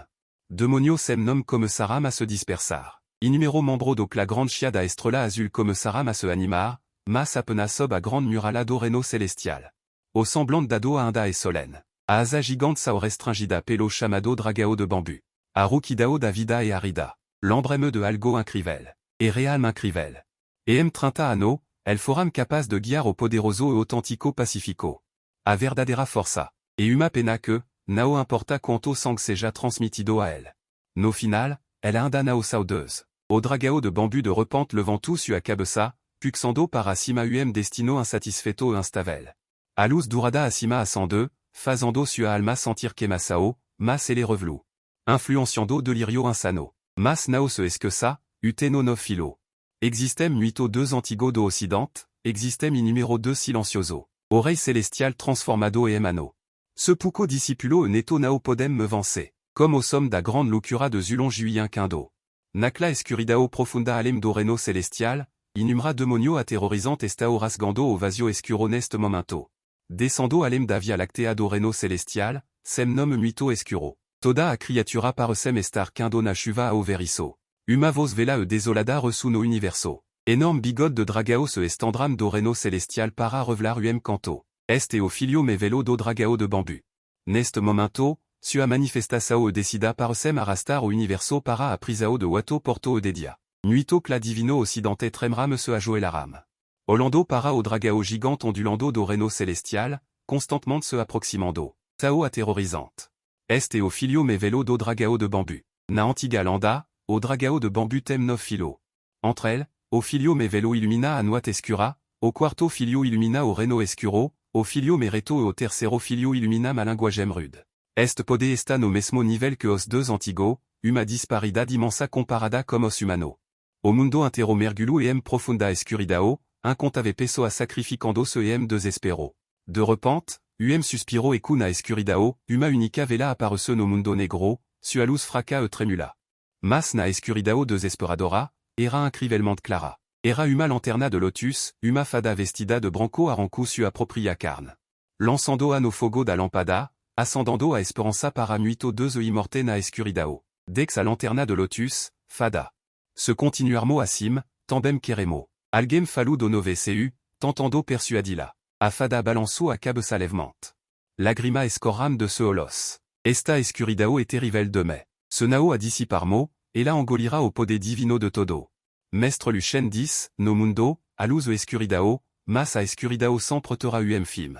Demonio sem nom comme saram a se dispersar. Inumero membro do cla grande chia da estrela azul comme saram a se animar, mas apena sob a grande murala do reno celestial. Au semblant d'ado a inda e solène. A asa gigante sao restringida pelo chamado dragao de bambu. A rukidao da vida e arida. L'embreme de algo incrivel. E real incrivel. Trinta anno, el foram capaz de guiar o poderoso e autentico pacifico. A verdadera força. E uma pena que, nao importa quanto sang seja transmitido a el. No final, el ainda nao saudeuse. O dragao de bambu de repente levantou sua cabeça, puxando para cima destino insatisfeito e instavel. A luz durada acima a 102, fazendo sua alma sentir quemasao, mas ele revelu. Influenciando delirio insano. Mas nao se esqueça, uteno no filo. Existem muito deux antigo do occidente, existem inumero deux silencioso. O rei celestial transformado e emano. Ce pouco discipulo e neto nao podem me vencer. Comme au somme da grande loucura de Zulon juien quindo. Nacla escuridao profunda alem do reno celestial, inumra demonio aterrorisante estao rasgando o vasio escuro neste momento. Descendo alem da via lactea do reno celestial, sem nom muito escuro. Toda a criatura parecem estar quindo na chuva ao veriço. Uma vos vela e desolada reçu no universo. Énorme bigode de dragao se estendram do reno celestial para revelar canto. Este o filio me velo do dragao de bambu. Neste momento, sua manifestação e decida parecem arrastar o universo para a prisao de wato porto e dedia. Nuito cla divino occidente tremram se ajoelaram. Olando para o dragao gigante ondulando do reno celestial, constantement se aproximando. Tao aterrorisante. Este o filio me velo do dragao de bambu. Na antiga landa, o dragao de bambu tem no filo. Entre elles, o filio me velo illumina a noite escura, o quarto filio illumina o reno escuro, o filio me reto e o tercero filio illumina ma linguagem rude. Est pode esta no mesmo nivel que os deux antigo, uma disparidade immensa comparada como os humano. O mundo inteiro mergulho e profunda escuridao, incontave pessoa sacrificando se e desespero. De repente, suspiro e cuna escuridao, uma única vela aparece no mundo negro, sua luz fraca e tremula. Mas na escuridao desesperadora, era incrivelmente clara. Era uma lanterna de lotus, uma fada vestida de branco arrancu sua propria carne. Lançando a no fogo da lampada, ascendando a esperança para muito deux e imorte na escuridao. Dex a lanterna de lotus, fada. Se continuarmo acim, também queremo. Alguém falu do no VCU, tentando persuadila. A fada balançou a cabeça levement. Lagrima escorram de se holos. Esta escuridao e terrivel de me. Se nao a dissiparmo, e la engolira o poder divino de todo. Mestre Luchen 10, no mundo, a luz o escuridao, mas a escuridao sempre terá film.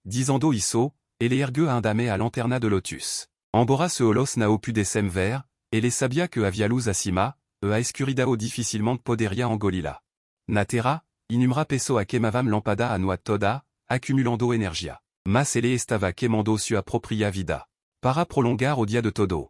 Dizendo isso, ele ergue a andame a lanterna de lotus. Embora se holos nao pu descem ver, ele sabia que havia luz acima, e a escuridao dificilmente poderia engolila. Na terra, Inumra pessoa quemavam lampada anuat toda, accumulando energia. Mas ele estava queimando sua propria vida. Para prolongar o dia de todo.